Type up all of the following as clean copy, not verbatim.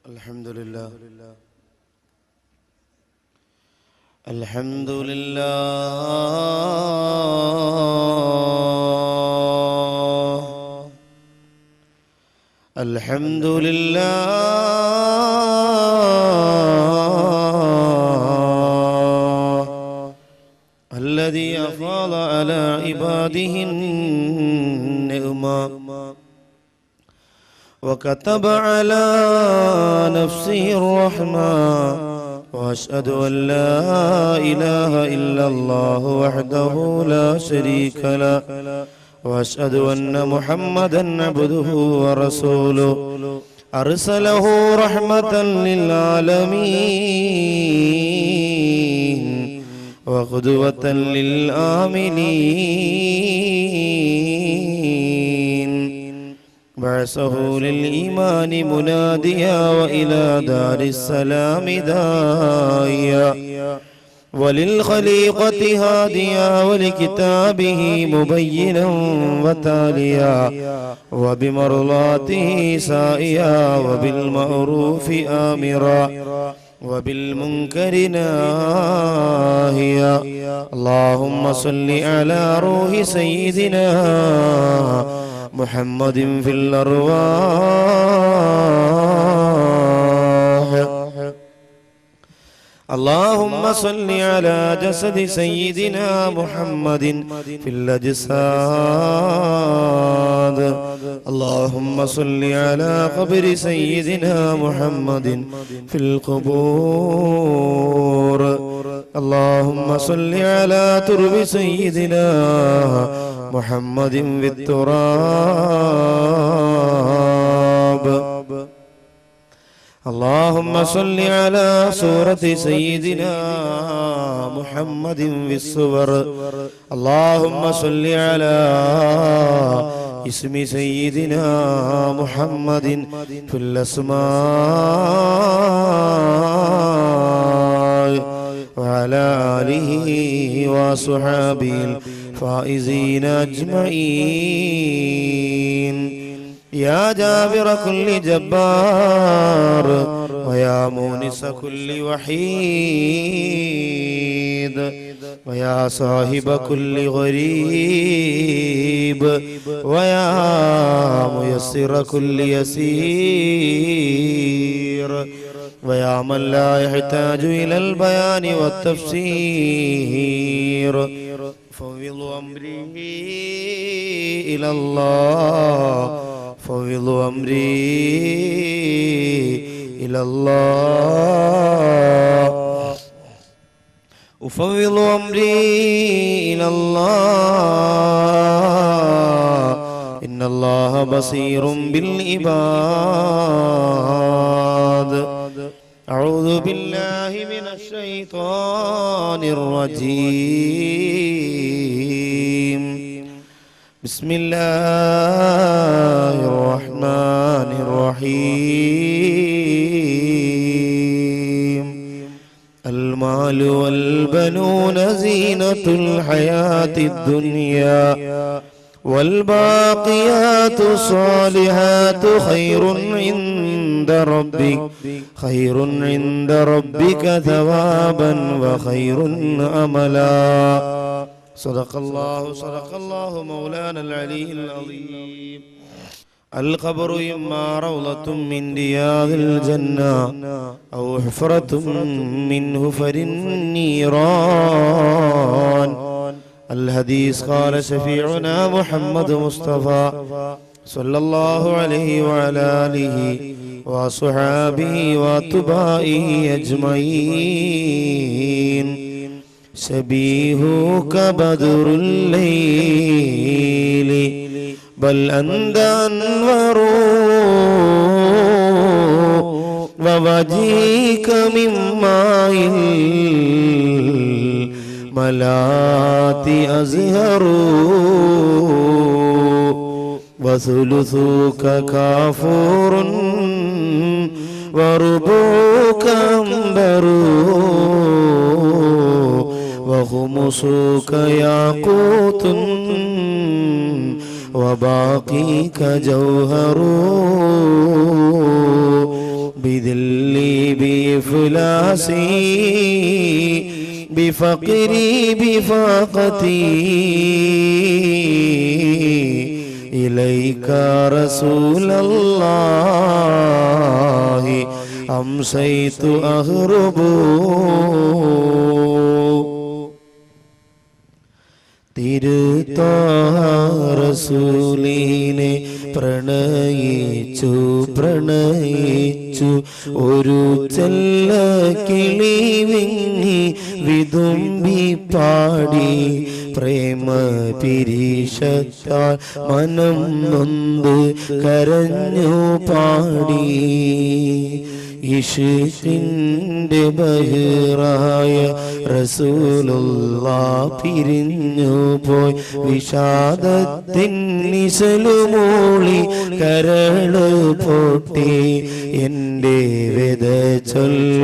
الحمد لله الحمد لله الحمد لله الذي أفاض على عباده النعمة وكتب على نفسه الرحمة وأشهد أن لا إله إلا الله وحده لا شريك له وأشهد أن محمدا عبده ورسوله أرسله رحمة للعالمين وقدوة للآمنين بعثه للإيمان مناديا وإلى دار السلام داعيا وللخليقة هاديا ولكتابه مبينا وتاليا وبمرضاته سائيا وبالمعروف آمرا وبالمنكر ناهيا اللهم صل على روح سيدنا محمد في الأرواح اللهم صل على جسد سيدنا محمد في الأجساد اللهم صل على قبر سيدنا محمد في القبور اللهم صل على ترب سيدنا محمد في التراب اللهم صل على سورة سيدنا محمد في الصور اللهم صل على اسم سيدنا محمد في الأسماء وعلى آله وصحابه الفائزين أجمعين يا جابر كل جبار ويا مونس كل وحيد ويا صاحب كل غريب ويا ميسر كل يسير ويا من لا يحتاج إلى البيان والتفسير فوض أمري إلى الله فوض أمري إلى الله أفوض أمري إلى الله إن الله بصير بالعباد أعوذ بالله من الشيطان الرجيم بسم الله الرحمن الرحيم المال والبنون زينة الحياة الدنيا والباقيات الصالحات خير عند ربك ثوابا وخير أملا صدق الله مولانا العلي العظيم القبر إما روضة من رياض الجنة أو حفرة من حفر النيران الحديث قال شفيعنا محمد مصطفى صلى الله عليه وعلى آله وصحابه واتباعه أجمعين شبيهك بدر الليل بل أنت أنور ووجهك من ماء الملات أزهر وثلثك كافور وربوك أنبر وخمسك ياقوت وباقيك جوهر بذي إفلاسي بفقري بفاقتي إليك رسول الله أمسيت أهرب തിരുത്താറസൂലിനെ പ്രണയിച്ചു ഒരു ചെല്ല കിളി വിങ്ങി വിതുമ്പി പാടി പ്രേമ പിരീശത്താൽ മനം നൊന്ത് കരഞ്ഞു പാടി ഇഷ്കിന്റെ ബഹിറായ റസൂലുള്ളാഹ് പിരിഞ്ഞു പോയി വിഷാദത്തിൻ നിശലുമൂളി കരള് പൊട്ടി എന്റെ വ്യത ചൊല്ല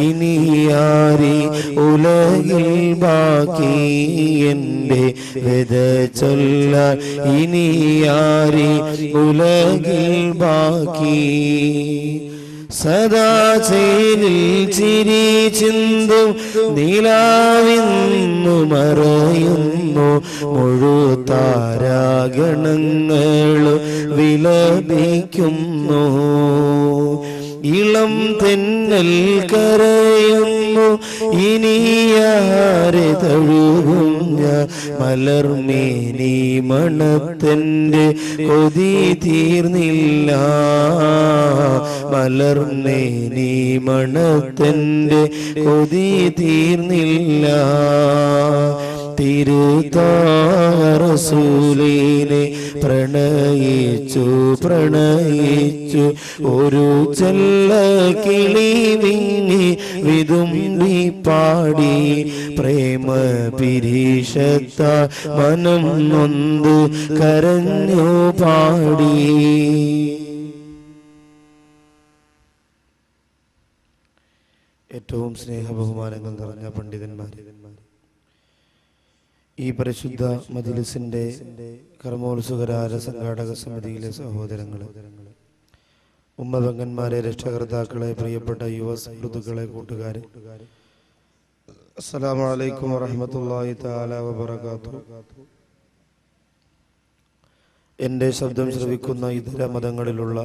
ഇനിയാരി ഉലകിൽ ബാക്കി എന്റെ വ്യത ചൊല്ല ഇനിയാരി ഉലകിൽ ബാക്കി സദാ ചേലിൽ ചിരി ചിന്തും നിലാവിന്നു മറയുന്നു മുഴുതാരാഗണങ്ങൾ വിലപിക്കുന്നു ഇളം തെന്നൽ കരയുന്നു ഇനിയാരെ തഴുകും ഞാൻ മലർമേനി മണത്തന്റെ കൊതി തീർന്നില്ല മലർമേനി മണത്തന്റെ കൊതി തീർന്നില്ല തിരുത്താറസൂലിനെ പ്രണയിച്ചു ഒരു ചെല്ല കിളി വിങ്ങി വിതുമ്പി പാടി പ്രേമ പിരീശത്ത മനം നൊന്ത് കരഞ്ഞു പാടി. ഏറ്റവും സ്നേഹബഹുമാനങ്ങൾ നിറഞ്ഞ പണ്ഡിതന്മാരെ, ഈ പരിശുദ്ധ മജ്‌ലിസിന്റെ കർമ്മോത്സുകരാര സംഘാടക സമിതിയിലെ സഹോദരങ്ങളെ, ഉമ്മപെങ്ങന്മാരെ, രക്ഷകർത്താക്കളെ, പ്രിയപ്പെട്ട യുവ സുഹൃത്തുക്കളെ, കൂട്ടുകാരെ, അസ്സലാമു അലൈക്കും വറഹ്മത്തുള്ളാഹി തആല വബറകാതുഹു. എൻ്റെ ശബ്ദം ശ്രവിക്കുന്ന ഇതര മതങ്ങളിലുള്ള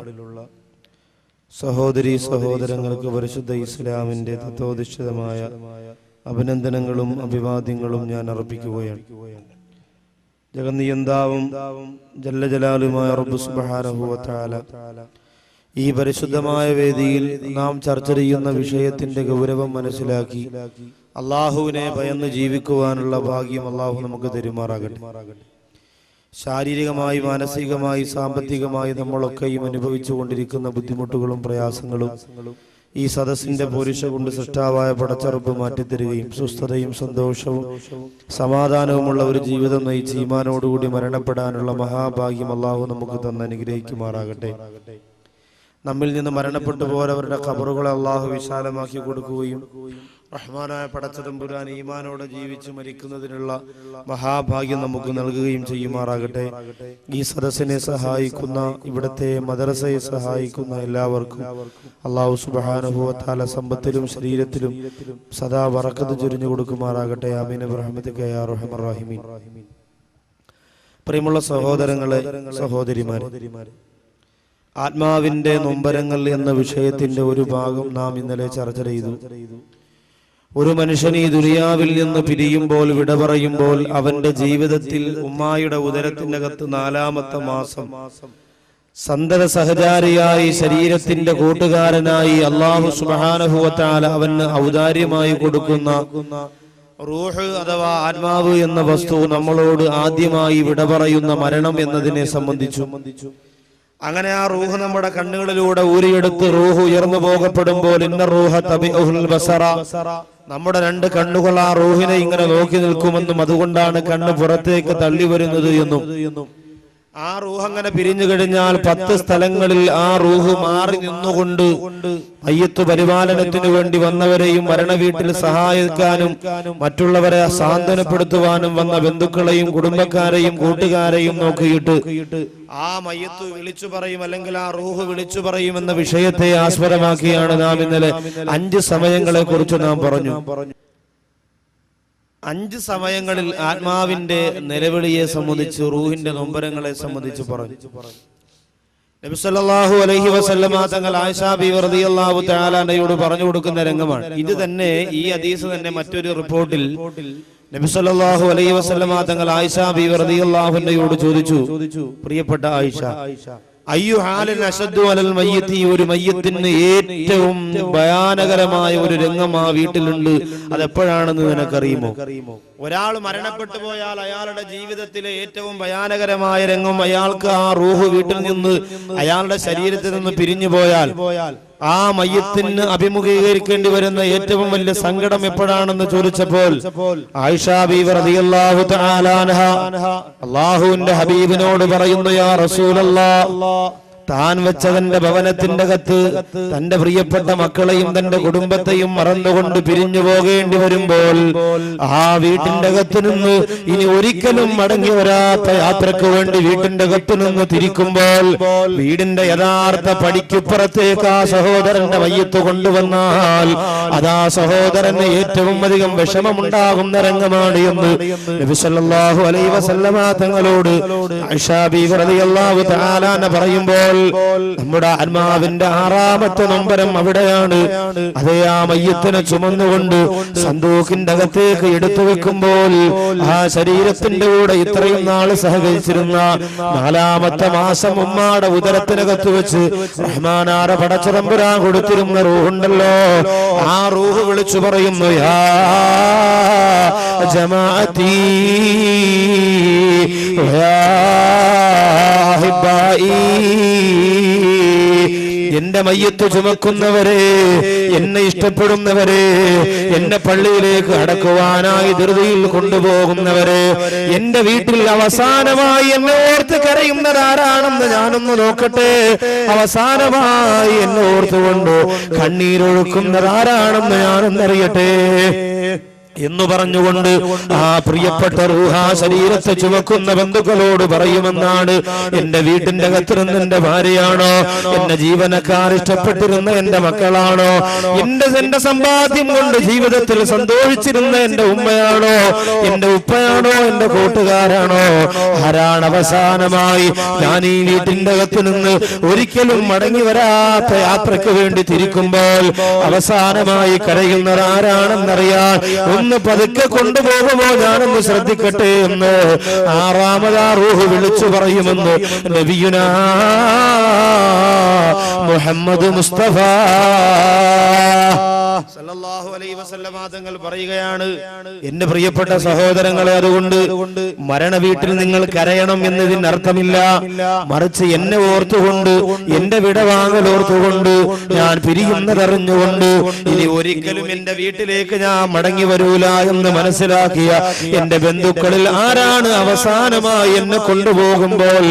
സഹോദരീ സഹോദരങ്ങൾക്ക് പരിശുദ്ധ ഇസ്ലാമിന്റെ തത്വോധിഷ്ഠിതമായ അഭിനന്ദനങ്ങളും അഭിവാദ്യങ്ങളും ഞാൻ അർപ്പിക്കുകയാണ്. ജഗന്നിയന്താവും ജല്ലജലാലുമായ റബ്ബ് സുബ്ഹാനഹു വ തആല ഈ പരിശുദ്ധമായ വേദിയിൽ നാം ചർച്ച ചെയ്യുന്ന വിഷയത്തിന്റെ ഗൗരവം മനസ്സിലാക്കി അള്ളാഹുവിനെ ഭയന്ന് ജീവിക്കുവാനുള്ള ഭാഗ്യം അള്ളാഹു നമുക്ക് തരുമാറാകട്ടെ. ശാരീരികമായി, മാനസികമായി, സാമ്പത്തികമായി നമ്മളൊക്കെയും അനുഭവിച്ചു കൊണ്ടിരിക്കുന്ന ബുദ്ധിമുട്ടുകളും പ്രയാസങ്ങളും ഈ സദസ്സിന്റെ പോരിശ കൊണ്ട് സൃഷ്ടാവായ പടച്ചറപ്പ് മാറ്റിത്തരികയും സ്വസ്ഥതയും സന്തോഷവും സമാധാനവുമുള്ള ഒരു ജീവിതം നയിച്ച് ഈമാനോടുകൂടി മരണപ്പെടാനുള്ള മഹാഭാഗ്യം അള്ളാഹു നമുക്ക് തന്ന് അനുഗ്രഹിക്കുമാറാകട്ടെ. നമ്മിൽ നിന്ന് മരണപ്പെട്ടു പോയവരുടെ ഖബറുകളെ അള്ളാഹു വിശാലമാക്കി കൊടുക്കുകയും റഹ്മാനായ പടച്ചതമ്പുരാൻ ഈമാനോടെ ജീവിച്ച് മരിക്കുന്നതിനുള്ള മഹാഭാഗ്യം നമുക്ക് നൽകുകയും ചെയ്യുമാറാകട്ടെ. ഈ സദസ്സിനെ സഹായിക്കുന്ന, ഇവിടത്തെ മദ്രസയെ സഹായിക്കുന്ന എല്ലാവർക്കും അല്ലാഹു സുബ്ഹാനഹു വ തആല സമ്പത്തിലും ശരീരത്തിലും സദാ ബറക്കത്ത് ചൊരിഞ്ഞു കൊടുക്കുമാറാകട്ടെ. ആമീൻ ബിറഹ്മതിക യാ അർഹമർ റഹീമീൻ. പ്രിയമുള്ള സഹോദരങ്ങളെ, സഹോദരിമാരെ, ആത്മാവിന്റെ നൊമ്പരങ്ങൾ എന്ന വിഷയത്തിന്റെ ഒരു ഭാഗം നാം ഇന്നലെ ചർച്ച ചെയ്തു. ഒരു മനുഷ്യൻ ഈ ദുനിയാവിൽ നിന്ന് പിരിയുമ്പോൾ, വിട പറയുമ്പോൾ, അവന്റെ ജീവിതത്തിൽ ഉമ്മായുടെ ഉദരത്തിനകത്ത് 4-ാമത്തെ മാസം സന്തത സഹചാരിയായി, ശരീരത്തിന്റെ കൂട്ടുകാരനായി അല്ലാഹു സുബ്ഹാനഹു വ തആല അവന് ഔദാര്യമായി കൊടുക്കുന്ന റൂഹ് അഥവാ ആത്മാവ് എന്ന വസ്തു നമ്മളോട് ആദ്യമായി വിട പറയുന്ന മരണം എന്നതിനെ സംബന്ധിച്ചു. അങ്ങനെ ആ റൂഹ് നമ്മുടെ കണ്ണുകളിലൂടെ ഊരിയെടുത്ത് റൂഹ് ഉയർന്നു പോകപ്പെടുമ്പോൾ ഇന്ന റൂഹ തബിഉൽ ബസറ, നമ്മുടെ 2 കണ്ണുകൾ ആ റൂഹിനെ ഇങ്ങനെ നോക്കി നിൽക്കുമെന്നും അതുകൊണ്ടാണ് കണ്ണ് പുറത്തേക്ക് തള്ളി വരുന്നത് എന്നും, ആ റൂഹ് അങ്ങനെ പിരിഞ്ഞു കഴിഞ്ഞാൽ 10 സ്ഥലങ്ങളിൽ ആ റൂഹ് മാറി നിന്നുകൊണ്ട് മയ്യത്ത് പരിപാലനത്തിനു വേണ്ടി വന്നവരെയും മരണ വീട്ടിൽ സഹായിക്കാനും മറ്റുള്ളവരെ സാന്ത്വനപ്പെടുത്തുവാനും വന്ന ബന്ധുക്കളെയും കുടുംബക്കാരെയും കൂട്ടുകാരെയും നോക്കിയിട്ട് ആ മയ്യത്ത് വിളിച്ചു പറയും, അല്ലെങ്കിൽ ആ റൂഹ് വിളിച്ചു പറയും എന്ന വിഷയത്തെ ആസ്പദമാക്കിയാണ് നാം ഇന്നലെ 5 സമയങ്ങളെ കുറിച്ച് നാം പറഞ്ഞു. 5 സമയങ്ങളിൽ ആത്മാവിന്റെ നിലവിളിയെ സംബന്ധിച്ച്, റൂഹിന്റെ നൊമ്പരങ്ങളെ സംബന്ധിച്ച് പറഞ്ഞു. നബി സല്ലല്ലാഹു അലൈഹി വസല്ലമ തങ്ങൾ ആയിഷ ബീവി റളിയല്ലാഹു തആല അൻഹയോട് പറഞ്ഞു കൊടുക്കുന്ന രംഗമാണ് ഇത്. തന്നെ ഈ ഹദീസ് തന്നെ മറ്റൊരു റിപ്പോർട്ടിൽ നബി സല്ലല്ലാഹു അലൈഹി വസല്ലമ തങ്ങൾ ആയിഷ ബീവി റളിയല്ലാഹു അൻഹയോട് ചോദിച്ചു, പ്രിയപ്പെട്ട ആയിഷ, അയ്യു ഹാലിൻ അശദ്ദു അലൽ മയ്യിത്തി, ഒരു മയ്യത്തിന് ഏറ്റവും ഭയാനകരമായ ഒരു രംഗം ആ വീട്ടിലുണ്ട്, അതെപ്പോഴാണെന്ന് നിനക്കറിയുമോ? ഒരാൾ മരണപ്പെട്ടു പോയാൽ അയാളുടെ ജീവിതത്തിലെ ഏറ്റവും ഭയാനകരമായ രംഗം, അയാൾക്ക് ആ റൂഹ് വീട്ടിൽ നിന്ന് അയാളുടെ ശരീരത്തിൽ നിന്ന് പിരിഞ്ഞു പോയാൽ ആ മയ്യത്തിന് അഭിമുഖീകരിക്കേണ്ടി വരുന്ന ഏറ്റവും വലിയ സങ്കടം എപ്പോഴാണെന്ന് ചോദിച്ചപ്പോൾ ആയിഷ ബീവി റളിയല്ലാഹു തആല അൻഹ അല്ലാഹുവിന്റെ ഹബീബിനോട് പറയുന്നു, യാ റസൂലല്ലാഹ്, താൻ വെച്ച തന്റെ ഭവനത്തിന്റെ അകത്ത് തന്റെ പ്രിയപ്പെട്ട മക്കളെയും തന്റെ കുടുംബത്തെയും മറന്നുകൊണ്ട് പിരിഞ്ഞു പോകേണ്ടി വരുമ്പോൾ ആ വീട്ടിന്റെ അകത്ത് നിന്ന് ഇനി ഒരിക്കലും മടങ്ങി വരാത്ത യാത്രക്ക് വേണ്ടി വീട്ടിന്റെ അകത്ത് നിന്ന് തിരിക്കുമ്പോൾ വീടിന്റെ യഥാർത്ഥ പടിക്കുപ്പുറത്തേക്ക് ആ സഹോദരന്റെ മയ്യത്ത് കൊണ്ടുവന്നാൽ അതാ സഹോദരന് ഏറ്റവും അധികം വിഷമമുണ്ടാകുന്ന രംഗമാണ് എന്ന് നബി സല്ലല്ലാഹു അലൈഹി വസല്ലമ തങ്ങളോട് ആയിഷ ബീവി റളിയല്ലാഹു തആല അൻഹ പറയുമ്പോൾ നമ്മുടെ ആത്മാവിന്റെ 6ാമത്തെ നൊമ്പരം അവിടെയാണ്. അതേ, ആ മയ്യത്തിനെ ചുമന്നുകൊണ്ട് സന്തൂക്കിന്റെ അകത്തേക്ക് എടുത്തു വെക്കുമ്പോൾ ആ ശരീരത്തിന്റെ കൂടെ ഇത്രയും നാൾ സഹകരിച്ചിരുന്ന 4ാമത്തെ മാസം ഉമ്മാടെ ഉദരത്തിനകത്ത് വെച്ച് റഹ്മാനാര പടച്ചതമ്പുരാൻ കൊടുത്തിരുന്ന റൂഹുണ്ടല്ലോ, ആ റൂഹ് വിളിച്ചു പറയുന്നു, യാ ജമാഅത്തി യാ ഹിബായി, എന്റെ മയ്യത്ത് ചുമക്കുന്നവരെ, എന്നെ ഇഷ്ടപ്പെടുന്നവരെ, എന്നെ പള്ളിയിലേക്ക് അടക്കുവാനായി ധൃതിയിൽ കൊണ്ടുപോകുന്നവരെ, എന്റെ വീട്ടിൽ അവസാനമായി എന്നെ ഓർത്ത് കരയുന്നതാരാണെന്ന് ഞാനൊന്ന് നോക്കട്ടെ, അവസാനമായി എന്നെ ഓർത്തുകൊണ്ട് കണ്ണീരൊഴുക്കുന്നതാരാണെന്ന് ഞാനൊന്നറിയട്ടെ എന്ന് പറഞ്ഞുകൊണ്ട് ആ പ്രിയപ്പെട്ട റൂഹ ശരീരത്തെ ചുമക്കുന്ന ബന്ധുക്കളോട് പറയുമെന്നാണ്. എന്റെ വീട്ടിന്റെ അകത്തിരുന്ന എന്റെ ഭാര്യയാണോ, എന്റെ ജീവനക്കാർ ഇഷ്ടപ്പെട്ടിരുന്ന എന്റെ മക്കളാണോ, എന്റെ സമ്പാദ്യം കൊണ്ട് ജീവിതത്തിൽ സന്തോഷിച്ചിരുന്ന എന്റെ ഉമ്മയാണോ, എന്റെ ഉപ്പയാണോ, എന്റെ കൂട്ടുകാരാണോ, ആരാണ് അവസാനമായി ഞാൻ ഈ വീട്ടിന്റെ അകത്ത് നിന്ന് ഒരിക്കലും മടങ്ങി വരാത്ത യാത്രക്ക് വേണ്ടി തിരിക്കുമ്പോൾ അവസാനമായി കരയുന്നത് ആരാണെന്നറിയാൻ ഒന്ന് പതുക്കെ കൊണ്ടുപോകുമോ, ഞാനൊന്ന് ശ്രദ്ധിക്കട്ടെ എന്ന് 6ാമതാ റൂഹ് വിളിച്ചു പറയുമെന്ന് നബിയുനാ മുഹമ്മദ് മുസ്തഫ സല്ലല്ലാഹു അലൈഹി വസല്ലമ തങ്ങൾ പറയുകയാണ്, എന്റെ പ്രിയപ്പെട്ട സഹോദരങ്ങളെ, അതുകൊണ്ട് മരണ വീട്ടിൽ നിങ്ങൾ കരയണം എന്നതിന് അർത്ഥമില്ല, മറിച്ച് എന്നെ ഓർത്തുകൊണ്ട്, എന്റെ വിടവാങ്ങൽ ഓർത്തുകൊണ്ട്, ഞാൻ പിരിയുന്നതറിഞ്ഞുകൊണ്ട് ഇനി ഒരിക്കലും എന്റെ വീട്ടിലേക്ക് ഞാൻ മടങ്ങി വരൂല എന്ന് മനസ്സിലാക്കിയ എന്റെ ബന്ധുക്കളിൽ ആരാണ് അവസാനമായി എന്നെ കൊണ്ടുപോകുമ്പോൾ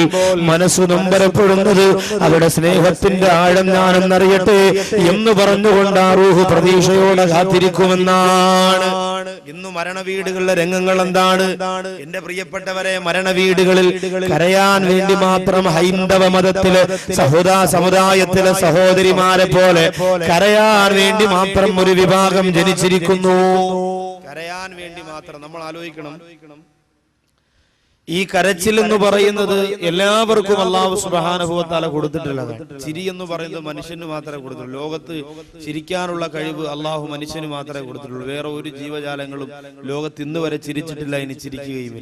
മനസ്സ് നൊമ്പരപ്പെടുന്നത്, അവിടെ സ്നേഹത്തിന്റെ ആഴം ഞാനെന്നറിയട്ടെ എന്ന് പറഞ്ഞുകൊണ്ട് ആ റൂഹ് പ്രതീക്ഷയോടെ കാത്തിരിക്കുമെന്നാണ്. ഇന്ന് മരണ വീടുകളിലെ രംഗങ്ങൾ എന്താണ്? എന്റെ പ്രിയപ്പെട്ടവരെ, മരണ വീടുകളിൽ കരയാൻ വേണ്ടി മാത്രം ഹൈന്ദവ മതത്തിലെ സമുദായത്തിലെ സഹോദരിമാരെ പോലെ കരയാൻ വേണ്ടി മാത്രം ഒരു വിഭാഗം ജനിച്ചിരിക്കുന്നു. കരയാൻ വേണ്ടി മാത്രം. നമ്മൾ ആലോചിക്കണം, ഈ കരച്ചിൽ എന്ന് പറയുന്നത് എല്ലാവർക്കും അല്ലാഹു സുബ്ഹാനഹു വ തആല കൊടുത്തിട്ടുള്ളതാണ്. ചിരി എന്ന് പറയുന്നത് മനുഷ്യന് മാത്രമേ കൊടുത്തിട്ടുള്ളൂ. ലോകത്ത് ചിരിക്കാനുള്ള കഴിവ് അല്ലാഹു മനുഷ്യന് മാത്രമേ കൊടുത്തിട്ടുള്ളൂ. വേറെ ഒരു ജീവജാലങ്ങളും ലോകത്ത് ഇന്ന് വരെ ചിരിച്ചിട്ടില്ല, ഇനി ചിരിക്കുകയും.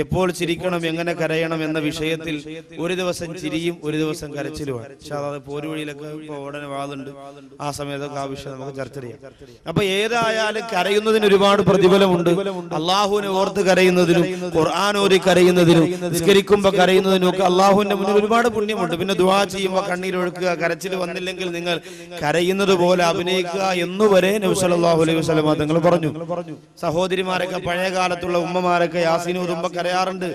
എപ്പോൾ ചിരിക്കണം, എങ്ങനെ കരയണം എന്ന വിഷയത്തിൽ ഒരു ദിവസം ചിരിയും ഒരു ദിവസം കരച്ചിലുമാണ്. പക്ഷെ അത് പോരുവഴിയിലൊക്കെ ഇപ്പൊ ഉടനെ വാതുണ്ട്, ആ സമയത്തൊക്കെ ആ വിഷയം നമുക്ക് ചർച്ച ചെയ്യാം. അപ്പൊ ഏതായാലും കരയുന്നതിന് ഒരുപാട് പ്രതിഫലമുണ്ട്. അള്ളാഹുവിനെ ഓർത്ത് കരയുന്നതിനും ഖുർആൻ ഓതി കരയുന്നതിനും നിസ്കരിക്കുമ്പോ കരയുന്നതിനും ഒക്കെ അള്ളാഹുവിന്റെ മുന്നിൽ ഒരുപാട് പുണ്യമുണ്ട്. പിന്നെ ദുആ ചെയ്യുമ്പോൾ കണ്ണീരൊഴുക്കുക, കരച്ചിൽ വന്നില്ലെങ്കിൽ നിങ്ങൾ കരയുന്നത് പോലെ അഭിനയിക്കുക എന്നുവരെ നബി സല്ലല്ലാഹു അലൈഹി വസല്ലം തങ്ങൾ പറഞ്ഞു. സഹോദരിമാരൊക്കെ, പഴയ കാലത്തുള്ള ഉമ്മമാരൊക്കെ യാസീൻ ഓതുമ്പോൾ കരയാറുണ്ട്.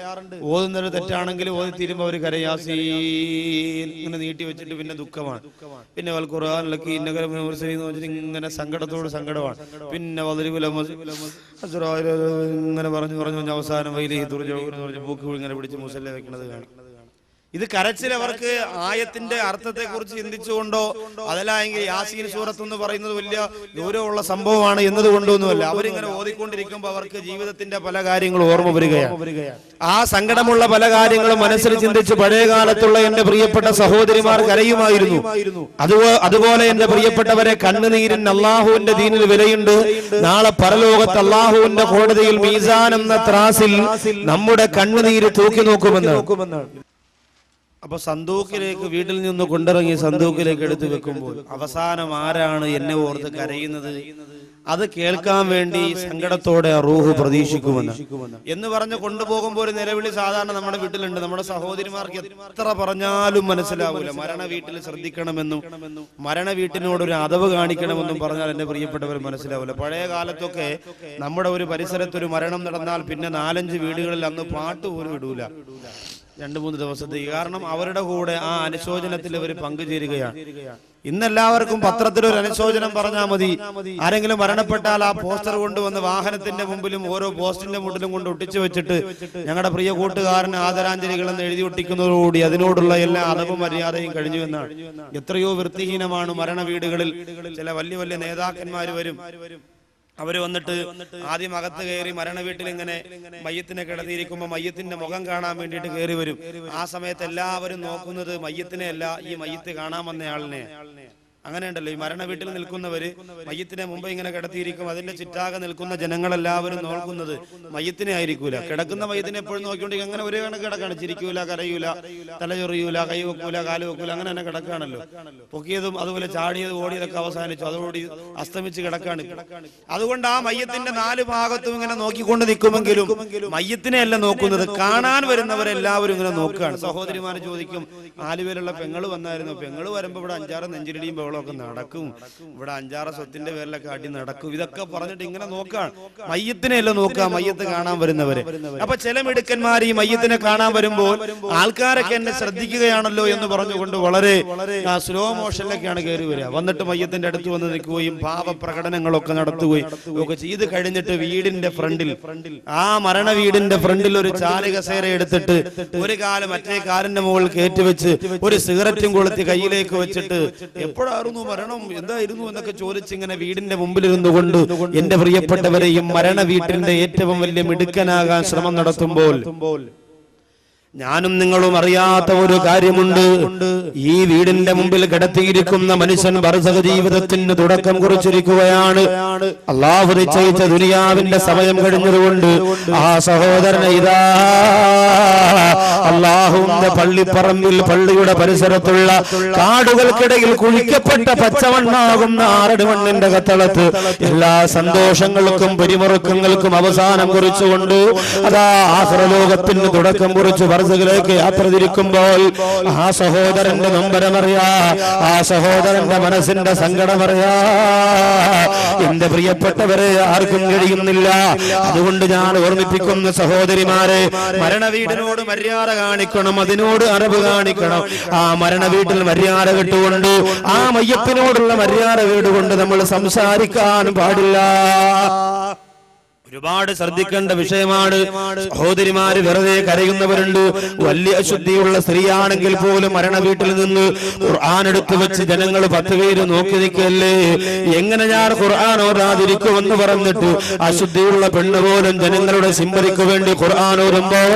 ഓതുന്നത് തെറ്റാണെങ്കിൽ ഓതി തീരുമ്പോൾ അവർ കരയാസീൻ ഇങ്ങനെ നീട്ടി വെച്ചിട്ട് പിന്നെ ദുഃഖമാണ്. പിന്നെ വൽ ഖുർആനിലൊക്കെ ഇങ്ങനെ സങ്കടത്തോട് സങ്കടമാണ്. പിന്നെ ഇങ്ങനെ പറഞ്ഞു അവസാനം വൈലി ബുക്ക് ഇങ്ങനെ പിടിച്ച് മുസല്ല വെക്കുന്നത് കാണാം. ഇത് കരച്ചിൽ അവർക്ക് ആയത്തിന്റെ അർത്ഥത്തെ കുറിച്ച് ചിന്തിച്ചുകൊണ്ടോ അതല്ലെങ്കിൽ യാസീൻ സൂറത്ത് എന്ന് പറയുന്നത് വലിയ ഗൗരവമുള്ള സംഭവമാണ് എന്നതുകൊണ്ടൊന്നുമല്ല. അവരിങ്ങനെ ഓതിക്കൊണ്ടിരിക്കുമ്പോൾ അവർക്ക് ജീവിതത്തിന്റെ പല കാര്യങ്ങളും ഓർമ്മ വരികയാണ്. ആ സങ്കടമുള്ള പല കാര്യങ്ങളും മനസ്സിൽ ചിന്തിച്ച് പഴയ കാലത്തുള്ള എന്റെ പ്രിയപ്പെട്ട സഹോദരിമാർ കരയുമായിരുന്നു. അതുപോലെ എന്റെ പ്രിയപ്പെട്ടവരെ, കണ്ണുനീരിന് അള്ളാഹുവിന്റെ ദീനിൽ വിലയുണ്ട്. നാളെ പരലോകത്ത് അള്ളാഹുവിന്റെ കോടതിയിൽ മീസാൻ എന്ന ത്രാസിൽ നമ്മുടെ കണ്ണുനീര് തൂക്കി നോക്കുമെന്ന്. അപ്പൊ സന്തൂക്കിലേക്ക് വീട്ടിൽ നിന്ന് കൊണ്ടിറങ്ങി സന്തൂക്കിലേക്ക് എടുത്തു വെക്കുമ്പോൾ അവസാനം ആരാണ് എന്നെ ഓർത്ത് കരയുന്നത് അത് കേൾക്കാൻ വേണ്ടി സങ്കടത്തോടെ റൂഹ് പ്രതീക്ഷിക്കുമെന്ന് എന്ന് പറഞ്ഞ് കൊണ്ടുപോകുമ്പോൾ ഒരു നിലവിളി സാധാരണ നമ്മുടെ വീട്ടിലുണ്ട്. നമ്മുടെ സഹോദരിമാർക്ക് എത്ര പറഞ്ഞാലും മനസ്സിലാവൂല. മരണ വീട്ടിൽ ശ്രദ്ധിക്കണമെന്നും മരണ വീട്ടിനോടൊരു അതവ് കാണിക്കണമെന്നും പറഞ്ഞാൽ എന്റെ പ്രിയപ്പെട്ടവർ മനസ്സിലാവൂല. പഴയ കാലത്തൊക്കെ നമ്മുടെ ഒരു പരിസരത്തൊരു മരണം നടന്നാൽ പിന്നെ 4-5 വീടുകളിൽ അന്ന് പാട്ട് പോലും ഇടൂല 2-3 ദിവസത്തേക്ക്. കാരണം അവരുടെ കൂടെ ആ അനുശോചനത്തിൽ അവർ പങ്കുചേരുകയാണ്. ഇന്നെല്ലാവർക്കും പത്രത്തിലൊരു അനുശോചനം പറഞ്ഞാൽ മതി. ആരെങ്കിലും മരണപ്പെട്ടാൽ ആ പോസ്റ്റർ കൊണ്ടുവന്ന് വാഹനത്തിന്റെ മുമ്പിലും ഓരോ പോസ്റ്റിന്റെ മുമ്പിലും കൊണ്ട് ഒട്ടിച്ചു വെച്ചിട്ട് ഞങ്ങളുടെ പ്രിയ കൂട്ടുകാരന് ആദരാഞ്ജലികളെന്ന് എഴുതി ഒട്ടിക്കുന്നതോടുകൂടി അതിനോടുള്ള എല്ലാ അതവും മര്യാദയും കഴിഞ്ഞു എന്നാണ്. എത്രയോ വൃത്തിഹീനമാണ് മരണ വീടുകളിൽ. ചില വലിയ വലിയ നേതാക്കന്മാർ വരും. അവര് വന്നിട്ട് ആദ്യം അകത്ത് കയറി മരണ വീട്ടിൽ ഇങ്ങനെ മയ്യത്തിനെ കിടത്തിയിരിക്കുമ്പോ മയ്യത്തിന്റെ മുഖം കാണാൻ വേണ്ടിയിട്ട് കയറി വരും. ആ സമയത്ത് എല്ലാവരും നോക്കുന്നത് മയ്യത്തിനെ അല്ല, ഈ മയ്യത്ത് കാണാൻ വന്നയാളിനെ. അങ്ങനെ ഉണ്ടല്ലോ, ഈ മരണ വീട്ടിൽ നിൽക്കുന്നവര് മയ്യത്തിനെ മുമ്പ് ഇങ്ങനെ കിടത്തിയിരിക്കും. അതിന്റെ ചുറ്റാകെ നിൽക്കുന്ന ജനങ്ങളെല്ലാവരും നോക്കുന്നത് മയ്യത്തിനെ ആയിരിക്കൂല. കിടക്കുന്ന മയ്യത്തിനെ എപ്പോഴും നോക്കിക്കൊണ്ടെങ്കിൽ അങ്ങനെ ഒരേ കണക്ക് കിടക്കാണ്. ചിരിക്കൂല, കരയൂല, തലചൊറിയൂല, കൈ വെക്കൂല, കാല് വെക്കൂല, അങ്ങനെ തന്നെ കിടക്കാണല്ലോ. പൊക്കിയതും അതുപോലെ ചാടിയതും ഓടിയതൊക്കെ അവസാനിച്ചു, അതോടി അസ്തമിച്ച് കിടക്കാണ്. അതുകൊണ്ട് ആ മയ്യത്തിന്റെ 4 ഭാഗത്തും ഇങ്ങനെ നോക്കിക്കൊണ്ട് നിൽക്കുമെങ്കിലും മയ്യത്തിനെ അല്ല നോക്കുന്നത്, കാണാൻ വരുന്നവരെല്ലാവരും ഇങ്ങനെ നോക്കുകയാണ്. സഹോദരിമാരെ ചോദിക്കും, ആലുവയിലുള്ള പെങ്ങള് വന്നായിരുന്നു. പെങ്ങള് വരുമ്പോ ഇവിടെ 5-6 നെഞ്ചിടിയും ബഹളമൊക്കെ നടക്കും, ഇവിടെ 5-6 സ്വത്തിന്റെ പേരിലൊക്കെ അടി നടക്കും. ഇതൊക്കെ പറഞ്ഞിട്ട് ഇങ്ങനെ നോക്കാൻ, മയ്യത്തിനെ അല്ല നോക്കുക, മയ്യത്ത് കാണാൻ വരുന്നവരെ. അപ്പൊ ചില മിടുക്കന്മാർ ഈ മയ്യത്തിനെ കാണാൻ വരുമ്പോൾ ആൾക്കാരൊക്കെ എന്നെ ശ്രദ്ധിക്കുകയാണല്ലോ എന്ന് പറഞ്ഞുകൊണ്ട് വളരെ സ്ലോ മോഷനിലൊക്കെയാണ് കയറി വരിക. വന്നിട്ട് മയ്യത്തിന്റെ അടുത്ത് വന്ന് നിൽക്കുകയും ഭാവപ്രകടനങ്ങളൊക്കെ നടത്തുകയും ഒക്കെ ചെയ്ത് കഴിഞ്ഞിട്ട് വീടിന്റെ ഫ്രണ്ടിൽ, ആ മരണ വീടിന്റെ ഫ്രണ്ടിൽ ഒരു ചാലകസേര എടുത്തിട്ട് ഒരു കാല് മറ്റേ കാലിന്റെ മുകളിൽ കയറ്റിവെച്ച് ഒരു സിഗരറ്റും കൊളുത്തി കയ്യിലേക്ക് വെച്ചിട്ട് എപ്പോഴായിരുന്നു മരണം, എന്തായിരുന്നു എന്നൊക്കെ ചോദിച്ചിങ്ങനെ വീടിന്റെ മുമ്പിലിരുന്നു കൊണ്ട് എന്റെ പ്രിയപ്പെട്ടവരെയും മരണ വീട്ടിന്റെ ഏറ്റവും വലിയ മിടുക്കനാകാൻ ശ്രമം നടത്തുമ്പോൾ ഞാനും നിങ്ങളും അറിയാത്ത ഒരു കാര്യമുണ്ട്. ഈ വീടിന്റെ മുമ്പിൽ കിടത്തിയിരിക്കുന്ന മനുഷ്യൻ ബർസഖ ജീവിതത്തിന് തുടക്കം കുറിച്ചിരിക്കുകയാണ്. അല്ലാഹു നിശ്ചയിച്ച ദുനിയാവിന്റെ സമയം കഴിഞ്ഞതുകൊണ്ട് ആ സഹോദരനെ ഇതാ അല്ലാഹുവിന്റെ പള്ളിപ്പറമ്പിൽ, പള്ളിയുടെ പരിസരത്തുള്ള കാടുകൾക്കിടയിൽ കുഴിക്കപ്പെട്ട പച്ചമണ്ണാകുന്ന 6 മണ്ണിന്റെ കത്തളത്ത് എല്ലാ സന്തോഷങ്ങൾക്കും പരിമുറുക്കങ്ങൾക്കും അവസാനം കുറിച്ചുകൊണ്ട് അതാ ആഖിറലോകത്തിന് തുടക്കം കുറിച്ച് ബർസഖിലേക്ക് യാത്ര തിരിക്കുമ്പോൾ ആ സഹോദരന്റെ നൊമ്പരമറിയാ, ആ സഹോദരന്റെ മനസ്സിന്റെ സങ്കടമറിയാ എന്റെ പ്രിയപ്പെട്ടവരെ ആർക്കും കഴിയുന്നില്ല. അതുകൊണ്ട് ഞാൻ ഓർമ്മിപ്പിക്കുന്ന സഹോദരിമാരെ, മരണവീടിനോട് മര്യാദ കാണിക്കണം, അതിനോട് അറിവ് കാണിക്കണം. ആ മരണ വീട്ടിൽ മര്യാദ കെട്ടുകൊണ്ട്, ആ മയ്യത്തിനോടുള്ള മര്യാദ കേടുകൊണ്ട് നമ്മൾ സംസാരിക്കാൻ പാടില്ല. ഒരുപാട് ശ്രദ്ധിക്കേണ്ട വിഷയമാണ്. സഹോദരിമാര് വെറുതെ കരയുന്നവരുണ്ട്. വലിയ അശുദ്ധിയുള്ള സ്ത്രീയാണെങ്കിൽ പോലും മരണ വീട്ടിൽ നിന്ന് ഖുർആൻ എടുത്തു വെച്ച് ജനങ്ങൾ 10 പേര് നോക്കി നിൽക്കല്ലേ, എങ്ങനെ ഞാൻ ഖുർആൻ ഓതാതിരിക്കുമെന്ന് പറഞ്ഞിട്ട് അശുദ്ധിയുള്ള പെണ്ണ് പോലും ജനങ്ങളുടെ സിമ്പതിക്ക് വേണ്ടി ഖുർആൻ ഓതുമ്പോൾ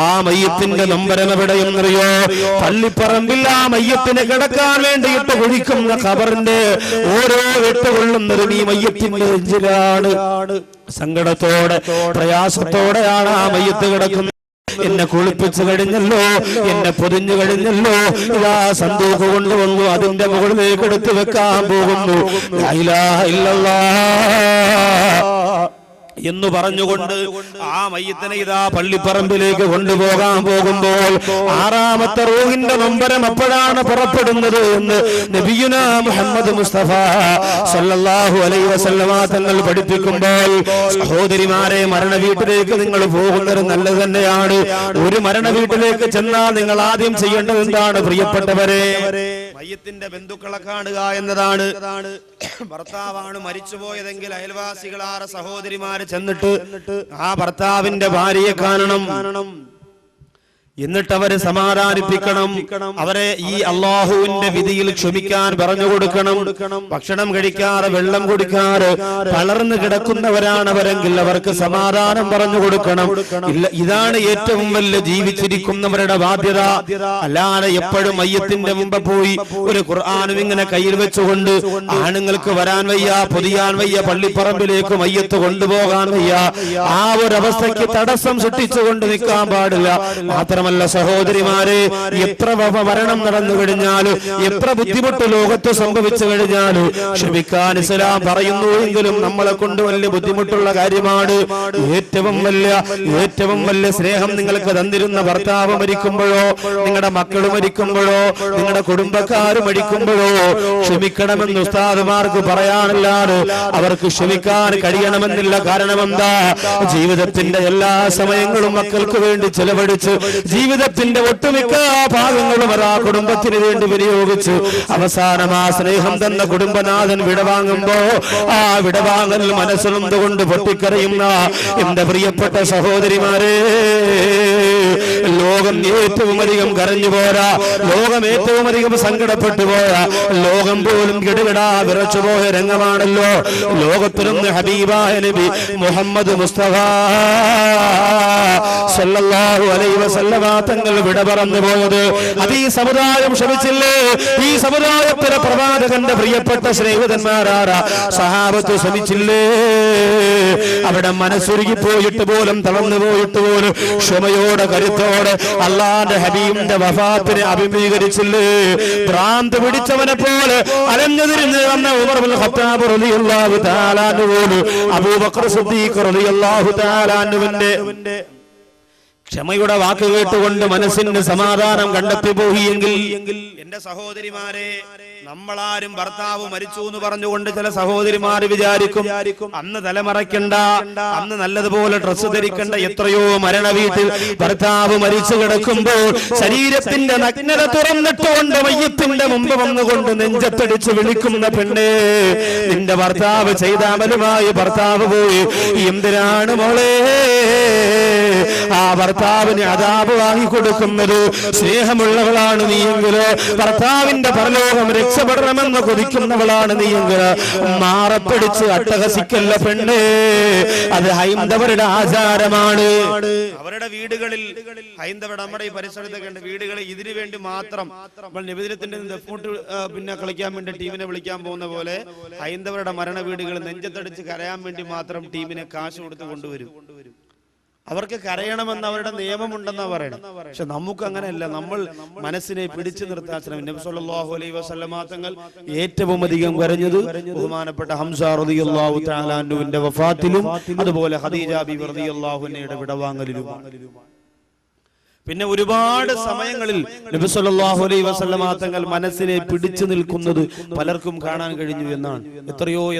ആ മയ്യത്തിന്റെ നമ്പരം എവിടെയെന്നറിയോ? പള്ളിപ്പറമ്പിൽ ആ മയ്യത്തിനെ കിടക്കാൻ വേണ്ടിയിട്ട് കുഴിക്കുന്ന ഖബറിന്റെ ഓരോ വെട്ടുകൊള്ളുന്നതും ഈ മയ്യത്തിന്റെ നെഞ്ചിലാണ്. സങ്കടത്തോടെ പ്രയാസത്തോടെയാണ് ആ മയ്യത്ത് കിടക്കുന്നത്. എന്നെ കുളിപ്പിച്ചു കഴിഞ്ഞല്ലോ, എന്നെ പൊതിഞ്ഞു കഴിഞ്ഞല്ലോ, ഇതാ സന്തൂക്ക് കൊണ്ടുവന്നു, അതിന്റെ മുകളിലേക്ക് എടുത്തു വെക്കാൻ പോകുന്നു. ലാ ഇലാഹ ഇല്ലല്ലാഹ്. എന്ന് പറഞ്ഞുകൊണ്ട് ആ മയ്യത്തിനെ ഇതാ പള്ളിപ്പറമ്പിലേക്ക് കൊണ്ടുപോകാൻ പോകുമ്പോൾ ആറാമത്തെ റൂഹിന്റെ നൊമ്പരം എപ്പോഴാണ് പുറപ്പെടുന്നത് എന്ന് നബിയുനാ മുഹമ്മദ് മുസ്തഫ സല്ലല്ലാഹു അലൈഹി വസല്ലമ തങ്ങൾ പഠിപ്പിക്കുമ്പോൾ, സഹോദരിമാരെ, മരണ വീട്ടിലേക്ക് നിങ്ങൾ പോകുന്നത് നല്ലത് തന്നെയാണ്. ഒരു മരണ വീട്ടിലേക്ക് ചെന്നാൽ നിങ്ങൾ ആദ്യം ചെയ്യേണ്ടത് എന്താണ് പ്രിയപ്പെട്ടവരെ? മയ്യത്തിന്റെ ബന്ധുക്കളെ കാണുക എന്നതാണ്. ഭർത്താവാണ് മരിച്ചുപോയതെങ്കിൽ അയൽവാസികളാറ് സഹോദരിമാര് ചെന്നിട്ട് ആ ഭർത്താവിന്റെ ഭാര്യയെ കാണണം. എന്നിട്ട് അവരെ സമാധാനിപ്പിക്കണം. അവരെ ഈ അള്ളാഹുവിന്റെ വിധിയിൽ ക്ഷമിക്കാൻ പറഞ്ഞു കൊടുക്കണം. ഭക്ഷണം കഴിക്കാറ്, വെള്ളം കുടിക്കാറ്, തളർന്നു കിടക്കുന്നവരാണ് അവരെങ്കിൽ അവർക്ക് സമാധാനം പറഞ്ഞു കൊടുക്കണം. ഇല്ല, ഇതാണ് ഏറ്റവും വലിയ ജീവിച്ചിരിക്കുന്നവരുടെ ബാധ്യത. അല്ലാതെ എപ്പോഴും മയ്യത്തിന്റെ മുമ്പ് പോയി ഒരു ഖുർആനും ഇങ്ങനെ കയ്യിൽ വെച്ചുകൊണ്ട് ആണുങ്ങൾക്ക് വരാൻ വയ്യ, പൊതിയാൻ വയ്യ, പള്ളിപ്പറമ്പിലേക്ക് മയ്യത്ത് കൊണ്ടുപോകാൻ വയ്യ, ആ ഒരു അവസ്ഥയ്ക്ക് തടസ്സം സൃഷ്ടിച്ചുകൊണ്ട് നിൽക്കാൻ പാടില്ല. മാത്രമല്ല സഹോദരിമാരെ, എത്ര മരണം നടന്നു കഴിഞ്ഞാലും എത്ര ബുദ്ധിമുട്ട് ലോകത്ത് സംഭവിച്ചു കഴിഞ്ഞാലും ക്ഷമിക്കാൻ ഇസ്ലാം പറയുന്നു എങ്കിലും നമ്മളെ കൊണ്ട് വലിയ ബുദ്ധിമുട്ടുള്ള കാര്യമാണ്. ഏറ്റവും വലിയ സ്നേഹം നിങ്ങൾക്ക് തന്നിരുന്ന ഭർത്താവ് മരിക്കുമ്പോഴോ, നിങ്ങളുടെ മക്കൾ മരിക്കുമ്പോഴോ, നിങ്ങളുടെ കുടുംബക്കാർ മരിക്കുമ്പോഴോ ക്ഷമിക്കണമെന്ന് ഉസ്താദുമാർക്ക് പറയാനല്ലാതെ അവർക്ക് ക്ഷമിക്കാൻ കഴിയണമെന്നില്ല. കാരണം എന്താ? ജീവിതത്തിന്റെ എല്ലാ സമയങ്ങളും മക്കൾക്ക് വേണ്ടി ചെലവഴിച്ച് ജീവിതത്തിന്റെ ഒട്ടുമിക്ക ഭാഗങ്ങളും ആ കുടുംബത്തിന് വേണ്ടി വിനിയോഗിച്ച് അവസാനം ആ സ്നേഹം തന്ന കുടുംബനാഥൻ വിടവാങ്ങുമ്പോ ആ വിടവാങ്ങൽ മനസ്സിലൊന്നുകൊണ്ട് പൊട്ടിക്കരയുന്ന എന്റെ പ്രിയപ്പെട്ട സഹോദരിമാരെ, ലോകം ഏറ്റവും അധികം കരഞ്ഞു പോരാ, ലോകം ഏറ്റവും അധികം സങ്കടപ്പെട്ടു പോരാ, ലോകം പോലും കിടുകിടാ വിറച്ചുപോയ രംഗമാണല്ലോ ലോകത്തിലൊന്ന് ഹബീബായ നബി മുഹമ്മദ് മുസ്തഫ സല്ലല്ലാഹു അലൈഹി വസല്ലമ തങ്ങൾ വിട പറഞ്ഞു പോയത്. അത് ഈ സമുദായം ക്ഷമിച്ചില്ലേ? ഈ സമുദായത്തിലെ പ്രവാചകന്റെ പ്രിയപ്പെട്ട സ്നേഹിതന്മാരാരാ സഹാബത്ത് ശ്രമിച്ചില്ലേ? അവിടെ മനസ്സുരുകി പോയിട്ട് പോലും തളർന്നു പോയിട്ട് പോലും ക്ഷമയോടെ കരുത്തോടെ അള്ളാന്റെ ഹബീബിന്റെ വഫാത്തിനെ അഭിമുഖീകരിച്ചില്ലേ? ഭ്രാന്ത് പിടിച്ചവനെ പോലെ അലഞ്ഞു തിരിഞ്ഞ് വന്ന ഉമർ ഇബ്നുൽ ഖത്താബ് റളിയല്ലാഹു തആല അൻഹു, അബൂബക്കർ സിദ്ദീഖ് റളിയല്ലാഹു തആല അൻഹുവിന്റെ ക്ഷമയുടെ വാക്ക് കേട്ടുകൊണ്ട് മനസ്സിന് സമാധാനം കണ്ടെത്തി പോയിയെങ്കിൽ എന്റെ സഹോദരിമാരെ, നമ്മളാരും ഭർത്താവ് മരിച്ചു എന്ന് പറഞ്ഞുകൊണ്ട് ചില സഹോദരിമാര് വിചാരിക്കും അന്ന് തലമറയ്ക്കണ്ട, അന്ന് നല്ലതുപോലെ ഡ്രസ്സ് ധരിക്കണ്ട. എത്രയോ മരണ വീട്ടിൽ ഭർത്താവ് മരിച്ചു കിടക്കുമ്പോൾ ശരീരത്തിന്റെ നഗ്നത തുറന്നിട്ടുകൊണ്ട് മയ്യത്തിന്റെ മുമ്പ് വന്നുകൊണ്ട് നെഞ്ചത്തടിച്ച് വിളിക്കുന്ന പെണ്ണേ, നിന്റെ ഭർത്താവ് ചെയ്ത അമലുമായി ഭർത്താവ് പോയി, എന്തിനാണ് മോളെ ആ ഭർത്താവിന് അദാബ് വാങ്ങിക്കൊടുക്കുന്നത്? സ്നേഹമുള്ളവളാണ് നീയെങ്കില്, ഭർത്താവിന്റെ പരലോകം രക്ഷപ്പെടണമെന്ന് കൊതിക്കുന്നവളാണ് നീയെങ്കില് മാറപ്പിടിച്ച് അട്ടഹസിക്കല്ല പെണ്ണേ. അത് ഹൈന്ദവരുടെ ആചാരമാണ്. അവരുടെ വീടുകളിൽ ഹൈന്ദവരുടെ നമ്മുടെ ഈ പരിസരത്തൊക്കെ ഉണ്ട് വീടുകളിൽ ഇതിനു വേണ്ടി മാത്രം നിബിധനത്തിന്റെ പിന്നെ കളിക്കാൻ വേണ്ടി ടീമിനെ വിളിക്കാൻ പോകുന്ന പോലെ ഹൈന്ദവരുടെ മരണ വീടുകൾ നെഞ്ചത്തടിച്ച് കരയാൻ വേണ്ടി മാത്രം ടീമിനെ കാശ് കൊടുത്ത് കൊണ്ടുവരും. അവർക്ക് കരയണമെന്ന് അവരുടെ നിയമമുണ്ടെന്നാ പറയണം. പക്ഷെ നമുക്ക് അങ്ങനെയല്ല. നമ്മൾ മനസ്സിനെ പിടിച്ചു നിർത്താൻ ശ്രമിക്കും. നബി സല്ലല്ലാഹു അലൈഹി വസല്ലമ തങ്ങൾ ഏറ്റവും അധികം കരഞ്ഞത് ബഹുമാനപ്പെട്ട ഹംസ റളിയല്ലാഹു തആല അൻഹുവിന്റെ വഫാത്തിലും അതുപോലെ ഖദീജ ബിബി റളിയല്ലാഹു അൻഹയുടെ വിടവാങ്ങലിലും. പിന്നെ ഒരുപാട് സമയങ്ങളിൽ നബി സല്ലല്ലാഹു അലൈഹി വസല്ലമ തങ്ങൾ മനസ്സിനെ പിടിച്ചു നിൽക്കുന്നത് പലർക്കും കാണാൻ കഴിഞ്ഞു എന്നാണ്.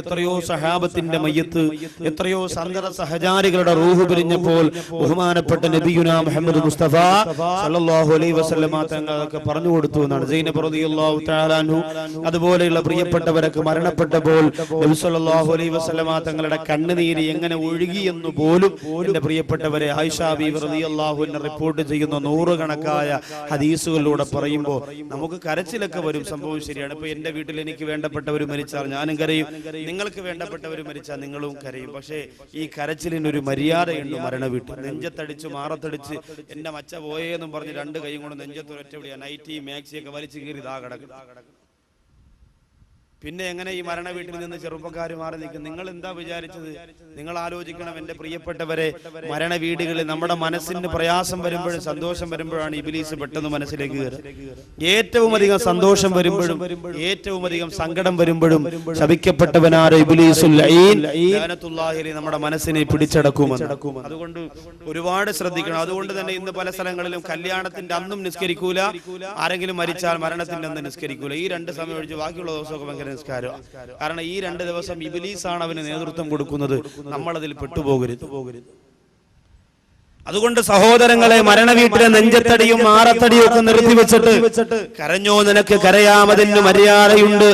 എത്രയോ സഹാബത്തിന്റെ മയ്യത്ത്, എത്രയോ സന്തത സഹചാരികളുടെ റൂഹ് പിരിഞ്ഞപ്പോൾ ബഹുമാനപ്പെട്ട നബിയുനാ മുഹമ്മദ് മുസ്തഫ സല്ലല്ലാഹു അലൈഹി വസല്ലമ തങ്ങളൊക്കെ പറഞ്ഞു കൊടുത്തു എന്നാണ്. സൈനബ് റളിയല്ലാഹു തആല അൻഹു അതുപോലെയുള്ള പ്രിയപ്പെട്ടവരൊക്കെ മരണപ്പെട്ടപ്പോൾ നബി സല്ലല്ലാഹു അലൈഹി വസല്ലമ തങ്ങളുടെ കണ്ണുനീര് എങ്ങനെ ഒഴുകി എന്ന് പോലും എന്റെ പ്രിയപ്പെട്ടവരെ ആയിഷ ബീവി റളിയല്ലാഹു അൻഹ റിപ്പോർട്ട് ചെയ്യുന്നു. നൂറുകണക്കായ ഹദീസുകളിലൂടെ പറയുമ്പോൾ നമുക്ക് കരച്ചിലൊക്കെ വരും. സംഭവം ശരിയാണ്. ഇപ്പൊ എന്റെ വീട്ടിൽ എനിക്ക് വേണ്ടപ്പെട്ടവർ മരിച്ചാൽ ഞാനും കരയും, നിങ്ങൾക്ക് വേണ്ടപ്പെട്ടവർ മരിച്ചാൽ നിങ്ങളും കരയും. പക്ഷേ ഈ കരച്ചിലിനൊരു മര്യാദയുണ്ട്. മരണ വീട്ടിൽ നെഞ്ചത്തടിച്ച് മാറത്തടിച്ച് എന്റെ മച്ച പോയേന്നും പറഞ്ഞ് രണ്ട് കൈയും കൊണ്ട് നെഞ്ചത്തൊരൊറ്റ വിളിയാ നൈറ്റി മാക്സിയൊക്കെ വലിച്ചു കീറി ഇതാ കിടക്കും. പിന്നെ എങ്ങനെ ഈ മരണ വീട്ടിൽ നിന്ന് ചെറുപ്പക്കാർ മാറി നിൽക്കും? നിങ്ങൾ എന്താ വിചാരിച്ചത്? നിങ്ങൾ ആലോചിക്കണം എൻ്റെ പ്രിയപ്പെട്ടവരെ, മരണ വീടുകളിൽ നമ്മുടെ മനസ്സിന് പ്രയാസം വരുമ്പോഴും സന്തോഷം വരുമ്പോഴാണ് ഇബ്ലീസ് പെട്ടെന്ന് മനസ്സിലേക്ക് കയറുക. ഏറ്റവും അധികം സന്തോഷം വരുമ്പോഴും ഏറ്റവും അധികം സങ്കടം വരുമ്പോഴും ശപിക്കപ്പെട്ടവനാരോ ഇബ്ലീസുൽ ലഈൻ ലഅനത്തുല്ലാഹി നമ്മുടെ മനസ്സിനെ പിടിച്ചടക്കുമെന്ന്. അതുകൊണ്ട് ഒരുപാട് ശ്രദ്ധിക്കണം. അതുകൊണ്ട് തന്നെ ഇന്ന് പല സ്ഥലങ്ങളിലും കല്യാണത്തിന്റെ അന്നും നിസ്കരിക്കൂല, ആരെങ്കിലും മരിച്ചാൽ മരണത്തിന്റെ അന്ന് നിസ്കരിക്കൂല. ഈ 2 സമയം ഒഴിച്ച് ബാക്കിയുള്ള ദിവസമൊക്കെ ഭയങ്കര നിസ്കാരം. കാരണം ഈ 2 ദിവസം ഇബ്ലീസാണ് അവന് നേതൃത്വം കൊടുക്കുന്നത്. നമ്മളതിൽ പെട്ടുപോകരുത്. അതുകൊണ്ട് സഹോദരങ്ങളെ, മരണ വീട്ടിലെ നെഞ്ചത്തടിയും മാറത്തടിയും ഒക്കെ നിർത്തിവെച്ചിട്ട് കരഞ്ഞോ, നിനക്ക് കരയാമതിന് മര്യാദയുണ്ട്.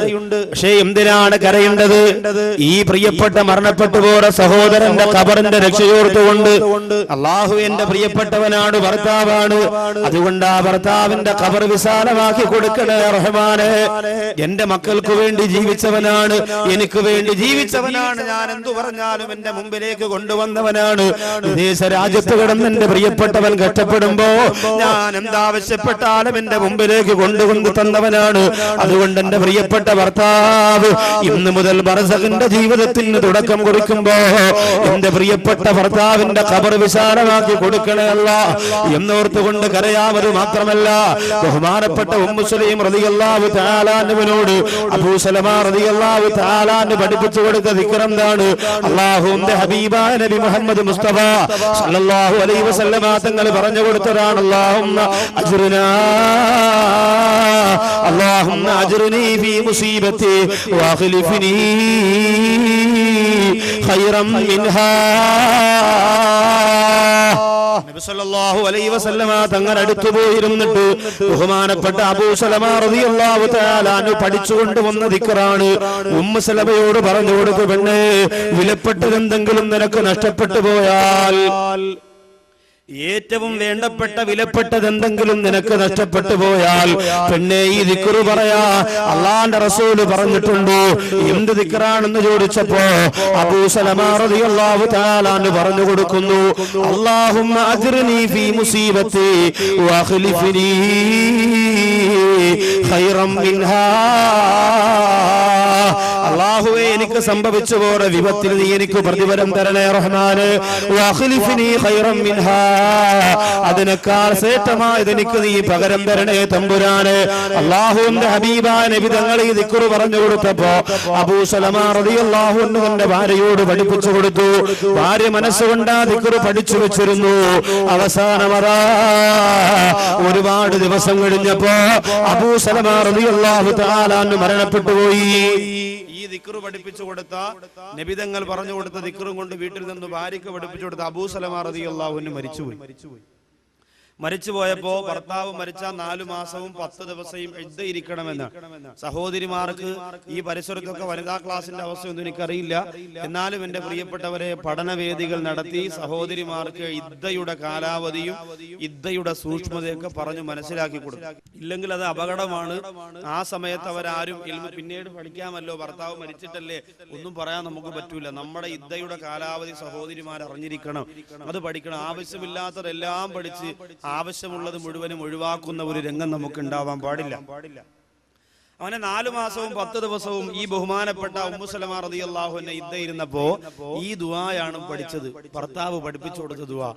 പക്ഷേ എന്തിനാണ് കരയേണ്ടത്? ഈ പ്രിയപ്പെട്ട മരണപ്പെട്ടു പോയ സഹോദരന്റെ ഖബറിന്റെ രക്ഷയോർത്തുകൊണ്ട് അള്ളാഹു എന്റെ പ്രിയപ്പെട്ടവനാണ്, ഭർത്താവാണ്, അതുകൊണ്ട് ആ ഭർത്താവിന്റെ ഖബർ വിശാലമാക്കി കൊടുക്കണേ റഹ്മാനെ. എന്റെ മക്കൾക്ക് വേണ്ടി ജീവിച്ചവനാണ്, എനിക്ക് വേണ്ടി ജീവിച്ചവനാണ്, ഞാൻ എന്തു പറഞ്ഞാലും എന്റെ മുമ്പിലേക്ക് കൊണ്ടുവന്നവനാണ്. വിദേശ രാജ്യത്ത് കിടന്ന് എന്റെ പ്രിയപ്പെട്ടവൻ കഷ്ടപ്പെടുമ്പോ ഞാൻ എന്താവശ്യപ്പെട്ടാലും എന്റെ മുമ്പിലേക്ക് കൊണ്ടുകൊണ്ട് തന്നവനാണ്. അതുകൊണ്ട് എന്റെ പ്രിയപ്പെട്ട ഭർത്താവ് ഇന്ന് മുതൽ ബർസഖിന്റെ ജീവിതത്തിന് തുടക്കം കുറിക്കുമ്പോ എന്റെ പ്രിയപ്പെട്ട ഭർത്താവിന്റെ ഖബർ വിശാലമാക്കി കൊടുക്കണേ അല്ലാഹ് എന്നോർത്തുകൊണ്ട് കരയാമത് മാത്രമല്ല, ബഹുമാനപ്പെട്ട ഉമ്മു സുലൈം റളിയല്ലാഹു തആല അൻഹുവിനോട് അബൂ സലമ റളിയല്ലാഹു തആല അൻഹു പഠിപ്പിച്ചു കൊടുത്ത ദിക്ർ എന്താണ്? അല്ലാഹുവിന്റെ ഹബീബായ നബി മുഹമ്മദ് മുസ്തഫ സല്ലല്ലാഹു അലൈഹി വസല്ലമ തങ്ങൾ പറഞ്ഞു കൊടുത്തതാണ്. അല്ലാഹുമ്മ അജ്റുനി ഫീ മുസീബതി വഖ്ലിഫ്നി ഖൈറൻ മിൻഹാ. നബി സല്ലല്ലാഹു അലൈഹി വസല്ലമ തങ്ങൾ അടുത്തു പോയിരുന്നിട്ട് ബഹുമാനപ്പെട്ട അബൂ സലമ റളിയല്ലാഹു തആല അൻഹു പഠിച്ചുകൊണ്ട് വന്ന ദിക്റാണ്. ഉമ്മു സലമയോട് പറഞ്ഞു കൊടുത്തു, പെണ്ണേ, വിലപ്പെട്ടത് എന്തെങ്കിലും നിനക്ക് നഷ്ടപ്പെട്ടു പോയാൽ, ഏറ്റവും വേണ്ടപ്പെട്ട വിലപ്പെട്ടത് എന്തെങ്കിലും നിനക്ക് നഷ്ടപ്പെട്ടു പോയാൽ, പെണ്ണെ ഈ ദിക്ർ പറയാ. അള്ളാന്റെ റസൂല് പറഞ്ഞിട്ടുണ്ട്. എന്ത് ദിക്റാണെന്ന് ചോദിച്ചപ്പോ അബൂ സലമ റളിയല്ലാഹു തആല അൻഹു പറഞ്ഞു കൊടുക്കുന്നു, അല്ലാഹുമ്മ അജ്റിനി ഫീ മുസീബതി വഖ്ലിഫ്നി ഖൈറൻ മിൻഹാ. അല്ലാഹുവേ, എനിക്ക് സംഭവിച്ചു പോയ വിപത്തിൽ നീ എനിക്ക് പ്രതിഫലം തരണേ റഹ്മാനെ. വഖ്ലിഫ്നി ഖൈറൻ മിൻഹാ, അതിനേക്കാൾ ശ്രേഷ്ഠമായത് എനിക്ക് നീ പകരം തരണേ തമ്പുരാനെ. അല്ലാഹുവിന്റെ ഹബീബായ നബി തങ്ങൾ ഈ ദിക്ർ പറഞ്ഞു കൊടുത്തപ്പോ അബൂ സലമ റളിയല്ലാഹു അൻഹു തന്റെ ഭാര്യയോട് പഠിപ്പിച്ചു കൊടുത്തു. ഭാര്യ മനസ്സുകൊണ്ട് ആ ദിക്ർ പഠിച്ചു വെച്ചിരുന്നു. അവസാനം ഒരുപാട് ദിവസം കഴിഞ്ഞപ്പോ അബൂ സലമ റളിയല്ലാഹു തആല അൻഹു മരണപ്പെട്ടു പോയി. ഈ ദിക്ർ പഠിപ്പിച്ചു കൊടുത്ത നബി തങ്ങൾ പറഞ്ഞു കൊടുത്ത ദിക്റും കൊണ്ട് വീട്ടിൽ നിന്ന് ഭാര്യയ്ക്ക് പഠിപ്പിച്ചു കൊടുത്ത അബൂ സലമ റളിയല്ലാഹു അൻഹു മരിച്ചുപോയി. മരിച്ചുപോയപ്പോ ഭർത്താവ് മരിച്ച 4 മാസവും 10 ദിവസവും ഇദ്ദ ഇരിക്കണമെന്ന്. സഹോദരിമാർക്ക് ഈ പരിസരത്തൊക്കെ വനിതാ ക്ലാസിന്റെ അവസ്ഥയൊന്നും എനിക്കറിയില്ല. എന്നാലും എന്റെ പ്രിയപ്പെട്ടവരെ, പഠനവേദികൾ നടത്തി സഹോദരിമാർക്ക് ഇദ്ദയുടെ കാലാവധിയും ഇദ്ദയുടെ സൂക്ഷ്മതയൊക്കെ പറഞ്ഞു മനസ്സിലാക്കി കൊടുക്കും. ഇല്ലെങ്കിൽ അത് അപകടമാണ്. ആ സമയത്ത് അവരാരും പിന്നീട് പഠിക്കാമല്ലോ, ഭർത്താവ് മരിച്ചിട്ടല്ലേ, ഒന്നും പറയാൻ നമുക്ക് പറ്റൂല. നമ്മുടെ ഇദ്ദയുടെ കാലാവധി സഹോദരിമാർ അറിഞ്ഞിരിക്കണം, അത് പഠിക്കണം. ആവശ്യമില്ലാത്തതെല്ലാം പഠിച്ച് ആവശ്യമുള്ളത് മുഴുവനും ഒഴിവാക്കുന്ന ഒരു രംഗം നമുക്ക് ഉണ്ടാവാൻ പാടില്ല. അവനെ 4 മാസവും 10 ദിവസവും ഈ ബഹുമാനപ്പെട്ട ഉമ്മു സലമ റളിയല്ലാഹു അൻഹ ഇദ്ദ ഇരുന്നപ്പോ ഈ ദുആയാണ് പഠിച്ചത്. ഭർത്താവ് പഠിപ്പിച്ചു കൊടുത്ത ദുആ,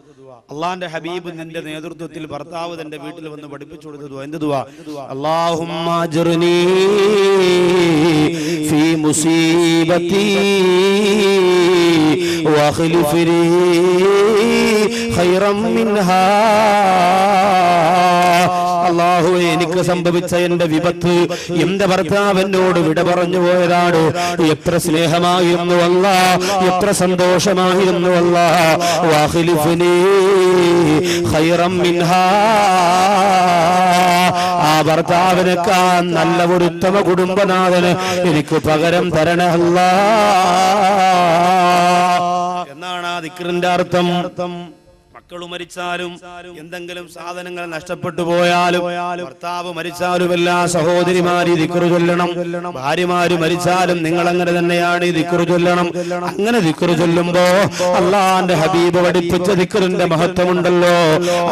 അള്ളാന്റെ ഹബീബ് നിന്റെ നേതൃത്വത്തിൽ ഭർത്താവ് തന്റെ വീട്ടിൽ വന്ന് പഠിപ്പിച്ചു കൊടുത്ത ദുആ. എന്ത് ദുആ? അല്ലാഹുമ്മ അജ്റുനി ഫീ മുസീബതി വഖ്ലിഫ്നി ഖൈറൻ മിൻഹാ. അല്ലാഹുവേ, എനിക്ക് സംഭവിച്ച എന്റെ വിപത്ത് എന്റെ ഭർത്താവിനോട് വിട പറഞ്ഞു പോയതാണ്. എത്ര സ്നേഹമായിരുന്നു അല്ലാഹ്, എത്ര സന്തോഷമായിരുന്നു അല്ലാഹ്. വഖ്ലിഫ്നി ഖൈറൻ മിൻഹാ. ആ ഭർത്താവിനേക്കാൾ നല്ല ഒരു ഉത്തമ കുടുംബനാഥന് എനിക്ക് പകരം തരണേ അല്ലാഹ് എന്നാണ് ആ ദിക്റിന്റെ അർത്ഥം. മക്കൾ മരിച്ചാലും എന്തെങ്കിലും സാധനങ്ങൾ നഷ്ടപ്പെട്ടു പോയാലും ഭർത്താവ് മരിച്ചാലും എല്ലാ സഹോദരിമാര് ദിക്റ് ചൊല്ലണം. ഭാര്യമാര് മരിച്ചാലും നിങ്ങൾ അങ്ങനെ തന്നെയാണ് ദിക്റ് ചൊല്ലണം. അങ്ങനെ ദിക്റ് ചൊല്ലുമ്പോ അള്ളാന്റെ ഹബീബ് പഠിപ്പിച്ച ദിക്റിന്റെ മഹത്വമുണ്ടല്ലോ.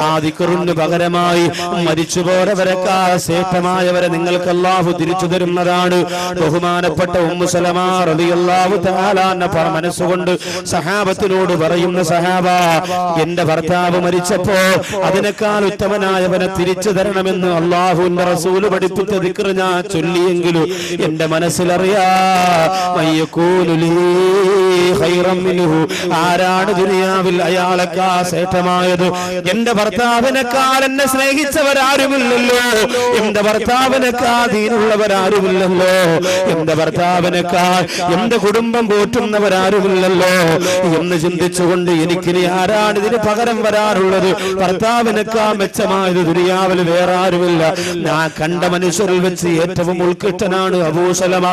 ആ ദിക്റിന് പകരമായി മരിച്ചുപോയവരെക്കാൾ ശ്രേഷ്ഠമായവരെ നിങ്ങൾക്ക് അല്ലാഹു തിരിച്ചു തരുന്നതാണ്. ബഹുമാനപ്പെട്ട ഉമ്മു സലമ റളിയല്ലാഹു തആല മനസ്സുകൊണ്ട് സഹാബത്തിനോട് പറയുന്ന സഹാബ, എന്റെ ഭർത്താവ് മരിച്ചപ്പോ അതിനേക്കാൾ ഉത്തമനായവനെ തിരിച്ചു തരണമെന്ന് അള്ളാഹുവിന്റെ റസൂല് പഠിപ്പിച്ച ദിക്റ് ഞാൻ ചൊല്ലിയെങ്കിലും എന്റെ മനസ്സിലറിയാ ആരാണ് ദുനിയാവിൽ അയാളെക്കാ ശ്രേഷ്ഠമായത്? എന്റെ ഭർത്താവിനെക്കാൾ എന്നെ സ്നേഹിച്ചവരാരുമില്ലല്ലോ, എന്റെ ഭർത്താവിനെക്കാൾ ദീനുള്ളവരാരുമില്ലല്ലോ, എന്റെ ഭർത്താവിനെക്കാൾ എന്റെ കുടുംബം പോറ്റുന്നവരാരുമില്ലല്ലോ എന്ന് ചിന്തിച്ചുകൊണ്ട് എനിക്കിനി ആരാണ് ഇതിന് പകരം വരാറുള്ളത്? ഭർത്താവിനെക്കാൾ മെച്ചമായത് ദുനിയാവിൽ വേറെ ആരുമില്ല. ഞാൻ കണ്ട മനുഷ്യരിൽ വെച്ച് ഏറ്റവും ഉത്കൃഷ്ടനാണ് അബൂസലമ.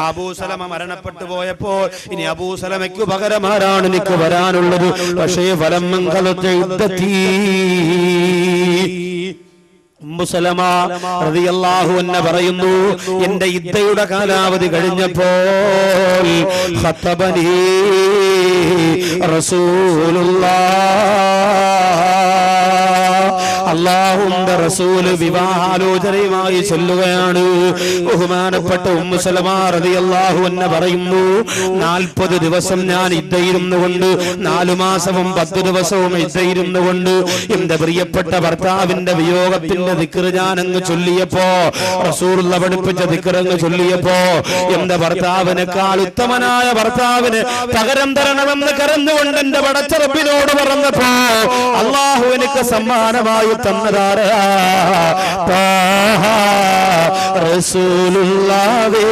അബൂസലമ മരണപ്പെട്ടു പോയപ്പോൾ ഇനി അബൂസലമയ്ക്ക് പകരം ആരാണ് എനിക്ക് വരാനുള്ളത്? പക്ഷേ ഫലം മംഗളത്തെ യുദ്ധത്തി ഉമ്മു സലമ റളിയല്ലാഹു അൻഹ പറയുന്നു, എന്റെ ഇദ്ദയുടെ കാലാവധി കഴിഞ്ഞപ്പോൾ ഖത്തബനി റസൂലുള്ളാഹ്, അല്ലാഹുവിന്റെ റസൂൽ വിവാഹാലോചനയുമായി ചെല്ലുകയാണ്. ബഹുമാനപ്പെട്ട ഉമ്മു സലമ റളിയല്ലാഹു അൻഹ പറയുന്നു, 40 ദിവസം ഞാൻ ഇദ്ദയിരുന്നു കൊണ്ട്, 4 മാസവും 10 ദിവസവും ഇദ്ദയിരുന്നു കൊണ്ട് എന്റെ പ്രിയപ്പെട്ട ഭർത്താവിന്റെ വിയോഗത്തിന്റെ ദിക്ർ ഞാൻ അങ്ങ് ചൊല്ലിയപ്പോ, റസൂലുള്ള പഠിപ്പിച്ച ദിക്ർ അങ്ങ് ചൊല്ലിയപ്പോ എന്റെ ഭർത്താവിനേക്കാൾ ഉത്തമനായ ഭർത്താവിന് പകരം തരണമെന്ന് കരഞ്ഞുകൊണ്ട് എന്റെ പടച്ച റബ്ബിനോട് പറഞ്ഞപ്പോ അല്ലാഹു എനിക്ക് സമ്മാനമായി തന്നതാരാ? റസൂലുള്ളാഹി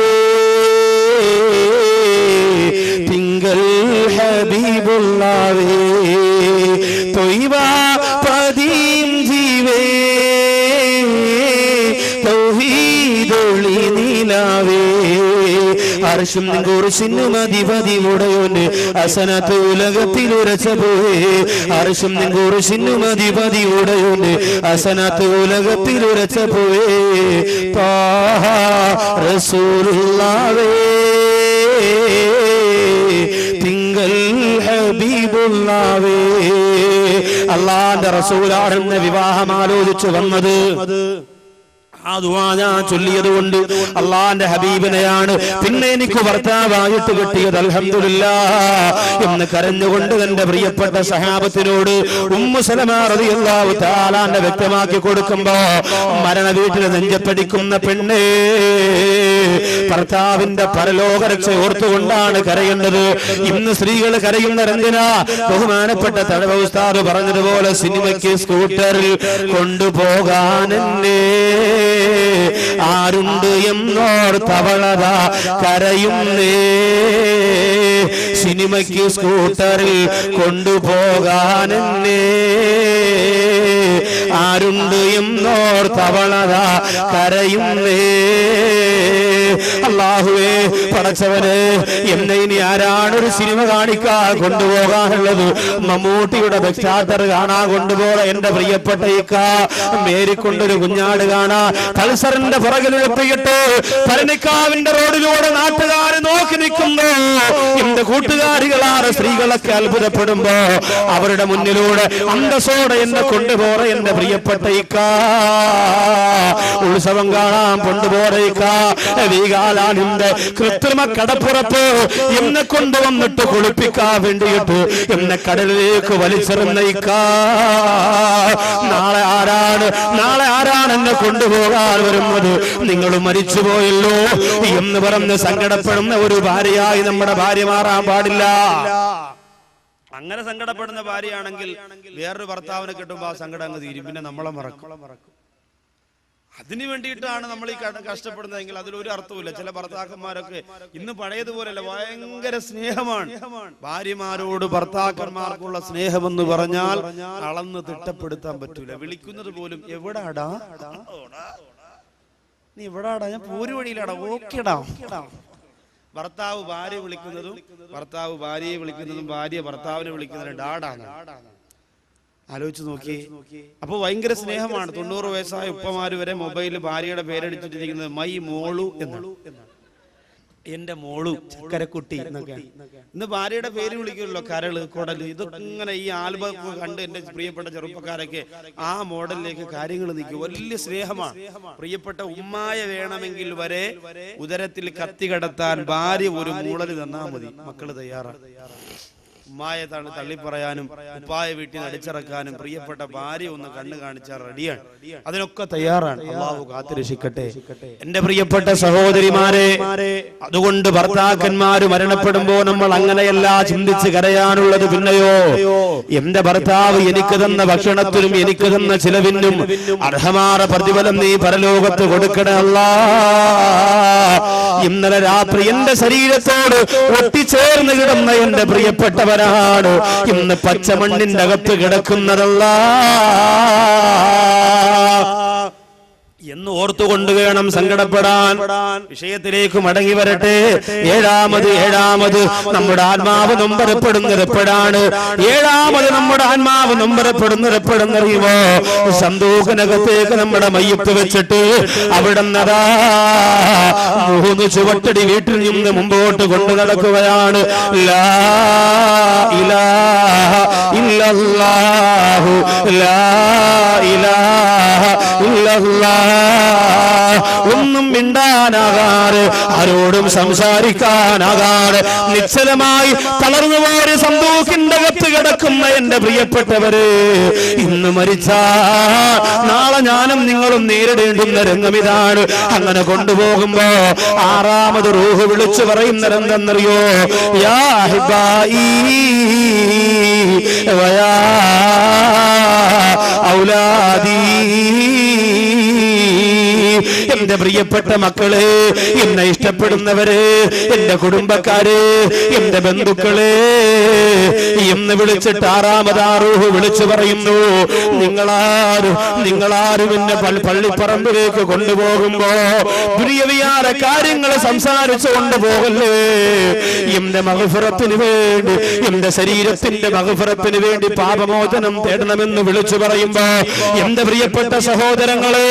തിങ്കൾ ഹബീബുള്ളാഹി തൊയ്വ പദീം ജീവേ തൗഹീദുളി നിലാവേ അർശും കുർസിനും അധിപതി ഉടയോന് അസനത്ത് ഉലകത്തിൽ ഉരച്ച പോയേ. അർശും കുർസിനും അധിപതി ഉടയോന് അസനത്ത് ഉലകത്തിൽ ഉരച്ച പോയേ. താഹ റസൂലുള്ളാഹി തിങ്കൾ ഹബീബുള്ളാഹി. അല്ലാഹുവിന്റെ റസൂലാണെന്ന് വിവാഹം ആലോചിച്ചു വന്നത്. ആ ദുആ ഞാൻ ചൊല്ലിയത് കൊണ്ട് അള്ളാന്റെ ഹബീബിനെയാണ് പിന്നെ എനിക്ക് ഭർത്താവായിട്ട് കിട്ടിയത്, അൽഹംദുലില്ലാഹ് എന്ന് കരഞ്ഞുകൊണ്ട് തന്റെ പ്രിയപ്പെട്ട സഹാബത്തിനോട് ഉമ്മു സലമ റളിയല്ലാഹു തആല വ്യക്തമാക്കി കൊടുക്കുമ്പോ മരണ വീട്ടിൽ നെഞ്ചത്തടിക്കുന്ന പെണ്ണേ, ഭർത്താവിന്റെ പരലോകരക്ഷ ഓർത്തുകൊണ്ടാണ് കരയേണ്ടത്. ഇന്ന് സ്ത്രീകൾ കരയുന്നതെന്തിനാ? ബഹുമാനപ്പെട്ട തഴവ ഉസ്താദ് പറഞ്ഞതുപോലെ സിനിമയ്ക്ക് സ്കൂട്ടറിൽ കൊണ്ടുപോകാനെന്നേ ആരുണ്ട് എന്നോർത്തവളതാ കരയുന്നേ. സിനിമയ്ക്ക് സ്കൂട്ടറിൽ കൊണ്ടുപോകാനെന്നേ ആരുണ്ട് എന്നോർത്തവളതാ കരയുന്നേ. അല്ലാഹുവേ പടച്ചവനെ, എന്നെ ഇനി ആരാണ് ഒരു സിനിമ കാണിക്കാൻ കൊണ്ടുപോകാനുള്ളത്? മമ്മൂട്ടിയുടെ ബെക്സാറ്റർ കാണാൻ കൊണ്ടുപോകാൻ എന്റെ പ്രിയപ്പെട്ട ഇക്ക മേരിക്കൊണ്ടൊരു കുഞ്ഞാട് കാണാ പൾസറിന്റെ പുറകിൽ എത്തിയിട്ട് പരനിക്കാവിന്റെ റോഡിലൂടെ നാട്ടുകാർ നോക്കി നിൽക്കുന്നു. എന്റെ കൂട്ടുകാരികളാണ് സ്ത്രീകളൊക്കെ അത്ഭുതപ്പെടുമ്പോ അവരുടെ മുന്നിലൂടെ അന്തസ്സോടെ എന്നെ കൊണ്ടുപോറ എന്റെ പ്രിയപ്പെട്ട ഇക്ക ഉത്സവം കാണാൻ കൊണ്ടുപോറ ഇക്ക വീകാലാനിന്റെ കൃത്രിമ കടപ്പുറത്ത് എന്നെ കൊണ്ടുവന്നിട്ട് കുളിപ്പിക്കാൻ വേണ്ടിയിട്ട് എന്നെ കടലിലേക്ക് വലിച്ചെറിഞ്ഞ ഇക്ക നാളെ ആരാണ് എന്നെ കൊണ്ടുപോകാൻ വരുന്നത്? നിങ്ങൾ മരിച്ചുപോയല്ലോ എന്ന് പറഞ്ഞ് സങ്കടപ്പെടുന്ന ഒരു ഭാര്യയായി നമ്മുടെ ഭാര്യ മാറാൻ പാടില്ല. അങ്ങനെ സങ്കടപ്പെടുന്ന ഭാര്യയാണെങ്കിൽ വേറൊരു ഭർത്താവിനെ കിട്ടുമ്പോൾ ആ സങ്കടം അങ്ങ് തീരും, പിന്നെ നമ്മളെ മറക്കും. അതിനു വേണ്ടിയിട്ടാണ് നമ്മൾ ഈ കഷ്ടപ്പെടുന്നതെങ്കിൽ അതിലൊരു അർത്ഥമില്ല. ചില ഭർത്താക്കന്മാരൊക്കെ ഇന്ന് പഴയതുപോലെയല്ല, ഭയങ്കര സ്നേഹമാണ്. ഭാര്യമാരോട് ഭർത്താക്കന്മാർക്കുള്ള സ്നേഹമെന്ന് പറഞ്ഞാൽ അളന്ന് തിട്ടപ്പെടുത്താൻ പറ്റൂല. വിളിക്കുന്നത് പോലും എവിടാടാ, നീ എവിടാടാ, ഞാൻ പോരു വഴിയിലാടാ, ഓക്കേടാ. ഭർത്താവ് ഭാര്യ വിളിക്കുന്നതും ഭർത്താവ് ഭാര്യയെ വിളിക്കുന്നതും ഭാര്യ ഭർത്താവിനെ വിളിക്കുന്നതും ഡാഡാണ്. ആലോചിച്ച് നോക്കി. അപ്പൊ ഭയങ്കര സ്നേഹമാണ്. 90 വയസ്സായ ഉപ്പമാര് വരെ മൊബൈലിൽ ഭാര്യയുടെ പേരടിച്ചിട്ടിരിക്കുന്നത് മൈ മോളു എന്നാണ്. എന്റെ മോളു, ചക്കരക്കുട്ടി എന്നൊക്കെയാണ്. ഇന്ന് ഭാര്യയുടെ പേര് വിളിക്കുമല്ലോ, കരള്, കൊടല്. ഇതൊക്കെ ഇങ്ങനെ ഈ ആൽബം കണ്ട് എന്റെ പ്രിയപ്പെട്ട ചെറുപ്പക്കാരൊക്കെ ആ മോഡലിലേക്ക് കാര്യങ്ങൾ നിൽക്കും. വലിയ സ്നേഹമാണ്. പ്രിയപ്പെട്ട ഉമ്മായ വേണമെങ്കിൽ വരെ ഉദരത്തിൽ കത്തി കടത്താൻ ഭാര്യ ഒരു മൂളല് തന്നാ മതി. മക്കള് തയ്യാറാണ്. ഉമ്മായെ തള്ളിപ്പറയാനും ഉപ്പായ വീട്ടിൽ നിന്ന് അടിച്ചിറക്കാനും പ്രിയപ്പെട്ട ഭാര്യ ഒന്ന് കണ്ണു കാണിച്ചാൽ റെഡിയാണ്. അതിനൊക്കെ തയ്യാറാണ്. അള്ളാഹു കാത്തുരക്ഷിക്കട്ടെ. എന്റെ പ്രിയപ്പെട്ട സഹോദരിമാരെ, അതുകൊണ്ട് ഭർത്താക്കന്മാര് മരണപ്പെടുമ്പോ നമ്മൾ അങ്ങനെയല്ല ചിന്തിച്ച് കരയാനുള്ളത്. പിന്നെയോ, എന്റെ ഭർത്താവ് എനിക്ക് തന്ന ഭക്ഷണത്തിനും എനിക്ക് തന്ന ചിലവിനും അർഹമായ പ്രതിഫലം നീ പരലോകത്ത് കൊടുക്കണേ അല്ലാ. ഇന്നലെ രാത്രി എന്റെ ശരീരത്തോട് ഒട്ടിച്ചേർന്ന് കിടന്ന എന്റെ പ്രിയപ്പെട്ടവരാണ് ഇന്ന് പച്ചമണ്ണിന്റെ അകത്ത് കിടക്കുന്നതല്ല എന്ന് ഓർത്തുകൊണ്ട് വേണം സങ്കടപ്പെടാൻ. വിഷയത്തിലേക്ക് മടങ്ങി വരട്ടെ. ഏഴാമത് നമ്മുടെ ആത്മാവ് നൊമ്പരപ്പെടുന്നത് എപ്പോഴാണ്? ഏഴാമത് നമ്മുടെ ആത്മാവ് നൊമ്പരപ്പെടുന്നത് എപ്പോഴെന്നറിയുമോ? സന്തൂഖനകത്തേക്ക് നമ്മുടെ മയ്യത്ത് വെച്ചിട്ട് അവിടെ 3 ചുവട്ടടി വീട്ടിൽ നിന്ന് മുമ്പോട്ട് കൊണ്ടു നടക്കുകയാണ്. ലാ ഇലാഹ ഇല്ലല്ലാഹു ലാ ഇലാഹ ഇല്ലല്ലാഹ്. ഒന്നും മിണ്ടാനാകാറ്, ആരോടും സംസാരിക്കാനാകാറ് നിശ്ചലമായി തളർന്നു പോയ സന്തൂഖിന്റെ അകത്ത് കിടക്കുന്ന എന്റെ പ്രിയപ്പെട്ടവര്, ഇന്ന് മരിച്ചാൽ നാളെ ഞാനും നിങ്ങളും നേരിടേണ്ടുന്ന രംഗമിതാണ്. അങ്ങനെ കൊണ്ടുപോകുമ്പോ 6ാമത് റൂഹ് വിളിച്ചു പറയുന്നതെന്തെന്നറിയോ? യാ ഹിബായി വയാ ഔലാദി. എന്റെ പ്രിയപ്പെട്ട മക്കളെ, എന്നെ ഇഷ്ടപ്പെടുന്നവര്, എന്റെ കുടുംബക്കാര്, എന്റെ ബന്ധുക്കളെ എന്ന് വിളിച്ചിട്ട് 6ാമത് റൂഹ് വിളിച്ചു പറയുന്നു, നിങ്ങളാരും എന്നെ പള്ളിപ്പറമ്പിലേക്ക് കൊണ്ടുപോകുമ്പോ ദുനിയവിയാര കാര്യങ്ങൾ സംസാരിച്ചു കൊണ്ടുപോകല്ലേ. എന്റെ മഗ്ഫിറത്തിന് വേണ്ടി, എന്റെ ശരീരത്തിന്റെ മഗ്ഫിറത്തിന് വേണ്ടി പാപമോചനം തേടണമെന്ന് വിളിച്ചു പറയുമ്പോ എന്റെ പ്രിയപ്പെട്ട സഹോദരങ്ങളെ,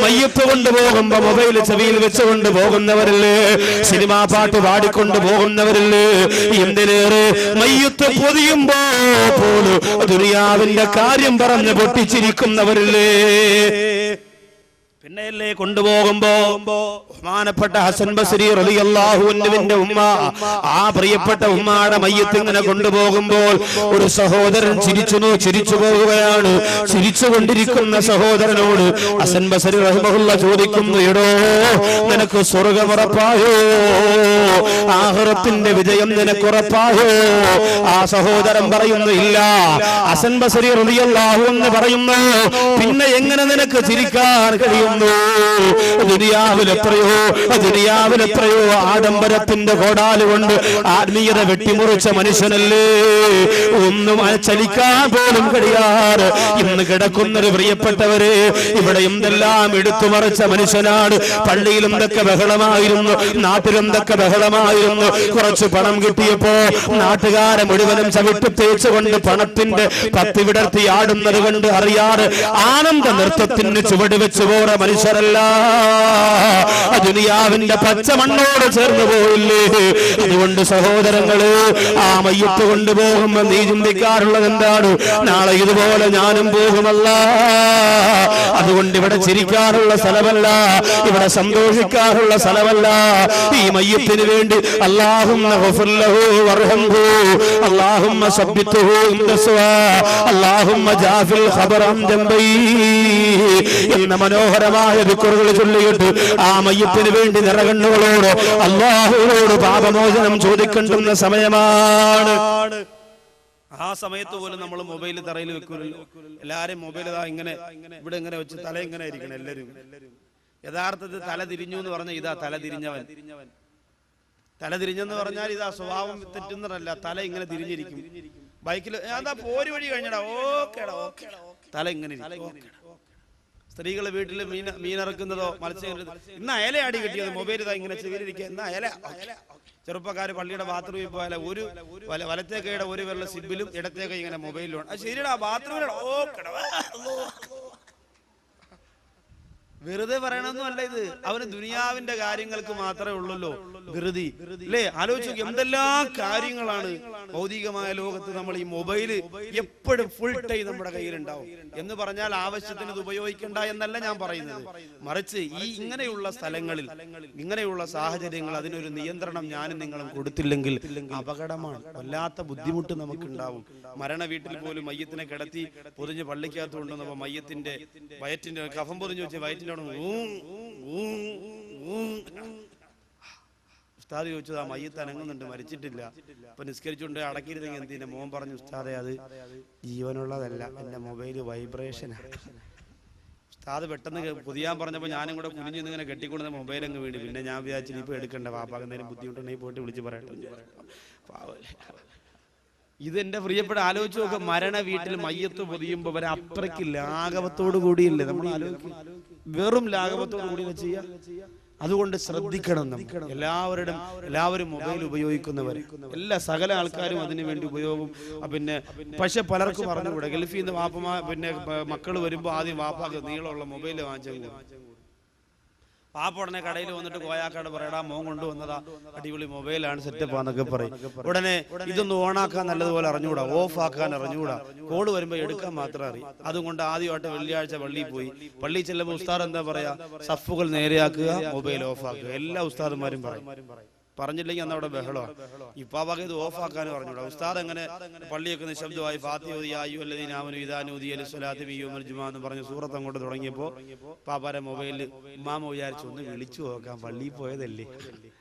മയ്യത്ത് കൊണ്ടുപോകുമ്പോ മൊബൈൽ ചെവിയിൽ വെച്ചുകൊണ്ട് പോകുന്നവരില്ലേ, സിനിമാ പാട്ട് പാടിക്കൊണ്ട് പോകുന്നവരില്ലേ, എന്തിനേറെ മയ്യത്ത് പൊതിയുമ്പോ പോലും ദുനിയാവിന്റെ കാര്യം പറഞ്ഞ് പൊട്ടിച്ചിരിക്കുന്നവരില്ലേ. പിന്നെയല്ലേ കൊണ്ടുപോകുമ്പോ ബഹുമാനപ്പെട്ട ഹസൻ ബസ്രി റളിയല്ലാഹു അൻഹുവിന്റെ ഉമ്മ, ആ പ്രിയപ്പെട്ട ഉമ്മയുടെ മയ്യത്ത് ഇങ്ങനെ കൊണ്ടുപോകുമ്പോൾ ഒരു സഹോദരൻ ചിരിച്ചു പോവുകയാണ്. ചിരിച്ചുകൊണ്ടിരിക്കുന്ന സഹോദരനോട് ഹസൻ ബസ്രി റഹിമഹുള്ള ചോദിക്കുന്നു, എടോ നിനക്ക് സ്വർഗമുറപ്പായോ? ആഖിറത്തിന്റെ വിജയം നിനക്കുറപ്പായോ? ആ സഹോദരൻ പറയുന്നു, ഇല്ല. ഹസൻ ബസ്രി റളിയല്ലാഹു അൻഹു പറയുന്നു, പിന്നെ എങ്ങനെ നിനക്ക് ചിരിക്കാൻ കഴിയും? ദുനിയാവിലെത്രയോ ആഡംബരത്തിന്റെ കോടാല് കൊണ്ട് ആത്മീയത വെട്ടിമുറിച്ച മനുഷ്യനല്ലേ, ഒന്നും ചലിക്കാൻ പോലും കഴിയാറ് ഇന്ന് കിടക്കുന്നൊരു പ്രിയപ്പെട്ടവരെ, ഇവിടെ എന്തെല്ലാം എടുത്തുമറിച്ച മനുഷ്യനാണ്. പള്ളിയിൽ എന്തൊക്കെ ബഹളമായിരുന്നു, നാട്ടിലെന്തൊക്കെ ബഹളമായിരുന്നു. കുറച്ച് പണം കിട്ടിയപ്പോ നാട്ടുകാരെ മുഴുവനും ചവിട്ടി തേച്ചുകൊണ്ട് പണത്തിന്റെ പത്തി വിടർത്തി ആടുന്നത് കണ്ട് അറിയാറ് ആനന്ദ നൃത്തത്തിന് ചുവട് വെച്ച് പോറ മനുഷ്യരല്ല. ദുനിയാവിന്റെ പച്ച മണ്ണോട് ചേർന്ന് പോയില്ലേ. അതുകൊണ്ട് സഹോദരങ്ങള്, ആ മയ്യത്ത് കൊണ്ടുപോകുമ്പോ നീ ചിന്തിക്കാറുള്ളത് എന്താണ്? നാളെ ഇതുപോലെ ഞാനും പോകുമല്ല. അതുകൊണ്ട് ഇവിടെ ചിരിക്കാറുള്ള സ്ഥലമല്ല, ഇവിടെ സന്തോഷിക്കാറുള്ള സ്ഥലമല്ല. ഈ മയ്യത്തിന് വേണ്ടി അല്ലാഹുമ്മ ഗഫിർ ലഹു വർഹംഹു, അല്ലാഹുമ്മ സബ്ബിത്ഹു ഇൻദസ്വാ, അല്ലാഹുമ്മ ജാഫിൽ ഖബറം ജംബൈ എന്ന മനോഹരമായ ദിക്റുകൾ ചൊല്ലിയിട്ട് ആ മയ്യത്തിന് വേണ്ടി നിറകണ്ണുകളോട് അല്ലാഹുവോട് പാപമോചനം ചോദിക്കേണ്ടുന്ന സമയമാണ്. ആ സമയത്ത് പോലും നമ്മൾ മൊബൈൽ തറയിൽ വെക്കൂലല്ലോ. എല്ലാരും മൊബൈൽ ഇങ്ങനെ ഇവിടെ ഇങ്ങനെ വെച്ച് തല ഇങ്ങനെ ഇരിക്കണം എല്ലാരും. യഥാർത്ഥത്തിൽ തല തിരിഞ്ഞു എന്ന് പറഞ്ഞാൽ ഇതാ തല തിരിഞ്ഞവൻ. തല തിരിഞ്ഞെന്ന് പറഞ്ഞാൽ ഇതാ സ്വഭാവം തെറ്റുന്നതല്ല, തല ഇങ്ങനെ തിരിഞ്ഞിരിക്കും. ബൈക്കിൽ അതാ പോര് വഴി കഴിഞ്ഞടാ, ഓക്കേടാ ഓക്കെ, തല ഇങ്ങനെ സ്ത്രീകൾ വീട്ടിൽ മീനിറക്കുന്നതോ മത്സ്യം ഇന്ന് അയലയാടി കിട്ടിയത് മൊബൈൽ ഇതാ ഇങ്ങനെ ചെവിയിലിരിക്കുക ഇന്ന് അയല. ചെറുപ്പക്കാർ പള്ളിയുടെ ബാത്റൂമിൽ പോയാൽ ഒരു വലത്തെ കൈയുടെ ഒരു വെള്ള സിബിലും ഇടത്തെ കൈ ഇങ്ങനെ മൊബൈലിലും. അത് ശരിയാ ബാത്റൂമിലാണ്. വെറുതെ പറയണമെന്നും അല്ല ഇത്. അവന് ദുനിയാവിന്റെ കാര്യങ്ങൾക്ക് മാത്രമേ ഉള്ളല്ലോ വെറുതെ അല്ലേ? ആലോചിച്ചു എന്തെല്ലാം കാര്യങ്ങളാണ് ഭൗതികമായ ലോകത്ത്. നമ്മൾ ഈ മൊബൈല് എപ്പോഴും ഫുൾ ടൈം നമ്മുടെ കയ്യിലുണ്ടാവും എന്ന് പറഞ്ഞാൽ ആവശ്യത്തിന് ഇത് ഉപയോഗിക്കണ്ട എന്നല്ല ഞാൻ പറയുന്നത്. മറിച്ച് ഈ ഇങ്ങനെയുള്ള സ്ഥലങ്ങളിൽ ഇങ്ങനെയുള്ള സാഹചര്യങ്ങൾ അതിനൊരു നിയന്ത്രണം ഞാനും നിങ്ങളും കൊടുത്തില്ലെങ്കിൽ അപകടമാണ്. വല്ലാത്ത ബുദ്ധിമുട്ട് നമുക്കുണ്ടാവും. മരണ വീട്ടിൽ പോലും മയ്യത്തിനെ കിടത്തി പൊതിഞ്ഞ് പള്ളിക്കകത്ത് കൊണ്ടുവന്നപ്പോ മയ്യത്തിന്റെ വയറ്റിന്റെ കഫം പൊതിഞ്ഞ് വെച്ച് വയറ്റിന്റെ ഉസ്താദ് ചോദിച്ചത് ആ മയ്യത്ത് അനങ്ങുന്നുണ്ട്, മരിച്ചിട്ടില്ല. അപ്പൊ നിസ്കരിച്ചുകൊണ്ട് അടക്കിയിരുന്നെങ്കിൽ എന്തിന്റെ മോൻ പറഞ്ഞു ഉസ്താദെ അത് ജീവനുള്ളതല്ല, എന്റെ മൊബൈല് വൈബ്രേഷനാണ്. ഉസ്താദ് പെട്ടെന്ന് പുതിയാൻ പറഞ്ഞപ്പോൾ ഞാനും കൂടെ കുനിഞ്ഞു ഇങ്ങനെ കെട്ടിക്കൊണ്ടുന്ന മൊബൈൽ അങ്ങ് വീണ്. പിന്നെ ഞാൻ വിചാരിച്ചു ഇപ്പൊ എടുക്കണ്ട, വാപ്പാക്കുന്നതിനും ബുദ്ധിമുട്ടുണ്ടെങ്കിൽ പോയിട്ട് വിളിച്ച് പറയട്ടെ. ഇതെന്റെ പ്രിയപ്പെട്ട ആലോചിച്ച് നോക്കുക. മരണ വീട്ടിൽ മയ്യത്ത് പൊതിയുമ്പോ വരെ അത്രയ്ക്ക് ലാഘവത്തോടു കൂടിയില്ലേ നമ്മൾ ആലോചിക്കും. വെറും ലാഘവത്തോടു കൂടി ചെയ്യാം. അതുകൊണ്ട് ശ്രദ്ധിക്കണം. നമ്മൾ എല്ലാവരും മൊബൈൽ ഉപയോഗിക്കുന്നവർ എല്ലാ സകല ആൾക്കാരും അതിനു വേണ്ടി ഉപയോഗം. പിന്നെ പക്ഷെ പലർക്കും പറഞ്ഞുകൂടെ ഗൾഫിൽ നിന്ന് വാപ്പമാ പിന്നെ മക്കൾ വരുമ്പോ ആദ്യം വാപ്പാക്ക് നീളമുള്ള മൊബൈൽ വാങ്ങിച്ചു. പാപ്പ ഉടനെ കടയിൽ വന്നിട്ട് കോയാക്കാട് പറയടാ മോൻ കൊണ്ടുവന്നതാ അടിപൊളി മൊബൈലാണ് സെറ്റപ്പാന്നൊക്കെ പറയും. ഉടനെ ഇതൊന്ന് ഓണാക്കാൻ നല്ലതുപോലെ അറിഞ്ഞുകൂടാ, ഓഫ് ആക്കാൻ അറിഞ്ഞുകൂടാ, കോള് വരുമ്പോ എടുക്കാൻ മാത്രം അറിയാം. അതുകൊണ്ട് ആദ്യമായിട്ട് വെള്ളിയാഴ്ച പള്ളിയിൽ പോയി. പള്ളിയിൽ ചെല്ലുമ്പോൾ ഉസ്താദ് എന്താ പറയാ, സഫുകൾ നേരെയാക്കുക, മൊബൈൽ ഓഫ് ആക്കുക. എല്ലാ ഉസ്താദന്മാരും പറയും. പറഞ്ഞില്ലെങ്കിൽ അന്ന് അവിടെ ബഹളമാണ്. ഇപ്പാവാക്ക് ഇത് ഓഫ് ആക്കാനും പറഞ്ഞൂടാ. ഉസ്താദ് അങ്ങനെ പള്ളിയൊക്കെ നിശബ്ദമായി എന്ന് പറഞ്ഞ് സൂറത്ത് അങ്ങോട്ട് തുടങ്ങിയപ്പോ പാപ്പാരെ മൊബൈലിൽ ഉമ്മാമ വിചാരിച്ചു ഒന്ന് വിളിച്ചു നോക്കാം, പള്ളിയിൽ പോയതല്ലേ,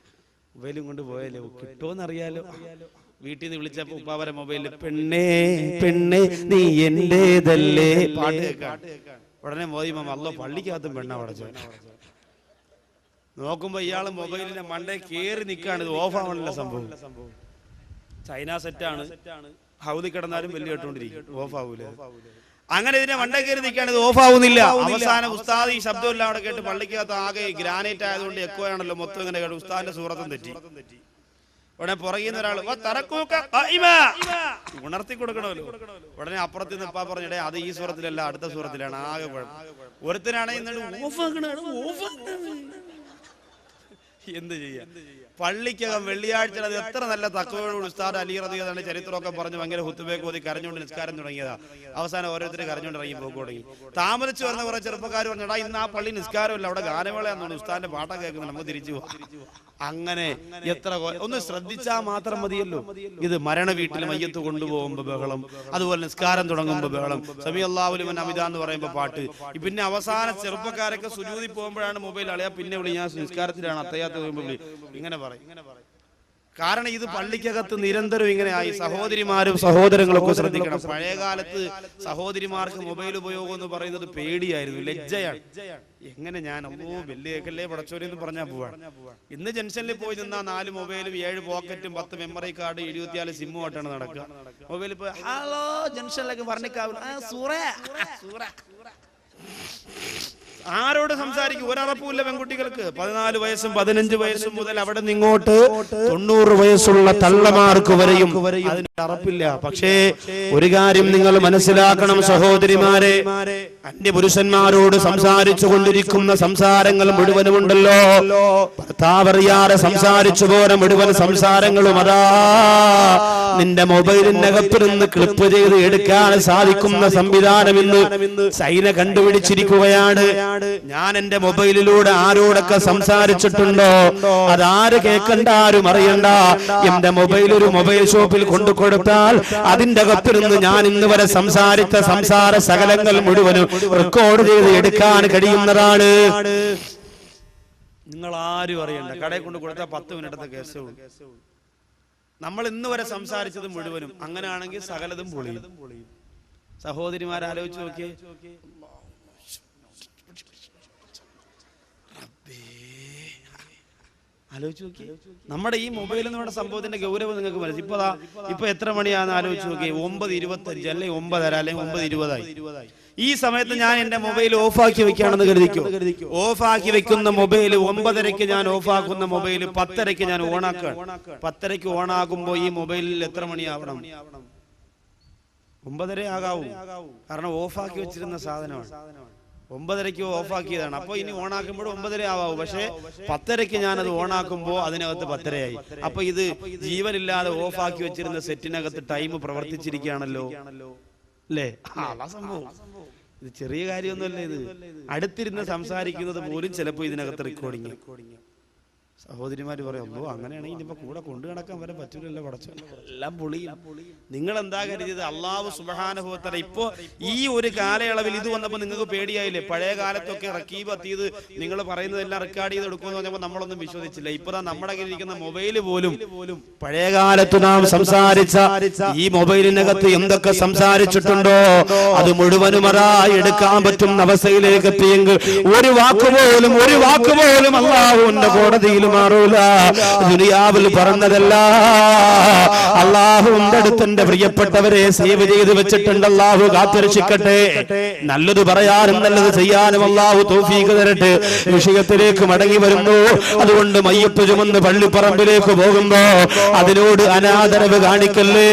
മൊബൈലും കൊണ്ട് പോയല്ലേ, കിട്ടുമോന്നറിയാലോ. വീട്ടിൽ നിന്ന് വിളിച്ചപ്പോ ഉപ്പാവരെ മൊബൈലിൽ പെണ്ണേ പെണ്ണേ നീ എന്റേതല്ലേ പാട്ട് കേൾക്കാൻ. ഉടനെ മോദി മാമ അല്ലോ പള്ളിക്കകത്തും പെണ്ണ പടച്ചോ. നോക്കുമ്പോ ഇയാള് മൊബൈലിന്റെ മണ്ടേ കേറി നിൽക്കാണ്. ഇത് ഓഫ് ആവണല്ല സംഭവം. ചൈന സെറ്റാണ്, ഹൗദി കിടന്നാലും വലിയ കേട്ടോണ്ടിരിക്കും, ഓഫ് ആവൂല. അങ്ങനെ ഇതിനെ മണ്ടേ കയറി നിൽക്കാണ്, ഇത് ഓഫ് ആവുന്നില്ല. അവസാനം ഉസ്താദ് ഈ ശബ്ദമെല്ലാം അവിടെ കേട്ട് പള്ളിക്കകത്ത് ആകെ ഗ്രാനൈറ്റ് ആയതുകൊണ്ട് എക്കോ ആണല്ലോ മൊത്തം ഇങ്ങനെ കേട്ടു. ഉസ്താദിന്റെ സൂറത്തും തെറ്റി. ഉടനെ പുറകിന്ന് ഒരാൾ ഉണർത്തി കൊടുക്കണമല്ലോ. ഉടനെ അപ്പുറത്ത് നിന്ന് ഇപ്പാ പറഞ്ഞിടേ അത് ഈ സൂറത്തിലല്ല അടുത്ത സൂറത്തിലാണ്. ആകെ ഒരുത്തനാണെങ്കിൽ എന്ത് ചെയ്യാം. പള്ളിക്കകം വെള്ളിയാഴ്ച അത് എത്ര നല്ല തക്കവയോട് ഉസ്താദ് അലി റളിയല്ലാഹു ചരിത്രമൊക്കെ പറഞ്ഞ് ഭയങ്കര ഹുത്തുബയൊക്കെ ഓതി കരഞ്ഞുകൊണ്ട് നിസ്കാരം തുടങ്ങിയതാ. അവസാനം ഓരോരുത്തർ കരഞ്ഞുകൊണ്ട് ഇറങ്ങി പോക്ക് തുടങ്ങി. താമസിച്ചു വരുന്ന കുറെ ചെറുപ്പക്കാർ പറഞ്ഞാ ഇന്ന് ആ പള്ളി നിസ്കാരമല്ല, അവിടെ ഗാനമേളയാണെന്ന് ഉസ്താദിന്റെ പാട്ടൊക്കെ കേൾക്കുന്നത്, നമുക്ക് തിരിച്ചു പോകാം. അങ്ങനെ എത്ര ഒന്ന് ശ്രദ്ധിച്ചാൽ മാത്രം മതിയല്ലോ. ഇത് മരണ വീട്ടിൽ മയ്യത്ത് കൊണ്ടുപോകുമ്പോ ബഹളം, അതുപോലെ നിസ്കാരം തുടങ്ങുമ്പോ ബഹളം, സമീഅല്ലാഹു ലിമൻ ഹമിദ എന്ന് പറയുമ്പോ പാട്ട്. പിന്നെ അവസാന ചെറുപ്പക്കാരൊക്കെ സുജൂദിൽ പോകുമ്പോഴാണ് മൊബൈൽ അളയാ, പിന്നെ വിളി ഞാൻ നിസ്കാരത്തിലാണ് അത്തയ്യാത്ത് ഇങ്ങനെ പറയും. കാരണം ഇത് പള്ളിക്കകത്ത് നിരന്തരം ഇങ്ങനെ ആയി. സഹോദരിമാരും സഹോദരങ്ങളൊക്കെ ശ്രദ്ധിക്കണം. പഴയ കാലത്ത് സഹോദരിമാർക്ക് മൊബൈൽ ഉപയോഗം എന്ന് പറയുന്നത് പേടിയായിരുന്നു, ലജ്ജയാണ്. എങ്ങനെ ഞാൻ വലിയക്കല്ലേ പടച്ചോരെന്ന് പറഞ്ഞാൽ പോവാണ്. ഇന്ന് ജംഗ്ഷനിൽ പോയി നിന്നാ 4 മൊബൈലും 7 പോക്കറ്റും 10 മെമ്മറി കാർഡ് 74 സിമ്മും ആയിട്ടാണ് നടക്കുക. മൊബൈലിൽ പോയി ഹലോ ജംഗ്ഷനിലേക്ക് പറഞ്ഞേക്കാവില്ല, ആരോട് സംസാരിക്കും? ഒരറപ്പുമില്ല പെൺകുട്ടികൾക്ക്. 14 വയസ്സും 15 വയസ്സും മുതൽ അവിടെ നിങ്ങോട്ട് 90 വയസ്സുള്ള തള്ളമാർക്ക് വരെയും അതിന് അറപ്പില്ല. പക്ഷേ ഒരു കാര്യം നിങ്ങൾ മനസ്സിലാക്കണം സഹോദരിമാരെ, അന്യപുരുഷന്മാരോട് സംസാരിച്ചു കൊണ്ടിരിക്കുന്ന സംസാരങ്ങൾ മുഴുവനുമുണ്ടല്ലോ, ഭർത്താവറിയാതെ സംസാരിച്ചു പോലെ മുഴുവൻ സംസാരങ്ങളും അതാ നിന്റെ മൊബൈലിനകത്ത് നിന്ന് ക്ലിപ്പ് ചെയ്ത് എടുക്കാൻ സാധിക്കുന്ന സംവിധാനം ഇന്ന് ചൈന കണ്ടുപിടിച്ചിരിക്കുകയാണ്. ഞാൻ എന്റെ മൊബൈലിലൂടെ ആരോടൊക്കെ സംസാരിച്ചിട്ടുണ്ടോ അതാര് കേൾക്കണ്ട, ആരും അറിയണ്ട. എന്റെ മൊബൈൽ ഒരു മൊബൈൽ ഷോപ്പിൽ കൊണ്ടു കൊടുത്താൽ അതിന്റെ അകത്തിരുന്ന് ഞാൻ ഇന്ന് വരെ സംസാരിച്ച സംസാര സകലങ്ങൾ മുഴുവനും റെക്കോർഡ് ചെയ്ത് എടുക്കാൻ കഴിയുന്നതാണ്. നിങ്ങൾ ആരും അറിയണ്ട, കടയിൽ കൊണ്ട് കൊടുത്താൽ 10 മിനിറ്റത്തെ കേസേ ഉള്ളൂ. നമ്മൾ ഇന്ന് വരെ സംസാരിച്ചത് മുഴുവനും. അങ്ങനെയാണെങ്കിൽ സകലതും പൊളിയും. സഹോദരിമാരാലോചിച്ച് നോക്കിയേ, ആലോചിച്ച് നോക്കി. നമ്മുടെ ഈ മൊബൈൽ എന്ന് പറയുന്ന സംഭവത്തിന്റെ ഗൗരവം നിങ്ങൾക്ക് മനസ്സിലായി. ഇപ്പൊ എത്ര മണിയാണെന്ന് ആലോചിച്ച് നോക്കി. 9:25 അല്ലെങ്കിൽ 9:30 അല്ലെങ്കിൽ 9:20. ഈ സമയത്ത് ഞാൻ എന്റെ മൊബൈൽ ഓഫാക്കി വെക്കുകയാണെന്ന് കരുതിക്കോ. ഓഫാക്കി വെക്കുന്ന മൊബൈൽ 9:30 ഞാൻ ഓഫാക്കുന്ന മൊബൈൽ 10:30 ഞാൻ ഓണാക്കുകയാണ്. 10:30 ഓണാകുമ്പോ ഈ മൊബൈലിൽ എത്ര മണിയാവണം? 9:30 ആകാവൂ. കാരണം ഓഫാക്കി വെച്ചിരുന്ന സാധനമാണ്. 9:30 ഓഫാക്കിയതാണ്. അപ്പൊ ഇനി ഓണാക്കുമ്പോൾ 9:30 ആവാവൂ. പക്ഷെ 10:30 ഞാനത് ഓണാക്കുമ്പോ അതിനകത്ത് 10:30 ആയി. അപ്പൊ ഇത് ജീവനില്ലാതെ ഓഫാക്കി വെച്ചിരുന്ന സെറ്റിനകത്ത് ടൈം പ്രവർത്തിച്ചിരിക്കുകയാണല്ലോ അല്ലേ? അതാ സംഭവം. ഇത് ചെറിയ കാര്യമൊന്നുമല്ല. ഇത് അടുത്തിരുന്ന് സംസാരിക്കുന്നത് പോലും ചിലപ്പോ ഇതിനകത്ത് റെക്കോർഡിങ്. സഹോദരിമാര് പറയുമ്പോ അങ്ങനെയാണെങ്കിൽ ഇനിയിപ്പോ കൂടെ കൊണ്ടു നടക്കാൻ വരെ പറ്റൂലല്ലോ. പടച്ചോ എല്ലാം പൊളിയും. നിങ്ങൾ എന്താ കരുതിയത്? അള്ളാഹു സുബ്ഹാനഹു വ തആല ഇപ്പോ ഈ ഒരു കാലയളവിൽ ഇത് വന്നപ്പോ നിങ്ങൾക്ക് പേടിയായില്ലേ? പഴയ കാലത്തൊക്കെ റക്കീബ് അത്തീത് നിങ്ങൾ പറയുന്നതെല്ലാം റെക്കോർഡ് ചെയ്ത് എടുക്കുമെന്ന് പറഞ്ഞപ്പോ നമ്മളൊന്നും വിശ്വസിച്ചില്ല. ഇപ്പൊ നമ്മുടെ കയ്യിലിരിക്കുന്ന മൊബൈല് പോലും പഴയ കാലത്ത് നാം സംസാരിച്ച ഈ മൊബൈലിനകത്ത് എന്തൊക്കെ സംസാരിച്ചിട്ടുണ്ടോ അത് മുഴുവനും അതായി എടുക്കാൻ പറ്റുന്ന അവസ്ഥയിലേക്ക് എത്തിയെങ്കിൽ ഒരു വാക്കുപോലും അള്ളാഹുവിന്റെ കോടതിയിൽ മാറൂല. ദുനിയാവിൽ പറഞ്ഞതല്ല, അള്ളാഹുവിന്റെ അടുത്ത് എന്റെ പ്രിയപ്പെട്ടവരെ സേവ് ചെയ്ത് വെച്ചിട്ടുണ്ട്. അള്ളാഹു കാത്തുരക്ഷിക്കട്ടെ. നല്ലത് പറയാനും നല്ലത് ചെയ്യാനും അള്ളാഹു തൗഫീഖ് തരട്ടെ. വിഷയത്തിലേക്ക് മടങ്ങി വരുന്നു. അതുകൊണ്ട് മയ്യത്ത് ചുമന്ന് പള്ളിപ്പറമ്പിലേക്ക് പോകുമ്പോ അതിനോട് അനാദരവ് കാണിക്കല്ലേ.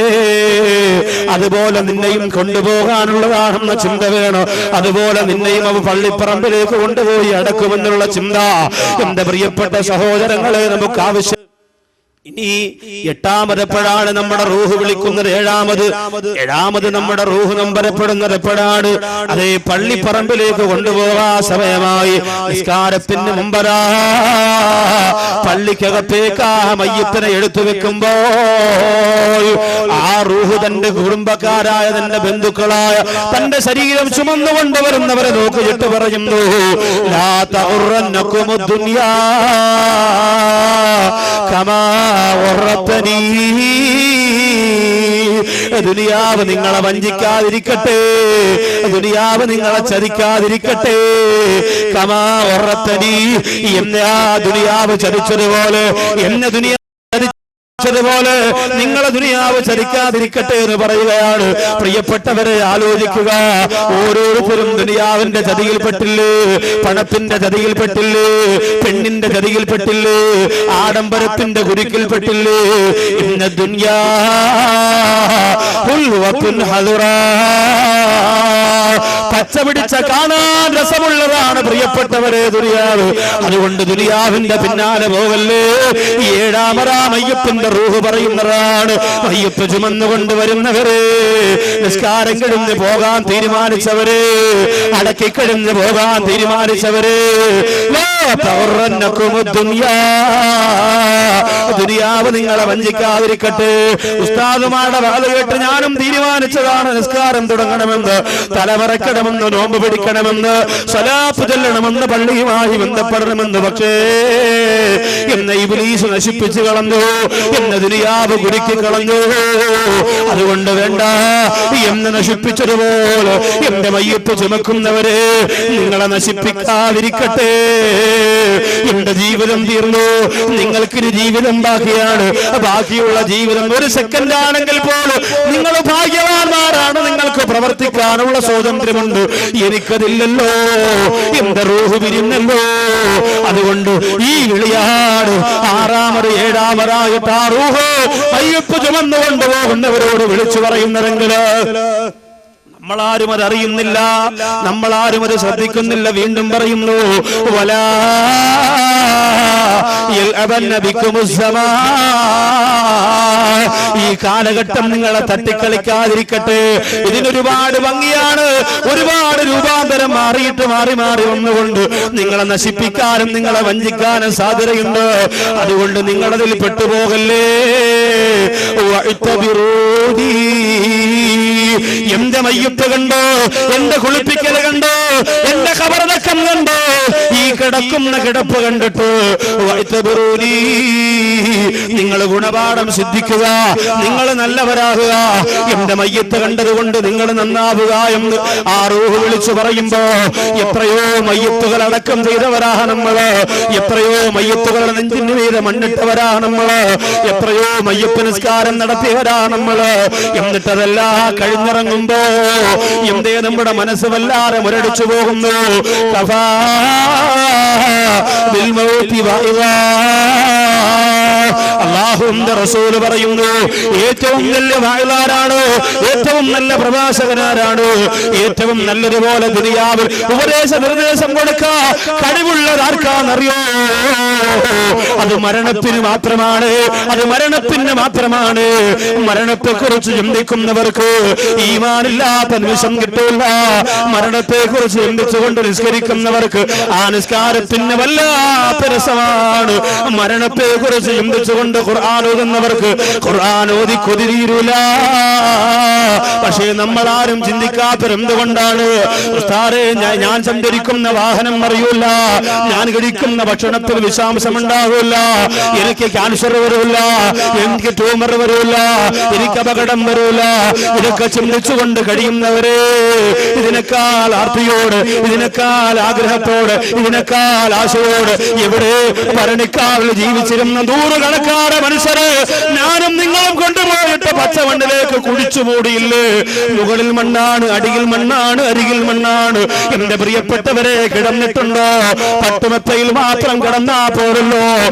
അതുപോലെ നിന്നെയും കൊണ്ടുപോകാനുള്ളതാണെന്ന ചിന്ത വേണം. അതുപോലെ നിന്നെയും അവ പള്ളിപ്പറമ്പിലേക്ക് കൊണ്ടുപോയി അടക്കുമെന്നുള്ള ചിന്ത എന്റെ പ്രിയപ്പെട്ട സഹോദരങ്ങളെ നമുക്ക് ആവശ്യം. ഇനി 8ാമതെപ്പോഴാണ് നമ്മുടെ റൂഹ് വിളിക്കുന്നത്? 7ാമത് നമ്മുടെ റൂഹ് നമ്പരപ്പെടുന്നത് എപ്പോഴാണ്? അതേ പള്ളിപ്പറമ്പിലേക്ക് കൊണ്ടുപോകാ സമയമായി. നിസ്കാരത്തിന് മുമ്പരാ പള്ളിക്കകത്തേക്കാ മയ്യത്തിനെ എടുത്തു വെക്കുമ്പോ ആ റൂഹ് തന്റെ കുടുംബക്കാരായ തന്റെ ബന്ധുക്കളായ തന്റെ ശരീരം ചുമന്നുകൊണ്ട് വരുന്നവരെ നോക്കിയിട്ട് പറയുന്നു, ലാ തഉറന്നകുമുദ് ദുനിയാ കമാ ദുനിയാവ് നിങ്ങളെ വഞ്ചിക്കാതിരിക്കട്ടെ, ദുനിയാവ് നിങ്ങളെ ചതിക്കാതിരിക്കട്ടെ. കമാ വറത്തനി, എന്നെ ആ ദുനിയാവ് ചതിച്ചതുപോലെ എന്നെ ദുനിയാവ് പോലെ നിങ്ങളെ ദുനിയാവ് ചതിക്കാതിരിക്കട്ടെ എന്ന് പറയുകയാണ്. പ്രിയപ്പെട്ടവരെ ആലോചിക്കുക. ഓരോരുത്തരും ദുനിയാവിന്റെ ചതിയിൽപ്പെട്ടില്ലേ? പണത്തിന്റെ ചതിയിൽപ്പെട്ടില്ലേ? പെണ്ണിന്റെ ചതിയിൽപ്പെട്ടില്ലേ? ആഡംബരത്തിന്റെ കുരുക്കിൽപ്പെട്ടില്ലേ? ഇന്ന ദുനിയാ ഹുൽവത്തുൻ ഹദുറാ, പച്ച പിടിച്ച കാണാൻ രസമുള്ളതാണ് പ്രിയപ്പെട്ടവരെ ദുനിയാവ്. അതുകൊണ്ട് ദുനിയാവിന്റെ പിന്നാലെ പോകല്ലേ. 7ാമതാം അയ്യപ്പന്റെ റൂഹ് പറയുന്നതാണ്, അയ്യപ്പ ചുമന്നുകൊണ്ട് വരുന്നവരെ, നിസ്കാരം കഴിഞ്ഞ് പോകാൻ തീരുമാനിച്ചവരെ, അടക്കി കഴിഞ്ഞ് പോകാൻ തീരുമാനിച്ചവരെ, ദുനിയാവ് നിങ്ങളെ വഞ്ചിക്കാതിരിക്കട്ടെ. ഉസ്താദുമാരുടെ വാല് കേട്ട് ഞാനും തീരുമാനിച്ചതാണ് നിസ്കാരം തുടങ്ങണമെന്ന്, തലമറക്കണമെന്ന്, നോമ്പ് പിടിക്കണമെന്ന്, സ്വലാത്ത് ചൊല്ലണമെന്ന്, പള്ളിയുമായി ബന്ധപ്പെടണമെന്ന്. പക്ഷേ എന്നെ ഇബ്ലീസ് നശിപ്പിച്ചു കളഞ്ഞു, എന്നെ ദുനിയാവ് കുരുക്കി കളഞ്ഞു. അതുകൊണ്ട് വേണ്ട, എന്നെ നശിപ്പിച്ചതുപോലെ എന്റെ മയ്യത്ത് ചുമക്കുന്നവരെ നിങ്ങളെ നശിപ്പിക്കാതിരിക്കട്ടെ. എന്റെ ജീവിതം തീർന്നു, നിങ്ങൾക്കൊരു ജീവിതം ബാക്കിയാണ്. ബാക്കിയുള്ള ജീവിതം 1 സെക്കൻഡ് ആണെങ്കിൽ പോലും നിങ്ങൾ ഭാഗ്യവാന്മാരാണ്. നിങ്ങൾക്ക് പ്രവർത്തിക്കാനുള്ള സ്വാതന്ത്ര്യമുണ്ട്. എനിക്കതില്ലല്ലോ, എന്റെ റൂഹ് പിരിഞ്ഞല്ലോ. അതുകൊണ്ട് ഈ വിളിയാണ് 6ാമത് 7ാമതായിട്ട് ആ റൂഹ് അയ്യപ്പ് ചുമന്നുകൊണ്ട് പോകുന്നവരോട് വിളിച്ചു പറയുന്നതെങ്കിൽ നമ്മളാരും അത് അറിയുന്നില്ല, നമ്മളാരും അത് ശ്രദ്ധിക്കുന്നില്ല. വീണ്ടും പറയുന്നു, വലാ ഈ കാലഘട്ടം നിങ്ങളെ തട്ടിക്കളിക്കാതിരിക്കട്ടെ. ഇതിനൊരുപാട് ഭംഗിയാണ്, ഒരുപാട് രൂപാന്തരം മാറിയിട്ട് മാറി വന്നുകൊണ്ട് നിങ്ങളെ നശിപ്പിക്കാനും നിങ്ങളെ വഞ്ചിക്കാനും സാധ്യതയുണ്ട്. അതുകൊണ്ട് നിങ്ങളതിൽ പെട്ടുപോകല്ലേ. എന്റെ മയ്യത്ത് കണ്ടോ, എന്റെ കുളിപ്പിക്കൽ കണ്ടോ, എന്റെ ഖബറടക്കം കണ്ടോ, ഈ കിടക്കുന്ന കിടപ്പ് കണ്ടിട്ട് നിങ്ങൾ ഗുണപാഠം സിദ്ധിക്കുക, നിങ്ങൾ നല്ലവരാകുക, എന്റെ മയ്യത്ത് കണ്ടതുകൊണ്ട് നിങ്ങൾ നന്നാവുക എന്ന് ആ റൂഹ് വിളിച്ചു പറയുമ്പോ എത്രയോ മയ്യത്തുകൾ അടക്കം ചെയ്തവരാണ് നമ്മള്, എത്രയോ മയ്യത്തുകളുടെ നെഞ്ചിന് മീതെ മണ്ണിട്ടവരാ നമ്മള്, എത്രയോ മയ്യത്ത് നിസ്കാരം നടത്തിയവരാ നമ്മള്. എന്നിട്ടതെല്ലാം കഴിഞ്ഞിറങ്ങുമ്പോ എന്തേ നമ്മുടെ മനസ്സ് വല്ലാതെ മുരടിച്ചു പോകുന്നു. അല്ലാഹുവിന്റെ റസൂൽ പറയുന്നു, ഏറ്റവും നല്ല വായിലാരാണ്, ഏറ്റവും നല്ല പ്രഭാഷകനാരാണ്, ഏറ്റവും നല്ലതുപോലെ ദുനിയാവിൽ ഉപദേശ നിർദ്ദേശം കൊടുക്കാൻ കഴിവുള്ളതാർക്കാന്നറിയോ? അത് മരണത്തിന് മാത്രമാണ്, അത് മരണത്തിന് മാത്രമാണ്. മരണത്തെ കുറിച്ച് ചിന്തിക്കുന്നവർക്ക് ഈമാനില്ലാത്ത നിമിഷം കിട്ടില്ല. മരണത്തെ കുറിച്ച് ചിന്തിച്ചുകൊണ്ട് നിസ്കരിക്കുന്നവർക്ക് ആ നിസ്കാരത്തിന് വല്ലാത്ത രസമാണ്. മരണത്തെ കുറിച്ച് ചിന്തിച്ചുകൊണ്ട് ഖുർആൻ ഓതുന്നവർക്ക് ഖുർആൻ ഓതി കൊതി തീരൂല. പക്ഷേ നമ്മൾ ആരും ചിന്തിക്കാത്തതെന്തുകൊണ്ടാണ്? ഉസ്താദേ, ഞാൻ സഞ്ചരിക്കുന്ന വാഹനം അറിയൂല, ഞാൻ കഴിക്കുന്ന ഭക്ഷണത്തിൽ വിഷാംശം ഉണ്ടാവില്ല, എനിക്ക് ക്യാൻസർ വരില്ല, എനിക്ക് ട്യൂമർ വരില്ല, എനിക്ക് അപകടം വരില്ല. ഇതൊക്കെ ചിന്തിച്ചുകൊണ്ട് കഴിയുന്നവരെ ഇതിനേക്കാൾ ആർത്തിയോട്, ഇതിനേക്കാൾ ആഗ്രഹത്തോട്, ഇതിനേക്കാൾ ആശയോട് എവിടെ ഭരണിക്കാവിൽ ജീവിച്ചിരുന്ന നൂറുകണക്കാട് മനുഷ്യര് ഞാനും നിങ്ങളും കൊണ്ടുപോയിട്ട് പച്ചമണ്ണിലേക്ക് കുഴിച്ചു മൂടിയില്ലേ? മുകളിൽ മണ്ണാണ്, അടിയിൽ മണ്ണാണ്, അരികിൽ മണ്ണാണ്. എന്റെ പ്രിയപ്പെട്ടവരെ, കിടന്നിട്ടുണ്ടോ? പട്ടുമെത്തയിൽ മാത്രം കിടന്നാ പോരല്ലോ,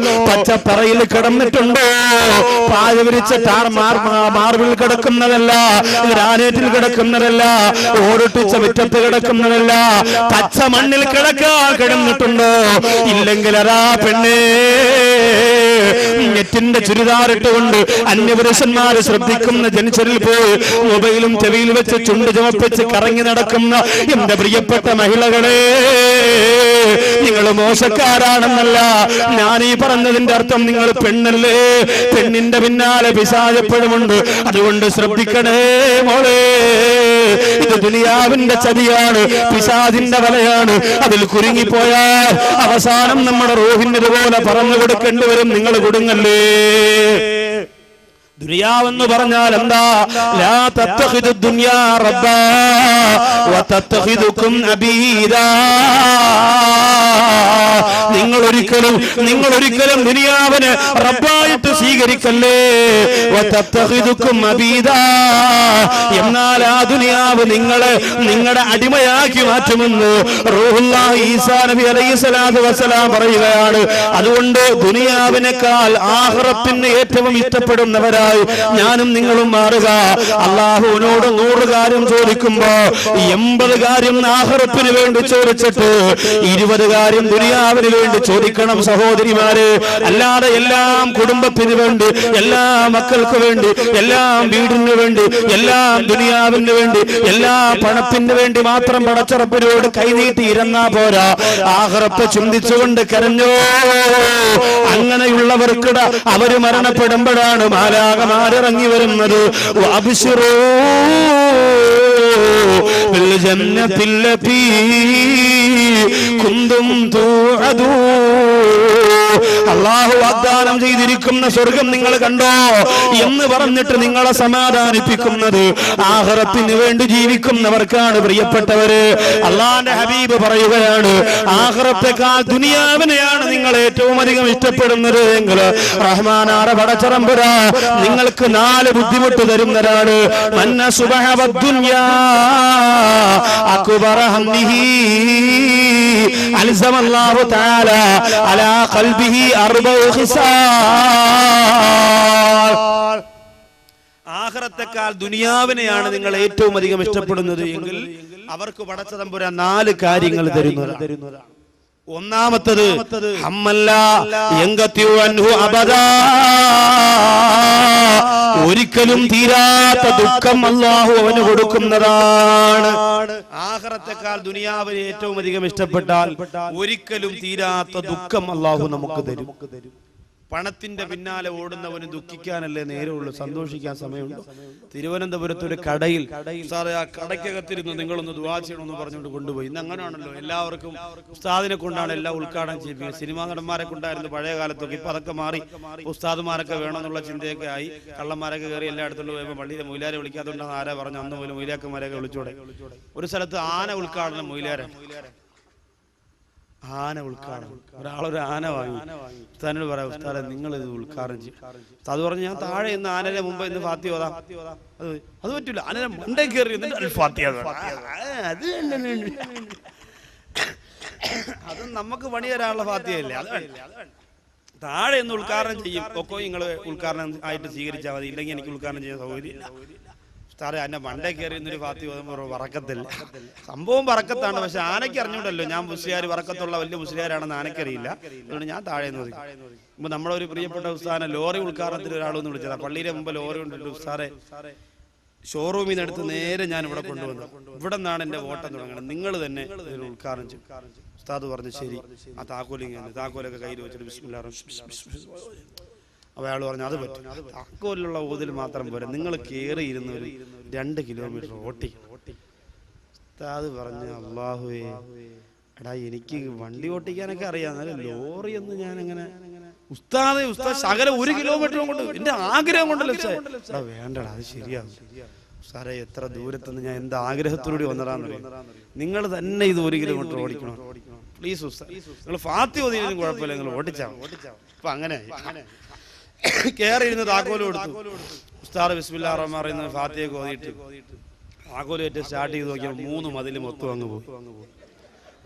പച്ചപ്പറയിൽ കിടന്നിട്ടുണ്ടോ? പായ വിരിച്ച മാർബിൾ കിടക്കുന്നതല്ല, ഗ്രാനൈറ്റിൽ കിടക്കുന്നതല്ല, ഓടിട്ടിച്ച മുറ്റത്ത് കിടക്കുന്നതല്ല, പച്ച മണ്ണിൽ കിടക്കാൻ കിടന്നിട്ടുണ്ടോ? ഇല്ലെങ്കിൽ അതാ പെണ്ണേ, നെറ്റിന്റെ ചുരിദാറിട്ടുകൊണ്ട് അന്യപുരുഷന്മാര് ശ്രദ്ധിക്കുന്ന ജനിച്ചറിൽ പോയി മൊബൈലും ചെവിയിൽ വെച്ച് ചുണ്ട് ചുമപ്പിച്ച് കറങ്ങി നടക്കുന്ന എന്റെ പ്രിയപ്പെട്ട മഹിളകളെ, നിങ്ങൾ മോശക്കാരാണെന്നല്ല ഞാൻ ഈ പറഞ്ഞതിന്റെ അർത്ഥം. നിങ്ങൾ പെണ്ണല്ലേ, പെണ്ണിന്റെ പിന്നാലെ പിശാചെപ്പോഴുമുണ്ട്. അതുകൊണ്ട് ശ്രദ്ധിക്കണേ മോളെ, ഇത് ദുനിയാവിന്റെ ചതിയാണ്, പിശാചിന്റെ വലയാണ്. അതിൽ കുരുങ്ങിപ്പോയാൽ അവസാനം നമ്മുടെ റൂഹിന് ഇതുപോലെ പറഞ്ഞു കൊടുക്കേണ്ടി വരും. നിങ്ങൾ കൊടുങ്ങല്ലേ. ദുനിയാവെന്ന് പറഞ്ഞാൽ എന്താ? ലാ തത്തഖിദു ദുനിയാ റബ്ബാ വതത്തഖിദുകും അബീദാ. നിങ്ങൾ ഒരിക്കലും ദുനിയാവിനെ റബ്ബായിട്ട് സ്വീകരിക്കല്ലേ. വതത്തഖിദുകും അബീദാ, എന്നാൽ ആ ദുനിയാവ് നിങ്ങളുടെ അടിമയാക്കി മാറ്റുമെന്ന് റൂഹുല്ലാഹി ഈസാ നബി അലൈഹിസ്സലാത്തു വസ്സലാം പറയുകയാണ്. അതുകൊണ്ട് ദുനിയാവിനേക്കാൾ ആഖിറത്തിനെ ഏറ്റവും ഇഷ്ടപ്പെടുന്നവരായി ഞാനും നിങ്ങളും മാറുക. അല്ലാഹുവിനോട് 100 കാര്യം ചോദിക്കുമ്പോ 80 കാര്യം ആഖിറത്തിന് വേണ്ടി ചോദിച്ചിട്ട് 20 കാര്യം ദുനിയാവിന് വേണ്ടി ചോദിക്കണം സഹോദരിമാരെ. അല്ലാതെ എല്ലാം കുടുംബത്തിന് വേണ്ടി, എല്ലാ മക്കൾക്ക് വേണ്ടി, എല്ലാം വീടിന് വേണ്ടി, എല്ലാം ദുനിയാവിന് വേണ്ടി, എല്ലാ പണത്തിന് വേണ്ടി മാത്രം പടച്ചറപ്പിനോട് കൈനീട്ടി ഇരുന്നാ പോരാ. ആഖിറത്ത് ചിന്തിച്ചുകൊണ്ട് കരഞ്ഞോ. അങ്ങനെയുള്ളവർക്കിട അവര് മരണപ്പെടുമ്പോഴാണ് മാലാഖമാരിറങ്ങി വരുന്നത്. അബ്ശിറൂ ബിൽ ജന്നത്തില്ലതീ കുന്തും തുഅദൂൻ. അല്ലാഹു വാഗ്ദാനം ചെയ്തിരിക്കുന്ന സ്വർഗം നിങ്ങൾ കണ്ടോ എന്ന് പറഞ്ഞിട്ട് നിങ്ങളെ സമാധാനിപ്പിക്കുന്നത് ആഖിറത്തിന് വേണ്ടി ജീവിക്കുന്നവർക്കാണ്. പ്രിയപ്പെട്ടവര്, അല്ലാഹുവിന്റെ ഹബീബ് പറയുകയാണ്, ആഖിറത്തെക്കാൾ ദുനിയാവിനെയാണ് നിങ്ങൾ ഏറ്റവും അധികം ഇഷ്ടപ്പെടുന്നത് എങ്കിൽ റഹ്മാനായ പടച്ചറമ്പുരാ നിങ്ങൾക്ക് 4 ബുദ്ധിമുട്ട് തരുന്നതാണ്. മന്ന സുബ്ഹ വദ്ദുനിയാ അക്ബറ ഹംദിഹി അൽസമല്ലാഹു തആല അലാ ഖൽബിഹി 4 ഖിസാൽ. ആഖിറത്തെക്കാൾ ദുനിയാവിനെയാണ് നിങ്ങൾ ഏറ്റവും അധികം ഇഷ്ടപ്പെടുന്നത് എങ്കിൽ അവർക്ക് പടച്ചതമ്പുരാൻ 4 കാര്യങ്ങൾ തരുന്നതാണ്. ഒന്നാമത്തത് ഒരിക്കലും തീരാത്ത ദുഃഖം അല്ലാഹു അവന് കൊടുക്കുന്നതാണ്. ആഖിറത്തെക്കാൾ ദുനിയാവിനെ ഏറ്റവും അധികം ഇഷ്ടപ്പെട്ടാൽ ഒരിക്കലും തീരാത്ത ദുഃഖം അല്ലാഹു നമുക്ക് തരും. പണത്തിന്റെ പിന്നാലെ ഓടുന്നവന് ദുഃഖിക്കാനല്ലേ നേരമുള്ളൂ, സന്തോഷിക്കാൻ സമയമുണ്ടോ? തിരുവനന്തപുരത്ത് ഒരു കടയിൽ സാറേ ആ കടയ്ക്കകത്തിരുന്ന് നിങ്ങളൊന്ന് ദുആ ചെയ്യണമെന്ന് പറഞ്ഞുകൊണ്ട് കൊണ്ടുപോയി. ഇന്ന് അങ്ങനെയാണല്ലോ, എല്ലാവർക്കും ഉസ്താദിനെ കൊണ്ടാണ് എല്ലാം ഉദ്ഘാടനം ചെയ്യിപ്പിക്കുന്നത്. സിനിമാ നടന്മാരെ കൊണ്ടായിരുന്നു പഴയ കാലത്തൊക്കെ, ഇപ്പൊ അതൊക്കെ മാറി. ഉസ്താദുമാരൊക്കെ വേണമെന്നുള്ള ചിന്തയൊക്കെ ആയി. കള്ളന്മാരൊക്കെ കയറി എല്ലായിടത്തും പോയപ്പോൾ പള്ളിയിലെ മൊയിലാരെ വിളിക്കാത്തതുകൊണ്ടാണ് ആരാ പറഞ്ഞു, അന്ന് പോലും മൊയിലാക്കന്മാരൊക്കെ വിളിച്ചോടെ. ഒരു സ്ഥലത്ത് ആന ഉദ്ഘാടനം, മൊയിലാരെ ആന ഉദ്ഘാടനം, ഒരാളൊരു ആന വാങ്ങി. ഉസ്താദിനോട് പറയാം, ഉസ്താദെ നിങ്ങൾ ഇത് ഉദ്ഘാടനം ചെയ്യും. അത് പറഞ്ഞു, ഞാൻ താഴെ ഇന്ന് ആനയുടെ മുമ്പ് ഇന്ന് ഫാത്തിഹ ഓതാം. അത് പറ്റൂല, ആനയുടെ മണ്ടേ കയറി അത് നമുക്ക് പണി തരാനുള്ള ഫാത്തിഹയല്ലേ, അത് താഴെ ഒന്ന് ഉദ്ഘാടനം ചെയ്യും. ഒക്കെ നിങ്ങൾ ഉദ്ഘാടനം ആയിട്ട് സ്വീകരിച്ചാൽ മതി, ഇല്ലെങ്കിൽ എനിക്ക് ഉദ്ഘാടനം ചെയ്യാൻ സൗകര്യമില്ല. ഉസ്താദെ എന്നെ മണ്ടേ കയറി എന്നൊരു ഫാത്തിഹ ഓതുമ്പോൾ വറക്കത്തില്ല. സംഭവം വറക്കത്താണ്, പക്ഷെ ആനയ്ക്ക് അറിഞ്ഞൂടല്ലോ ഞാൻ മുസ്ലിയാർ വറക്കത്തുള്ള വലിയ മുസ്ലിയാരാണെന്ന് ആനയ്ക്കറിയില്ല. അതുകൊണ്ട് ഞാൻ താഴെ നിന്ന് മതി. ഇപ്പൊ നമ്മുടെ ഒരു പ്രിയപ്പെട്ട ഉസ്താദിനെ ലോറി ഉദ്ഘാടനത്തിൽ ഒരാളൊന്ന് വിളിച്ചതാ. പള്ളിയുടെ മുമ്പ് ലോറി കൊണ്ടിട്ട് ഉസ്താദെ ഷോറൂമിൽ നിന്ന് എടുത്ത് നേരെ ഞാൻ ഇവിടെ കൊണ്ടുവന്നു, ഇവിടെ നിന്നാണ് എന്റെ ഓട്ടം തുടങ്ങുന്നത്, നിങ്ങൾ തന്നെ ഇതിന് ഉദ്ഘാടനം ചെയ്യും. ഉസ്താദ് പറഞ്ഞു ശരി. ആ താക്കോലൊക്കെ കയ്യിൽ വെച്ചിട്ട് ബിസ്മില്ലാഹ് അപ്പൊ അയാൾ പറഞ്ഞു അത് പറ്റും, താക്കോലുള്ള ഊതിൽ മാത്രം പോരാ, നിങ്ങൾ കയറി ഇരുന്ന് ഒരു 2 കിലോമീറ്റർ ഓട്ടി. ഉസ്താദ് പറഞ്ഞു അല്ലാഹുവേ എടാ എനിക്ക് വണ്ടി ഓട്ടിക്കാനൊക്കെ അറിയാം, ലോറി ഒന്ന് ഞാൻ എങ്ങനെ. ഉസ്താദ് ശകലം 1 കിലോമീറ്റർ കൊണ്ട് എന്റെ ആഗ്രഹം കൊണ്ടല്ലോ എടാ വേണ്ടടാ അത് ശരിയാകും. സാറേ എത്ര ദൂരത്തുനിന്ന് ഞാൻ എന്ത് ആഗ്രഹത്തോടുകൂടി വന്നതാന്ന് അറിയാം, നിങ്ങൾ തന്നെ ഇത് 1 കിലോമീറ്റർ ഓടിക്കണം പ്ലീസ് ഉസ്താദ്, നിങ്ങൾ ഫാത്തിഹ ഓതിയാലും കുഴപ്പമില്ല, നിങ്ങൾ ഓടിച്ചാ. അപ്പൊ അങ്ങനെ കയറി ഇരുന്ന് താക്കോല് കൊടുത്തു. ഉസ്താദ് ബിസ്മില്ലാഹിർ റഹ്മാനിർ റഹീം ഫാത്തിഹ ഓതിയിട്ട് താക്കോലേറ്റ് സ്റ്റാർട്ട് ചെയ്ത് നോക്കിയാൽ 3 മതിൽ മൊത്തം അങ്ങ് പോയി.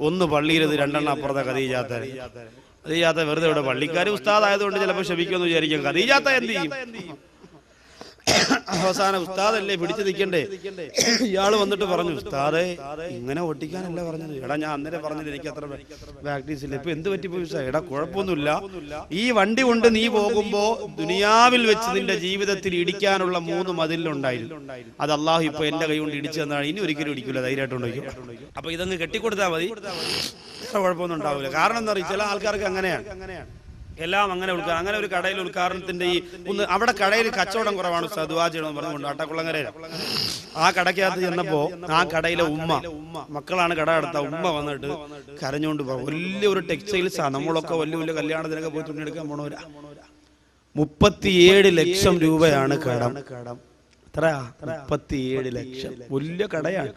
ഒന്ന് പള്ളിയിലത്, 2 അപ്പുറത്തെ ഖദീജാത്ത വെറുതെ ഇവിടെ പള്ളിക്കാർ ഉസ്താദ് ആയതുകൊണ്ട് ചിലപ്പോൾ ക്ഷമിക്കുമെന്ന് വിചാരിക്കും. ഖദീജാത്ത എന്ത് ചെയ്യും? അവസാനം ഉസ്താദല്ലേ പിടിച്ചു നിൽക്കണ്ടേ, ഇയാള് വന്നിട്ട് പറഞ്ഞു ഉസ്താദെ ഇങ്ങനെ ഒട്ടിക്കാനല്ല പറഞ്ഞത്. എടാ ഞാൻ അന്നേരം പറഞ്ഞത് എനിക്ക് അത്ര പ്രാക്ടീസ് ഇല്ല, ഇപ്പൊ എന്ത് പറ്റിപ്പോയി ഉസ്താദ്? എടാ കുഴപ്പമൊന്നുമില്ല, ഈ വണ്ടി കൊണ്ട് നീ പോകുമ്പോ ദുനിയാവിൽ വെച്ച് നിന്റെ ജീവിതത്തിൽ ഇടിക്കാനുള്ള 3 മതിലുണ്ടായിരുന്നു, അത് അള്ളാഹു ഇപ്പൊ എന്റെ കൈ കൊണ്ട് ഇടിച്ചു തന്നാണ്, ഇനി ഒരിക്കലും ഇടിക്കൂല, ധൈര്യമായിട്ടുണ്ടായിരിക്കും. അപ്പൊ ഇതങ്ങ് കെട്ടിക്കൊടുത്താൽ മതി, കുഴപ്പമൊന്നും ഉണ്ടാവില്ല. കാരണം എന്താ പറയുക, ചില ആൾക്കാർക്ക് അങ്ങനെയാണ് എല്ലാം അങ്ങനെ ഉദ്ഘാടനം. അങ്ങനെ ഒരു കടയിൽ ഉദ്ഘാടനത്തിന്റെ അവിടെ കടയിൽ കച്ചവടം കുറവാണ് ഉസ്താദ് ദുആ ചെയ്യണമെന്ന് പറഞ്ഞുകൊണ്ട് അട്ടക്കുളങ്ങരയില ആ കടയ്ക്കകത്ത് ചെന്നപ്പോ ആ കടയിലെ മക്കളാണ് കട നടത്ത, ഉമ്മ വന്നിട്ട് കരഞ്ഞുകൊണ്ട് പോകും. വലിയൊരു ടെക്സ്റ്റൈൽസാ, നമ്മളൊക്കെ വലിയ വലിയ കല്യാണത്തിനൊക്കെ പോയി തുണിയെടുക്കാൻ പോണവരാ. 37 ലക്ഷം രൂപയാണ് കടം. എത്രയാ? 37 ലക്ഷം. വലിയ കടയാണ്.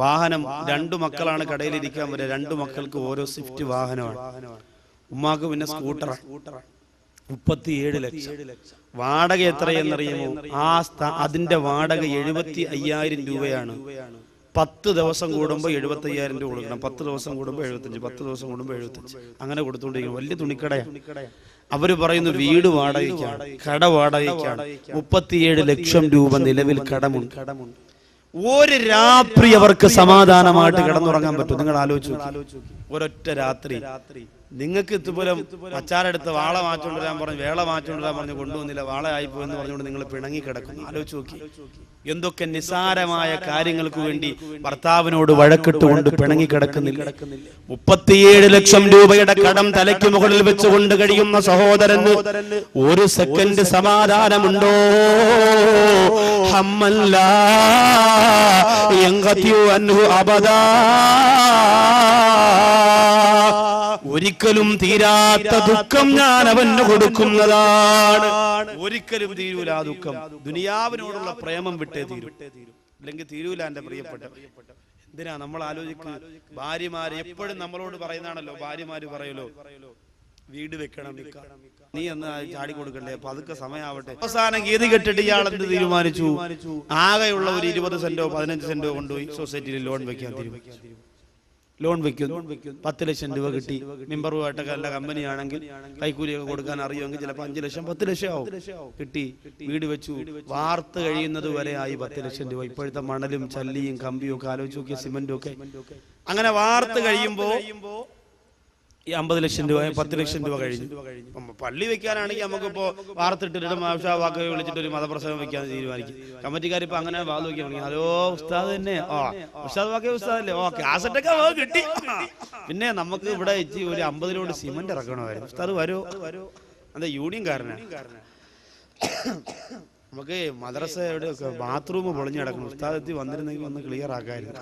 വാഹനം 2 മക്കളാണ് കടയിൽ ഇരിക്കാൻ വരെ, 2 മക്കൾക്ക് ഓരോ സ്വിഫ്റ്റ് വാഹനമാണ്. ഉമ്മാക്ക് പിന്നെ സ്കൂട്ടർ. 37 ലക്ഷം. വാടക എത്രയെന്നറിയുമോ? അതിന്റെ വാടക 75,000 രൂപയാണ്. 10 ദിവസം കൂടുമ്പോ 75,000 രൂപ കൊടുക്കണം. 10 ദിവസം കൂടുമ്പോ 75, 10 ദിവസം കൂടുമ്പോ 75, അങ്ങനെ കൊടുത്തോണ്ടിരിക്കും. വലിയ തുണിക്കടയാണ്. അവര് പറയുന്നു വീട് വാടകയ്ക്കാണ്, കട വാടകയ്ക്കാണ്. 37 ലക്ഷം രൂപ നിലവിൽ കടമുണ്ട്. ഒരു രാത്രി അവർക്ക് സമാധാനമായിട്ട് കിടന്നുറങ്ങാൻ പറ്റും. നിങ്ങൾ ആലോചിച്ചു, ഒരൊറ്റ രാത്രി. നിങ്ങൾക്ക് ഇതുപോലെ അച്ചാരെടുത്ത് വാള മാറ്റോണ്ടിരാൻ പറഞ്ഞു, വേള മാറ്റോണ്ടിരാൻ പറഞ്ഞു, കൊണ്ടുവന്നില്ല, വാള ആയിപ്പോ എന്ന് പറഞ്ഞുകൊണ്ട് നിങ്ങൾ പിണങ്ങി കിടക്കുന്നു. ആലോചിച്ച് നോക്കി, എന്തൊക്കെ നിസാരമായ കാര്യങ്ങൾക്ക് വേണ്ടി ഭർത്താവിനോട് വഴക്കിട്ടുകൊണ്ട് പിണങ്ങി കിടക്കുന്നില്ല. 37 ലക്ഷം രൂപയുടെ കടം തലയ്ക്ക് മുകളിൽ വെച്ചുകൊണ്ട് കഴിയുന്ന സഹോദരന് 1 സെക്കൻഡ് സമാധാനമുണ്ടോ? ഹമ്മല്ലാ യൻഖതിഉ അൻഹു അബദാ, ഒരിക്കലും തീരാത്ത ദുഃഖം ഞാൻ അവന് കൊടുക്കുന്നതാണ്. ഒരിക്കലും തീരൂല ആ ദുഃഖം. ദുനിയാവിനോടുള്ള പ്രേമം വിട്ടേ തീരും, അല്ലെങ്കിൽ തീരൂല. എന്റെ പ്രിയപ്പെട്ട, എന്തിനാ നമ്മൾ ആലോചിക്കുക? ഭാര്യമാര് എപ്പോഴും നമ്മളോട് പറയുന്നതാണല്ലോ, ഭാര്യമാര് പറയലോ വീട് വെക്കണം, നീ എന്ന് ചാടി കൊടുക്കണ്ടേ, അപ്പൊ അതൊക്കെ സമയമാവട്ടെ. അവസാനം ഗീതി കെട്ടിട്ട് ഇയാൾ എന്ത് തീരുമാനിച്ചു? ആകെയുള്ള ഒരു 20 സെന്റോ 15 സെന്റോ കൊണ്ടുപോയി സൊസൈറ്റിയിൽ ലോൺ വെക്കാൻ തീരുമാനിച്ചു. ലോൺ വെക്കുന്നു, 10 ലക്ഷം രൂപ കിട്ടി. മെമ്പറുമായിട്ടൊക്കെ നല്ല കമ്പനിയാണെങ്കിൽ കൈക്കൂലിയൊക്കെ കൊടുക്കാൻ അറിയുമെങ്കിൽ ചിലപ്പോൾ 5 ലക്ഷം 10 ലക്ഷം ആവും. കിട്ടി, വീട് വെച്ചു. വാർത്ത് കഴിയുന്നത് വരെ ആയി 10 ലക്ഷം രൂപ. ഇപ്പോഴത്തെ മണലും ചല്ലിയും കമ്പിയും ഒക്കെ ആലോചിച്ച് നോക്കിയ, സിമെന്റും ഒക്കെ. അങ്ങനെ വാർത്ത് കഴിയുമ്പോ ഈ 50 ലക്ഷം രൂപ 10 ലക്ഷം രൂപ കഴിഞ്ഞു. പള്ളി വെക്കാനാണെങ്കിൽ നമുക്കിപ്പോ വാർത്തിട്ടിട്ട് വാക്കൊക്കെ വിളിച്ചിട്ട് ഒരു മതപ്രസംഗം വെക്കാൻ തീരുമാനിക്കും. കമ്മിറ്റിക്കാർ ഇപ്പൊ അങ്ങനെ വാത് നോക്കിയാൽ മതി. ഹലോ ഉസ്താദ് തന്നെ, ഉസ്താദ് വാക്കേ ഉസ്താദല്ലേ, കാസറ്റൊക്കെ കിട്ടി. പിന്നെ നമുക്ക് ഇവിടെ ഒരു 50 ലോഡ് സിമന്റ് ഇറക്കണമായിരുന്നു. ഉസ്താദ് വരോ? അതെ യൂണിയൻകാരനാണ്. നമുക്ക് മദ്രസയുടെ ബാത്റൂം പൊളിഞ്ഞു കിടക്കണം. ഉസ്താദെത്തി വന്നിരുന്നെങ്കിൽ ഒന്ന് ക്ലിയർ ആക്കായിരുന്നു.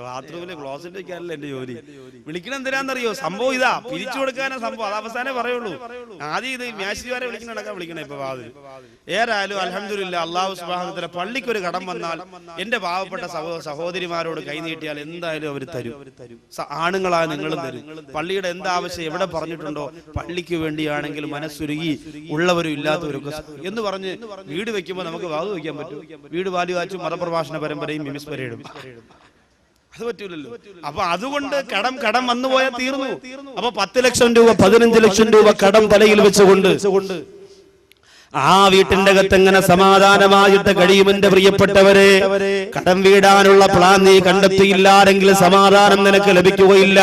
ബാത്റൂമിലെ ക്ലോസറ്റ് വെക്കാനല്ല എന്റെ ജോലി. വിളിക്കണം എന്തിനാന്നറിയോ? സംഭവം ഇതാ, പിരിച്ചു കൊടുക്കാനാ സംഭവം. അത് അവസാനേ പറയുള്ളൂ. ആദ്യം ഇത് മേശിരിമാരെ വിളിക്കണടക്കാൻ വിളിക്കണേ ഇപ്പൊ വാതിൽ. ഏതായാലും അൽഹംദുലില്ലാ, അല്ലാഹു സുബ്ഹാനഹു വ തആല പള്ളിക്കൊരു കടം വന്നാൽ എന്റെ പാവപ്പെട്ട സഹോദരിമാരോട് കൈനീട്ടിയാൽ എന്തായാലും അവർ തരും. ആണുങ്ങളായ നിങ്ങളും തരും. പള്ളിയുടെ എന്താവശ്യം എവിടെ പറഞ്ഞിട്ടുണ്ടോ, പള്ളിക്ക് വേണ്ടിയാണെങ്കിൽ മനസ്സുരുകി ഉള്ളവരും ഇല്ലാത്തവരൊക്കെ എന്ന് പറഞ്ഞ് വീട് വെക്കുമ്പോൾ നമുക്ക് വാത് വയ്ക്കാൻ പറ്റും. വീട് വാലി വാച്ചും മതപ്രഭാഷണ പരമ്പരയും മിമിസ് പരേഡും അത് പറ്റൂലല്ലോ. അപ്പൊ അതുകൊണ്ട് കടം വന്നുപോയാൽ തീർന്നു. അപ്പൊ 10 ലക്ഷം രൂപ 15 ലക്ഷം രൂപ കടം തലയിൽ വെച്ചുകൊണ്ട് ആ വീട്ടിന്റെ അകത്ത് എങ്ങനെ സമാധാനമായിട്ട് കഴിയുമെന്റെ പ്രിയപ്പെട്ടവരെ? കടം വീടാനുള്ള പ്ലാൻ നീ കണ്ടെത്തിയില്ലാരെങ്കിൽ സമാധാനം നിനക്ക് ലഭിക്കുകയില്ല.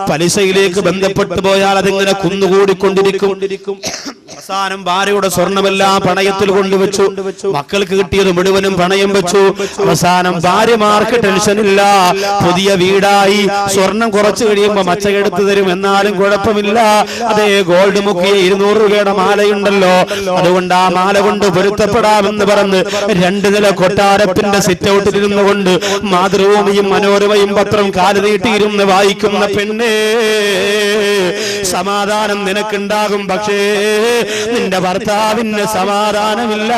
പലിശയിലേക്ക് ബന്ധപ്പെട്ടു പോയാൽ അതിങ്ങനെ കുന്നുകൂടിക്കൊണ്ടിരിക്കും. അവസാനം ഭാര്യയുടെ സ്വർണമെല്ലാം പണയത്തിൽ കൊണ്ടുവച്ചു. മക്കൾക്ക് കിട്ടിയത് മുഴുവനും പണയം വെച്ചു. അവസാനം ഭാര്യമാർക്ക് ടെൻഷനില്ല. പുതിയ വീടായി, സ്വർണം കുറച്ചു കഴിയുമ്പോ മച്ചകെടുത്തു തരും, എന്നാലും കുഴപ്പമില്ല. അതേ ഗോൾഡ് മുക്കിയ 200 രൂപയുടെ മാലയുണ്ടല്ലോ, അതുകൊണ്ട് ആ മാല കൊണ്ട് പൊരുത്തപ്പെടാമെന്ന് പറഞ്ഞ് 2 നില കൊട്ടാരത്തിന്റെ സിറ്റ് ഔട്ടിൽ ഇരുന്നു കൊണ്ട് മാതൃഭൂമിയും മനോരമയും പത്രം കാല് നീട്ടിയിരുന്ന് വായിക്കുന്ന പെണ്ണേ, സമാധാനം നിനക്കുണ്ടാകും. പക്ഷേ നിന്റെ ഭർത്താവിന് സമാധാനമില്ല.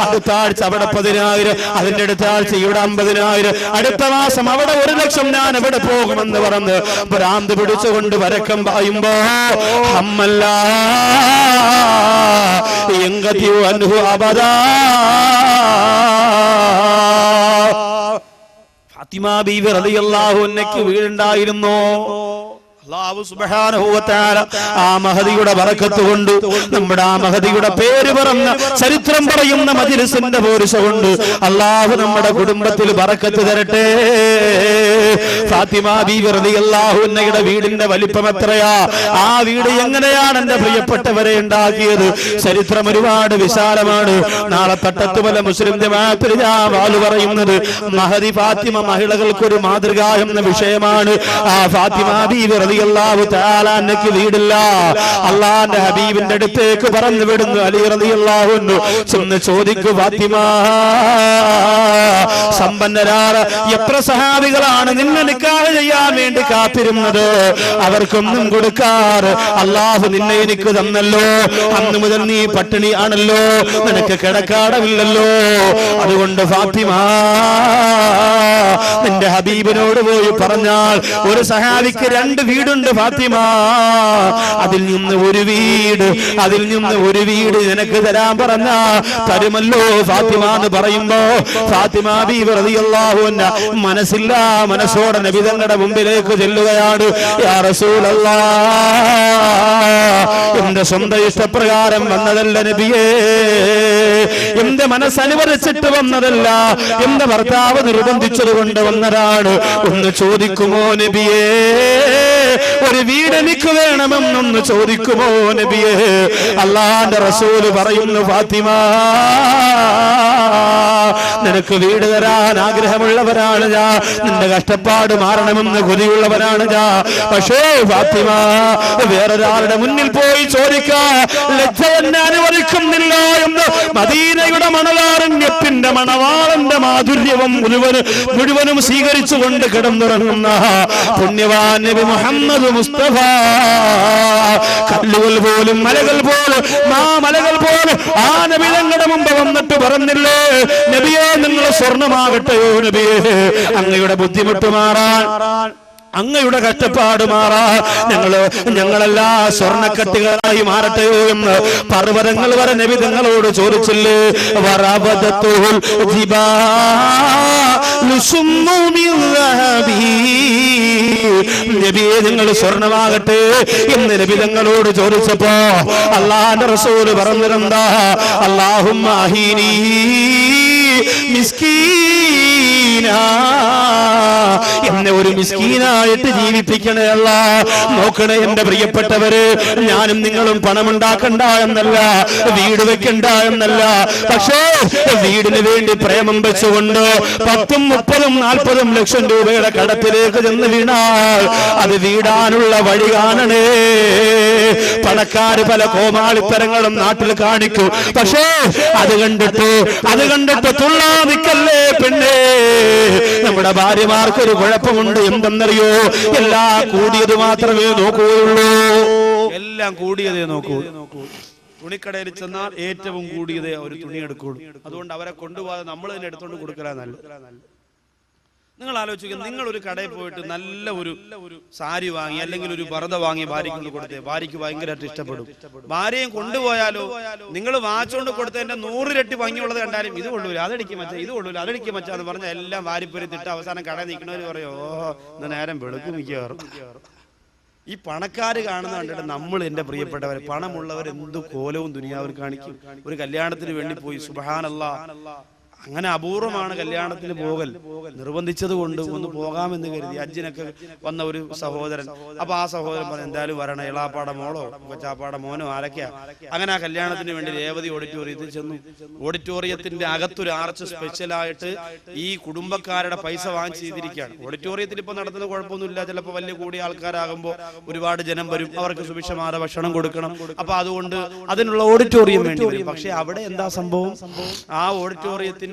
അടുത്ത ആഴ്ച അവിടെ 10,000, അതിന്റെ അടുത്ത ആഴ്ച ഇവിടെ 50,000, അടുത്ത മാസം അവിടെ 1 ലക്ഷം, ഞാൻ എവിടെ പോകുമെന്ന് പറഞ്ഞ് ഭ്രാന്ത് പിടിച്ചുകൊണ്ട് വരക്കം പായുമ്പോ അമ്മല്ല എങ്കതിയു അൻഹു അബദാ. ഫാത്തിമ ബീവി റളിയല്ലാഹു അൻഹയ്ക്ക് വീടുണ്ടായിരുന്നു. അല്ലാഹു സുബ്ഹാനഹു വ തആല ആ മഹദിയുടെ ബറക്കത്ത് കൊണ്ട്, നമ്മുടെ ആ മഹദിയുടെ പേര് പറഞ്ഞ ചരിത്രം പറയുന്ന മജ്‌ലിസിന്റെ പോരിശ കൊണ്ട് അല്ലാഹു നമ്മുടെ കുടുംബത്തിൽ ബറക്കത്ത് തരട്ടെ. ഫാത്തിമ ബീവി റളിയല്ലാഹു അൻഹയുടെ വീടിന്റെ വലിപ്പം എത്രയാ? ആ വീട് എങ്ങനെയാണ് എന്റെ പ്രിയപ്പെട്ടവരെ ഉണ്ടാക്കിയത്? ചരിത്രം ഒരുപാട് വിശാലമാണ്. നാളെ തട്ടത്തുമല മുസ്ലിം ജമാഅത്തിൽ ഞാൻ വാല് പറയുന്നത് മഹദി ഫാത്തിമ മഹിളകൾക്കൊരു മാതൃക എന്ന വിഷയമാണ്. ആ ഫാത്തിമ ബീവി റളിയല്ലാഹു തആല അൻഹയ്ക്ക് വീടില്ല. അല്ലാഹുവിന്റെ ഹബീബിന്റെ അടുത്തേക്ക് പറഞ്ഞു വിടുന്നു അലി റളിയല്ലാഹു അൻഹു. ചെന്ന് ചോദിക്കു, ഫാത്തിമ, സമ്പന്നരാണ് എത്ര സഹാബികളാണ് നിന്നെ നിക്കാഹ് ചെയ്യാൻ വേണ്ടി കാത്തിരുന്നത്? അവർക്കൊന്നും കൊടുക്കാറ് അല്ലാഹു നിന്നെ എനിക്ക് തന്നല്ലോ. അന്ന് മുതൽ നീ പട്ടിണി ആണല്ലോ, നിനക്ക് കിടക്കാടമില്ലല്ലോ. അതുകൊണ്ട് ഫാത്തിമ, നിന്റെ ഹബീബിനോട് പോയി പറഞ്ഞാൽ ഒരു സഹാബിക്ക് 2 വീടുണ്ട് ഫാത്തിമ, അതിൽ നിന്ന് ഒരു വീട് നിനക്ക് തരാൻ പറഞ്ഞ തരുമല്ലോ ഫാത്തിമ എന്ന് പറയുമ്പോ ഫാത്തിമ ബീവി റളിയല്ലാഹു അൻഹ മനസ്സോടെ നബി തങ്ങളുടെ മുമ്പിലേക്ക് ചെല്ലുകയാണ്. യാ റസൂലല്ലാഹ്, എന്റെ സ്വന്തം ഇഷ്ടപ്രകാരം വന്നതല്ല നബിയേ, എന്റെ മനസ്സനുവദിച്ചിട്ട് വന്നതല്ല, എന്റെ ഭർത്താവ് നിർബന്ധിച്ചത് കൊണ്ട് വന്നതാണ്. ഒന്ന് ചോദിക്കുമോ നബിയേ? ഒരു വീട് എനിക്ക് വേണമെന്നൊന്ന് ചോദിക്കുമോ നബിയേ? അല്ലാഹുവിന്റെ റസൂല് പറയുന്നു, ഫാത്തിമ, നിനക്ക് വീട് തരാൻ ആഗ്രഹമുള്ളവരാണ് ഞാൻ, നിന്റെ കഷ്ടപ്പാട് മാറണമെന്ന് കൊതിയുള്ളവരാണ് ഞാൻ. പക്ഷേ ഫാത്തിമ, വേറൊരാളുടെ മുന്നിൽ പോയി ചോദിക്കാൻ ലജ്ജ എന്നെ അനുവദിക്കുന്നില്ല എന്ന് മദീനയുടെ മണലാരണ്യത്തിന്റെ മണവാളന്റെ മാധുര്യവും മുഴുവനും സ്വീകരിച്ചുകൊണ്ട് കിടന്നുറങ്ങുന്ന പുണ്യവാൻ നബി മുഹമ്മദ് മുസ്തഫ, കല്ലുകൾ പോലും മലകൾ പോലും ആ നബി തങ്ങളുടെ മുമ്പ് വന്നിട്ട് പറഞ്ഞില്ലേ, നബിയെ നിങ്ങൾ സ്വർണമാകട്ടെയോ നബിയെ, അങ്ങയുടെ ബുദ്ധിമുട്ട് മാറാൻ, അങ്ങയുടെ കഷ്ടപ്പാട് മാറാ, ഞങ്ങളെല്ലാ സ്വർണ്ണക്കട്ടികളായി മാറട്ടെയോ എന്ന് പർവ്വതങ്ങൾ വരെ നബി തങ്ങളോട് ചോദിച്ചില്ലേ? നബിയെ നിങ്ങൾ സ്വർണമാകട്ടെ എന്ന് നബി തങ്ങളോട് ചോദിച്ചപ്പോ അല്ലാഹുവിന്റെ റസൂല് പറഞ്ഞിരുന്നാ, അല്ലാഹുമ്മ അഹീനി മിസ്കീൻ എന്നെ ഒരു മിസ്കീനായിട്ട് ജീവിപ്പിക്കണേ അല്ലാ. നോക്കണേ എന്റെ പ്രിയപ്പെട്ടവര്, ഞാനും നിങ്ങളും പണമുണ്ടാക്കണ്ട എന്നല്ല, വീട് വെക്കണ്ട എന്നല്ല, പക്ഷേ വീടിന് വേണ്ടി പ്രേമം വെച്ചുകൊണ്ട് 10, 30, 40 ലക്ഷം രൂപയുടെ കടത്തിലേക്ക് ചെന്ന് വീണാൽ അത് വീടാനുള്ള വഴി കാണണേ. പണക്കാര് പല കോമാളിത്തരങ്ങളും നാട്ടിൽ കാണിക്കും, പക്ഷേ അത് കണ്ടിട്ട് തുള്ളാതിക്കല്ലേ പെണ്ണേ. നമ്മുടെ ഭാര്യമാർക്കൊരു കുഴപ്പമുണ്ട്, എന്തെന്നറിയോ? എല്ലാം കൂടിയത് മാത്രമേ നോക്കുകയുള്ളൂ, എല്ലാം കൂടിയതേ നോക്കൂ. തുണിക്കടയിൽ ചെന്നാൽ ഏറ്റവും കൂടിയതേ ഒരു തുണി എടുക്കുള്ളൂ. അതുകൊണ്ട് അവരെ കൊണ്ടുപോകാതെ നമ്മൾ തന്നെ എടുത്തുകൊണ്ട് കൊടുക്കലാ നല്ലത്. നിങ്ങൾ ആലോചിക്കുക, നിങ്ങൾ ഒരു കടയിൽ പോയിട്ട് നല്ല ഒരു സാരി വാങ്ങി അല്ലെങ്കിൽ ഒരു പർദ്ദ വാങ്ങി ഭാര്യയ്ക്ക് കൊണ്ട് കൊടുത്തേ, ഭാര്യയ്ക്ക് ഭയങ്കരമായിട്ട് ഇഷ്ടപ്പെടും. ഭാര്യയും കൊണ്ടുപോയാലോ നിങ്ങൾ വാങ്ങിച്ചുകൊണ്ട് കൊടുത്തതിന്റെ 100 ഇരട്ടി ഭംഗിയുള്ളത് കണ്ടാലും ഇത് കൊള്ളൂല, അതടിക്കും മച്ചാ, ഇത് കൊള്ളൂല, അതടിക്കും മച്ചാ എന്ന് പറഞ്ഞാൽ എല്ലാം വാരിപ്പൊരുത്തിട്ട് അവസാനം കടയിൽ നിൽക്കുന്നവർ പറയോ, ഇന്ന് നേരം വെളുക്കും മിക്കവാറും. ഈ പണക്കാര് കാണുന്ന കണ്ടിട്ട് നമ്മൾ, എന്റെ പ്രിയപ്പെട്ടവർ, പണമുള്ളവർ എന്ത് കോലവും ദുനിയാവിൽ കാണിക്കും. ഒരു കല്യാണത്തിന് വേണ്ടി പോയി, സുബ്ഹാനല്ലാഹ്, അങ്ങനെ അപൂർവമാണ് കല്യാണത്തിന് പോകൽ. നിർബന്ധിച്ചത് കൊണ്ട് ഒന്ന് പോകാമെന്ന് കരുതി ഹജ്ജിനൊക്കെ വന്ന ഒരു സഹോദരൻ. അപ്പൊ ആ സഹോദരൻ പറഞ്ഞു, എന്തായാലും വരണം, ഇളാപ്പാട മോളോ കൊച്ചാപ്പാട മോനോ ആരൊക്കെയാ. അങ്ങനെ ആ കല്യാണത്തിന് വേണ്ടി രേവതി ഓഡിറ്റോറിയത്തിൽ ചെന്നു. ഓഡിറ്റോറിയത്തിന്റെ അകത്തൊരു ആർച്ച് സ്പെഷ്യലായിട്ട് ഈ കുടുംബക്കാരുടെ പൈസ വാങ്ങിച്ച് ചെയ്തിരിക്കുകയാണ്. ഓഡിറ്റോറിയത്തിൽ ഇപ്പൊ നടത്തുന്ന കുഴപ്പമൊന്നുമില്ല, ചിലപ്പോൾ വലിയ കൂടിയ ആൾക്കാരാകുമ്പോൾ ഒരുപാട് ജനം വരും, അവർക്ക് സുഭിക്ഷമായ ഭക്ഷണം കൊടുക്കണം. അപ്പൊ അതുകൊണ്ട് അതിനുള്ള ഓഡിറ്റോറിയം വേണ്ടി വരും. പക്ഷെ അവിടെ എന്താ സംഭവം? ആ ഓഡിറ്റോറിയത്തിന്റെ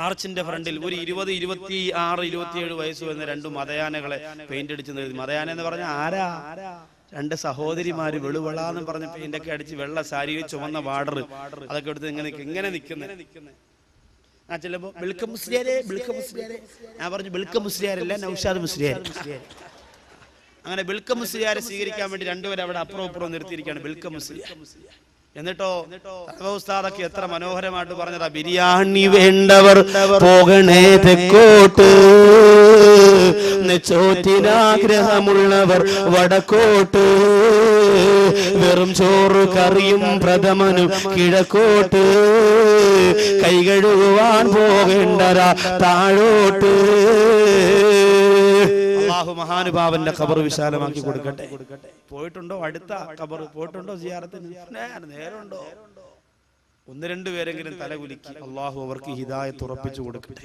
ആർച്ചിന്റെ ഫ്രണ്ടിൽ ഒരു 20, 26, 27 വയസ്സ് വരുന്ന 2 മതയാനകളെ പെയിന്റ് അടിച്ച് നിർത്തി. മതയാന എന്ന് പറഞ്ഞാൽ ആരാ? 2 സഹോദരിമാര് വെളുവെളാന്ന് പറഞ്ഞ പെയിന്റൊക്കെ അടിച്ച് വെള്ള സാരിയിൽ ചുവന്ന ബാർഡർ അതൊക്കെ എടുത്ത് ഇങ്ങനെ നിൽക്കുന്നത്. ആ ചിലപ്പോ ബിൽക്ക മുസ്ലിയാരെ, ഞാൻ പറഞ്ഞു ബിൽക്ക മുസ്ലിയാരല്ല, നൗഷാദ് മുസ്ലിയാർ. അങ്ങനെ ബിൽക്ക മുസ്ലിയാരെ സ്വീകരിക്കാൻ വേണ്ടി 2 പേരെ അവിടെ അപ്പുറം നിർത്തിയിരിക്കുകയാണ്, ബിൽക്ക മുസ്ലിയാർ. എന്നിട്ടോ ഉസ്താദൊക്കെ എത്ര മനോഹരമായിട്ട് പറഞ്ഞതാ, ബിരിയാണി വേണ്ടവർ പോകണേ തെക്കോട്ട്, നെച്ചോറ്റിനാഗ്രഹമുള്ളവർ വടക്കോട്ട്, വെറും ചോറ് കറിയും പ്രഥമനും കിഴക്കോട്ട്, കൈ കഴുകുവാൻ പോകേണ്ടരാ താഴോട്ട്. അല്ലാഹു മഹാനുഭാവന്റെ ഖബർ വിശാലമാക്കി കൊടുക്കട്ടെ. പോയിട്ടുണ്ടോ? അടുത്ത ഖബർ പോയിട്ടുണ്ടോ? സിയാറത്തിന് നേരമുണ്ടോ? 1-2 പേരെങ്കിലും തലകുലുക്കി അല്ലാഹു അവർക്ക് ഹിദായത്ത് ഉറപ്പിച്ചു കൊടുക്കട്ടെ.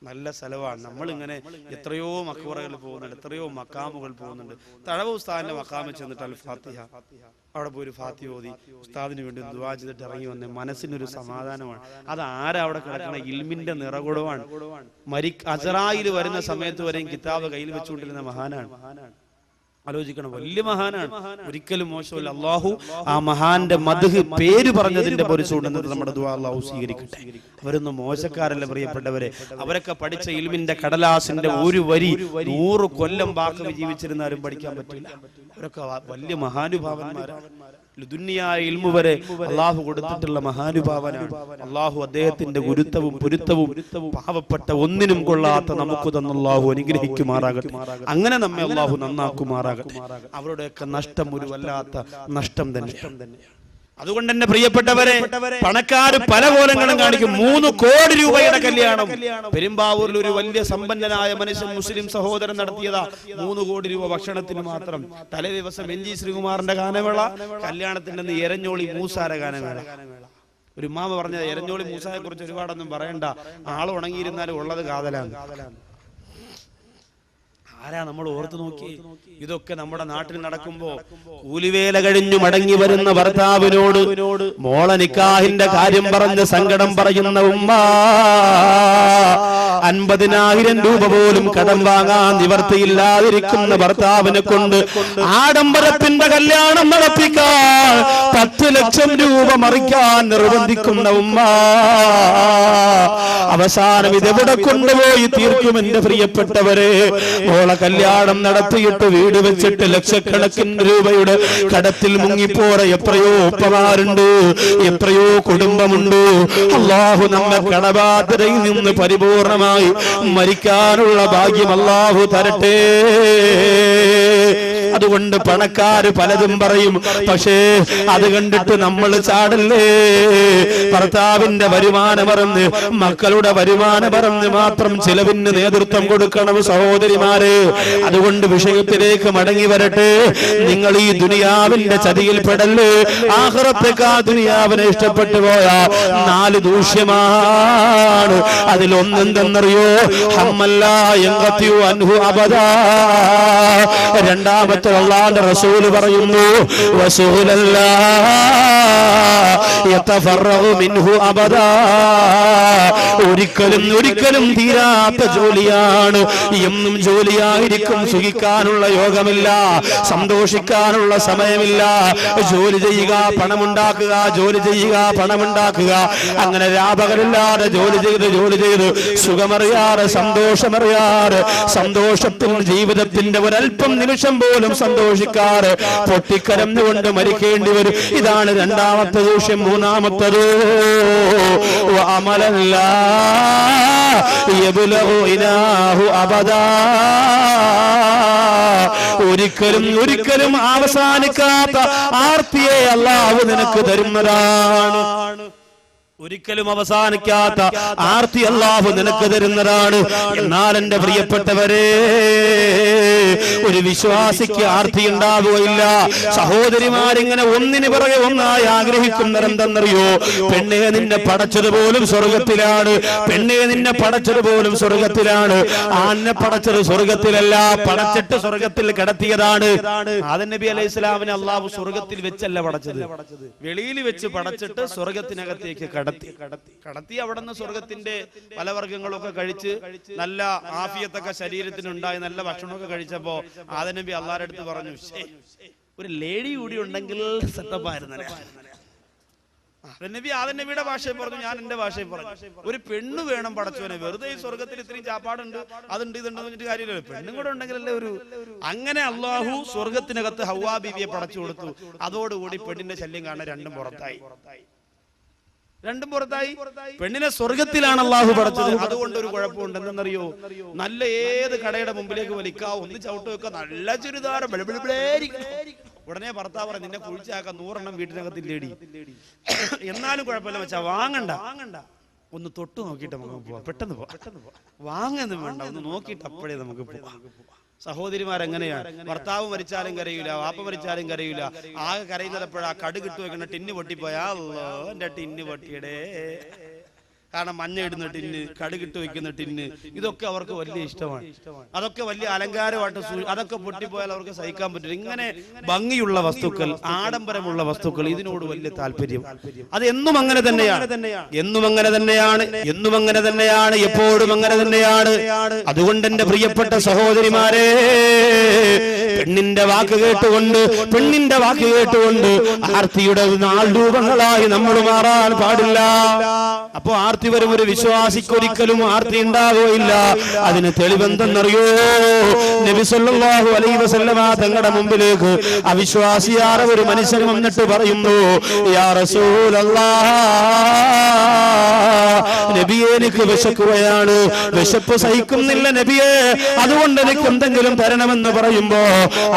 നല്ല സ്ഥലമാണ്. നമ്മളിങ്ങനെ എത്രയോ മക്ബറകൾ പോകുന്നുണ്ട്, എത്രയോ മക്കാമുകൾ പോകുന്നുണ്ട്. തഴവ ഉസ്താദിന്റെ മക്കാമിൽ ചെന്നിട്ട് അൽ ഫാത്തിഹ, അവിടെ പോയി ഒരു ഫാത്തിഹ ഓതി ഉസ്താദിന് വേണ്ടി ദുആ ചെയ്തിട്ട് ഇറങ്ങി വന്ന് മനസ്സിനൊരു സമാധാനമാണ്. അത് ആരാ അവിടെ കിടക്കണ? ഇൽമിന്റെ നിറകുടവാണ്. അസ്റായിൽ വരുന്ന സമയത്ത് വരെയും കിതാബ് കയ്യിൽ വെച്ചുകൊണ്ടിരുന്ന മഹാനാണ്. ആലോചിക്കണം, വലിയ മഹാനാണ്, ഒരിക്കലും മോശമല്ല. അള്ളാഹു ആ മഹാന്റെ മദ്ഹ് പേര് പറഞ്ഞതിന്റെ പൊരിച്ചുകൊണ്ടെന്നത് നമ്മുടെ ദുആ അല്ലാഹു സ്വീകരിക്കട്ടെ. അവരൊന്നും മോശക്കാരല്ല പ്രിയപ്പെട്ടവരെ. അവരൊക്കെ പഠിച്ച ഇൽമിന്റെ കടലാസിന്റെ ഒരു വരി 100 കൊല്ലം ബാക്കി ജീവിച്ചിരുന്നാലും പഠിക്കാൻ പറ്റില്ല. അവരൊക്കെ വലിയ മഹാനുഭാവന്മാരാണ്. ദുനിയായ ഇൽമു വരെ അള്ളാഹു കൊടുത്തിട്ടുള്ള മഹാനുഭാവനാണ്. അള്ളാഹു അദ്ദേഹത്തിന്റെ ഗുരുത്വവും പൊരുത്തവും പാവപ്പെട്ട ഒന്നിനും കൊള്ളാത്ത നമുക്ക് തന്ന അള്ളാഹു അനുഗ്രഹിക്കുമാറാകട്ടെ. അങ്ങനെ നമ്മെ അള്ളാഹു നന്നാക്കുമാറാകട്ടെ. അവരുടെയൊക്കെ നഷ്ടം ഒരു വല്ലാത്ത നഷ്ടം തന്നെ. അതുകൊണ്ട് തന്നെ പ്രിയപ്പെട്ടവരെ, പണക്കാര് പല കോലങ്ങളും കാണിക്കും. 3 കോടി രൂപയുടെ കല്യാണം പെരുമ്പാവൂരിൽ ഒരു വലിയ സമ്പന്നനായ മനുഷ്യൻ മുസ്ലിം സഹോദരൻ നടത്തിയതാ. 3 കോടി രൂപ ഭക്ഷണത്തിന് മാത്രം. തലേ ദിവസം NG ശ്രീകുമാറിന്റെ ഗാനമേള, കല്യാണത്തിന്റെ എരഞ്ഞോളി മൂസാര ഗാനമേള. ഒരു മാമ പറഞ്ഞത്, എരഞ്ഞോളി മൂസായെ കുറിച്ച് ഒരുപാടൊന്നും പറയണ്ട, ആള് ഉണങ്ങിയിരുന്നാലും ഉള്ളത് കാതലാണ്. ആരാ നമ്മൾ ഓർത്തു നോക്കി? ഇതൊക്കെ നമ്മുടെ നാട്ടിൽ നടക്കുമ്പോ കൂലിവേല കഴിഞ്ഞു മടങ്ങി വരുന്ന ഭർത്താവിനോട് മോളെ നിക്കാഹിന്റെ കാര്യം പറഞ്ഞ് സങ്കടം പറയുന്ന ഉമ്മ, 50,000 രൂപ പോലും കടം വാങ്ങാൻ നിവർത്തിയില്ലാതിരിക്കുന്ന ഭർത്താവിനെ കൊണ്ട് ആഡംബരത്തിന്റെ കല്യാണം നടത്തിക്കാൻ 10 ലക്ഷം രൂപ മറിക്കാൻ നിർബന്ധിക്കുന്ന ഉമ്മ, അവസാനം ഇതെവിടെ കൊണ്ടുപോയി തീർക്കും? എന്റെ പ്രിയപ്പെട്ടവരെ, മോളെ കല്യാണം നടത്തിയിട്ട് വീട് വെച്ചിട്ട് ലക്ഷക്കണക്കിന് രൂപയുടെ കടത്തിൽ മുങ്ങിപ്പോറ എത്രയോ ഉപ്പമാരുണ്ട്, എത്രയോ കുടുംബമുണ്ട്. അള്ളാഹു നമ്മെ കടബാധ്യതയിൽ നിന്ന് പരിപൂർണമായി മരിക്കാനുള്ള ഭാഗ്യം അള്ളാഹു തരട്ടെ. അതുകൊണ്ട് പണക്കാര് പലതും പറയും, പക്ഷേ അത് കണ്ടിട്ട് നമ്മൾ ചാടല്ലേ. ഭർത്താവിന്റെ വരുമാനം പറഞ്ഞ്, മക്കളുടെ വരുമാനം പറഞ്ഞ് മാത്രം ചിലവിന് നേതൃത്വം കൊടുക്കണം സഹോദരിമാരെ. അതുകൊണ്ട് വിഷയത്തിലേക്ക് മടങ്ങി വരട്ടെ. നിങ്ങൾ ഈ ദുനിയാവിന്റെ ചതിയിൽ പെടല്ലേ. ആഖിറത്തേക്കാ ദുനിയാവിനെ ഇഷ്ടപ്പെട്ടു പോയ 4 ദൂഷ്യമാണ്. അതിലൊന്നെന്തെന്നറിയോ? ഹമ്മല്ലാ യൻഖതിഉ അൻഹു അബദാ. രണ്ടാമത്തെ അല്ലാഹുവിന്റെ റസൂല് പറയുന്നു, വസുലല്ലാ യതഫറഉ മിൻഹു അബദാ. ഒരിക്കലും തീരാത്ത ജോലിയാണ്. എന്നും ജോലിയായിരിക്കും. സുഖിക്കാനുള്ള യോഗമില്ല, സന്തോഷിക്കാനുള്ള സമയമില്ല. ജോലി ചെയ്യുക, പണമുണ്ടാക്കുക, ജോലി ചെയ്യുക, പണമുണ്ടാക്കുക. അങ്ങനെ രാപകലില്ലാതെ ജോലി ചെയ്ത് സുഖമറിയാറ്, സന്തോഷമറിയാറ്, സന്തോഷത്തിൽ ജീവിതത്തിന്റെ ഒരല്പം നിമിഷം പോലും സന്തോഷിക്കാറ് പൊട്ടിക്കരഞ്ഞുകൊണ്ട് മരിക്കേണ്ടി വരും. ഇതാണ് രണ്ടാമത്തെ ദൂഷ്യം. മൂന്നാമത്തത് അമലല്ലാ യബ്ലഗു ഇലാഹു അബദാ. ഒരിക്കലും അവസാനിക്കാത്ത ആർത്തിയെ അല്ലാഹു നിനക്ക് തരുന്നതാണ്. ഒരിക്കലും അവസാനിക്കാത്ത ആർത്തി അല്ലാഹു നിനക്ക് തരുന്നതാണ്. എന്നാൽ എന്റെ പ്രിയപ്പെട്ടവരെ, ഒരു വിശ്വാസിക്ക് ആർത്തി ഉണ്ടാവുകയില്ല. സഹോദരിമാരിങ്ങനെ ഒന്നിന് പിറകെ ഒന്നായി ആഗ്രഹിക്കുന്നവരെന്തെന്നറിയോ? പെണ്ണെ നിന്നെ പടച്ചതുപോലും സ്വർഗത്തിലാണ്, പെണ്ണെ നിന്നെ പടച്ചതുപോലും സ്വർഗത്തിലാണ്. ആന്നെ പടച്ചത് സ്വർഗത്തിലല്ല, പടച്ചിട്ട് സ്വർഗത്തിൽ കിടത്തിയതാണ്. ആദം നബി അലൈഹി സ്വലാമിനെ അല്ലാഹു സ്വർഗത്തിൽ വെച്ചല്ല പടച്ചത്, വെളിയിൽ വെച്ച് പടച്ചിട്ട് സ്വർഗത്തിനകത്തേക്ക് കടത്തി അവിടെ നിന്ന് സ്വർഗത്തിന്റെ പല വർഗ്ഗങ്ങളൊക്കെ കഴിച്ച് നല്ല ആഫിയത്തൊക്കെ ശരീരത്തിനുണ്ടായി നല്ല ഭക്ഷണമൊക്കെ കഴിച്ചപ്പോ ആദം നബി അള്ളാഹുവിന്റെ അടുത്ത് പറഞ്ഞു, ഒരു ലേഡി കൂടി ഉണ്ടെങ്കിൽ സെറ്റപ്പായിരുന്നല്ലേ. ആദം നബിയുടെ ഭാഷയിൽ പറഞ്ഞു, ഞാൻ എന്റെ ഭാഷയിൽ പറഞ്ഞു, ഒരു പെണ്ണ് വേണം പടച്ചോനെ. വെറുതെ ഈ സ്വർഗത്തിൽ ഇത്രയും ചാപ്പാടുണ്ട്, അതുണ്ട്, ഇതുണ്ടെന്ന് പറഞ്ഞിട്ട് കാര്യമില്ലല്ലോ. പെണ്ണും കൂടെ ഉണ്ടെങ്കിലല്ലേ ഒരു. അങ്ങനെ അള്ളാഹു സ്വർഗത്തിനകത്ത് ഹവ്വാ ബീവിയെ പടച്ചു കൊടുത്തു. അതോടുകൂടി പെണ്ണിന്റെ ശല്യം കാണാൻ രണ്ടും പുറത്തായി. പെണ്ണിനെ സ്വർഗത്തിലാണ് അള്ളാഹു പടച്ചത്. അതുകൊണ്ട് ഒരു കുഴപ്പമുണ്ടെന്നറിയോ? നല്ല ഏത് കടയുടെ മുമ്പിലേക്ക് വലിക്കാവോ, ഒന്ന് ചവിട്ട് വെക്കുക, നല്ല ചുരിദാർ ഉടനെ ഭർത്താവ് പറയും, നിന്നെ കുഴിച്ചാക്കാൻ 100 എണ്ണം വീട്ടിനകത്തില്ലേടി. എന്നാലും കുഴപ്പമില്ല വെച്ചാ വാങ്ങണ്ട, ഒന്ന് തൊട്ട് നോക്കിയിട്ട് നമുക്ക് പോവാം, പെട്ടെന്ന് പോവാം. വാങ്ങൊന്നും വേണ്ട, ഒന്ന് നോക്കിയിട്ട് അപ്പോഴേ നമുക്ക് പോവാം. സഹോദരിമാരെങ്ങനെയാണ്? ഭർത്താവ് മരിച്ചാലും കരയൂല, വാപ്പ മരിച്ചാലും കരയൂല. ആകെ കരയുന്നത് എപ്പോഴാ? കടുകിട്ട് വെക്കുന്ന ടിന്ന് പൊട്ടിപ്പോയാ, എന്റെ ടിന്ന് പൊട്ടിയടേ. കാരണം മഞ്ഞ ഇടുന്ന ടിന്ന്, കടുകിട്ട് വെക്കുന്ന ടിന്ന്, ഇതൊക്കെ അവർക്ക് വലിയ ഇഷ്ടമാണ്. അതൊക്കെ വലിയ അലങ്കാരമായിട്ട് അതൊക്കെ പൊട്ടിപ്പോയാൽ അവർക്ക് സഹിക്കാൻ പറ്റില്ല. ഇങ്ങനെ ഭംഗിയുള്ള വസ്തുക്കൾ, ആഡംബരമുള്ള വസ്തുക്കൾ, ഇതിനോട് വലിയ താല്പര്യം. അത് എന്നും അങ്ങനെ തന്നെയാണ്, എപ്പോഴും അങ്ങനെ തന്നെയാണ്. അതുകൊണ്ട് എന്റെ പ്രിയപ്പെട്ട സഹോദരിമാരെ, പെണ്ണിന്റെ വാക്ക് കേട്ടുകൊണ്ട് ആർത്തിയുടെ 4 രൂപങ്ങളായി നമ്മൾ മാറാൻ പാടില്ല. അപ്പോ ആർത്തി വരും. ഒരു വിശ്വാസിക്ക് ഒരിക്കലും ആർത്തി ഉണ്ടാവുകയില്ല. അതിന് തെളിവെന്തെന്നറിയോ? നബി സല്ലല്ലാഹു അലൈഹി വസല്ലമ തങ്ങളുടെ മുമ്പിലേക്ക് അവിശ്വാസിയായ ഒരു മനുഷ്യൻ വന്നിട്ട് പറയുന്നു, യാ റസൂലല്ലാഹ്, നബിയെ എനിക്ക് വിശക്കുകയാണ്, വിശപ്പ് സഹിക്കുന്നില്ല നബിയെ, അതുകൊണ്ട് എനിക്ക് എന്തെങ്കിലും തരണമെന്ന് പറയുമ്പോ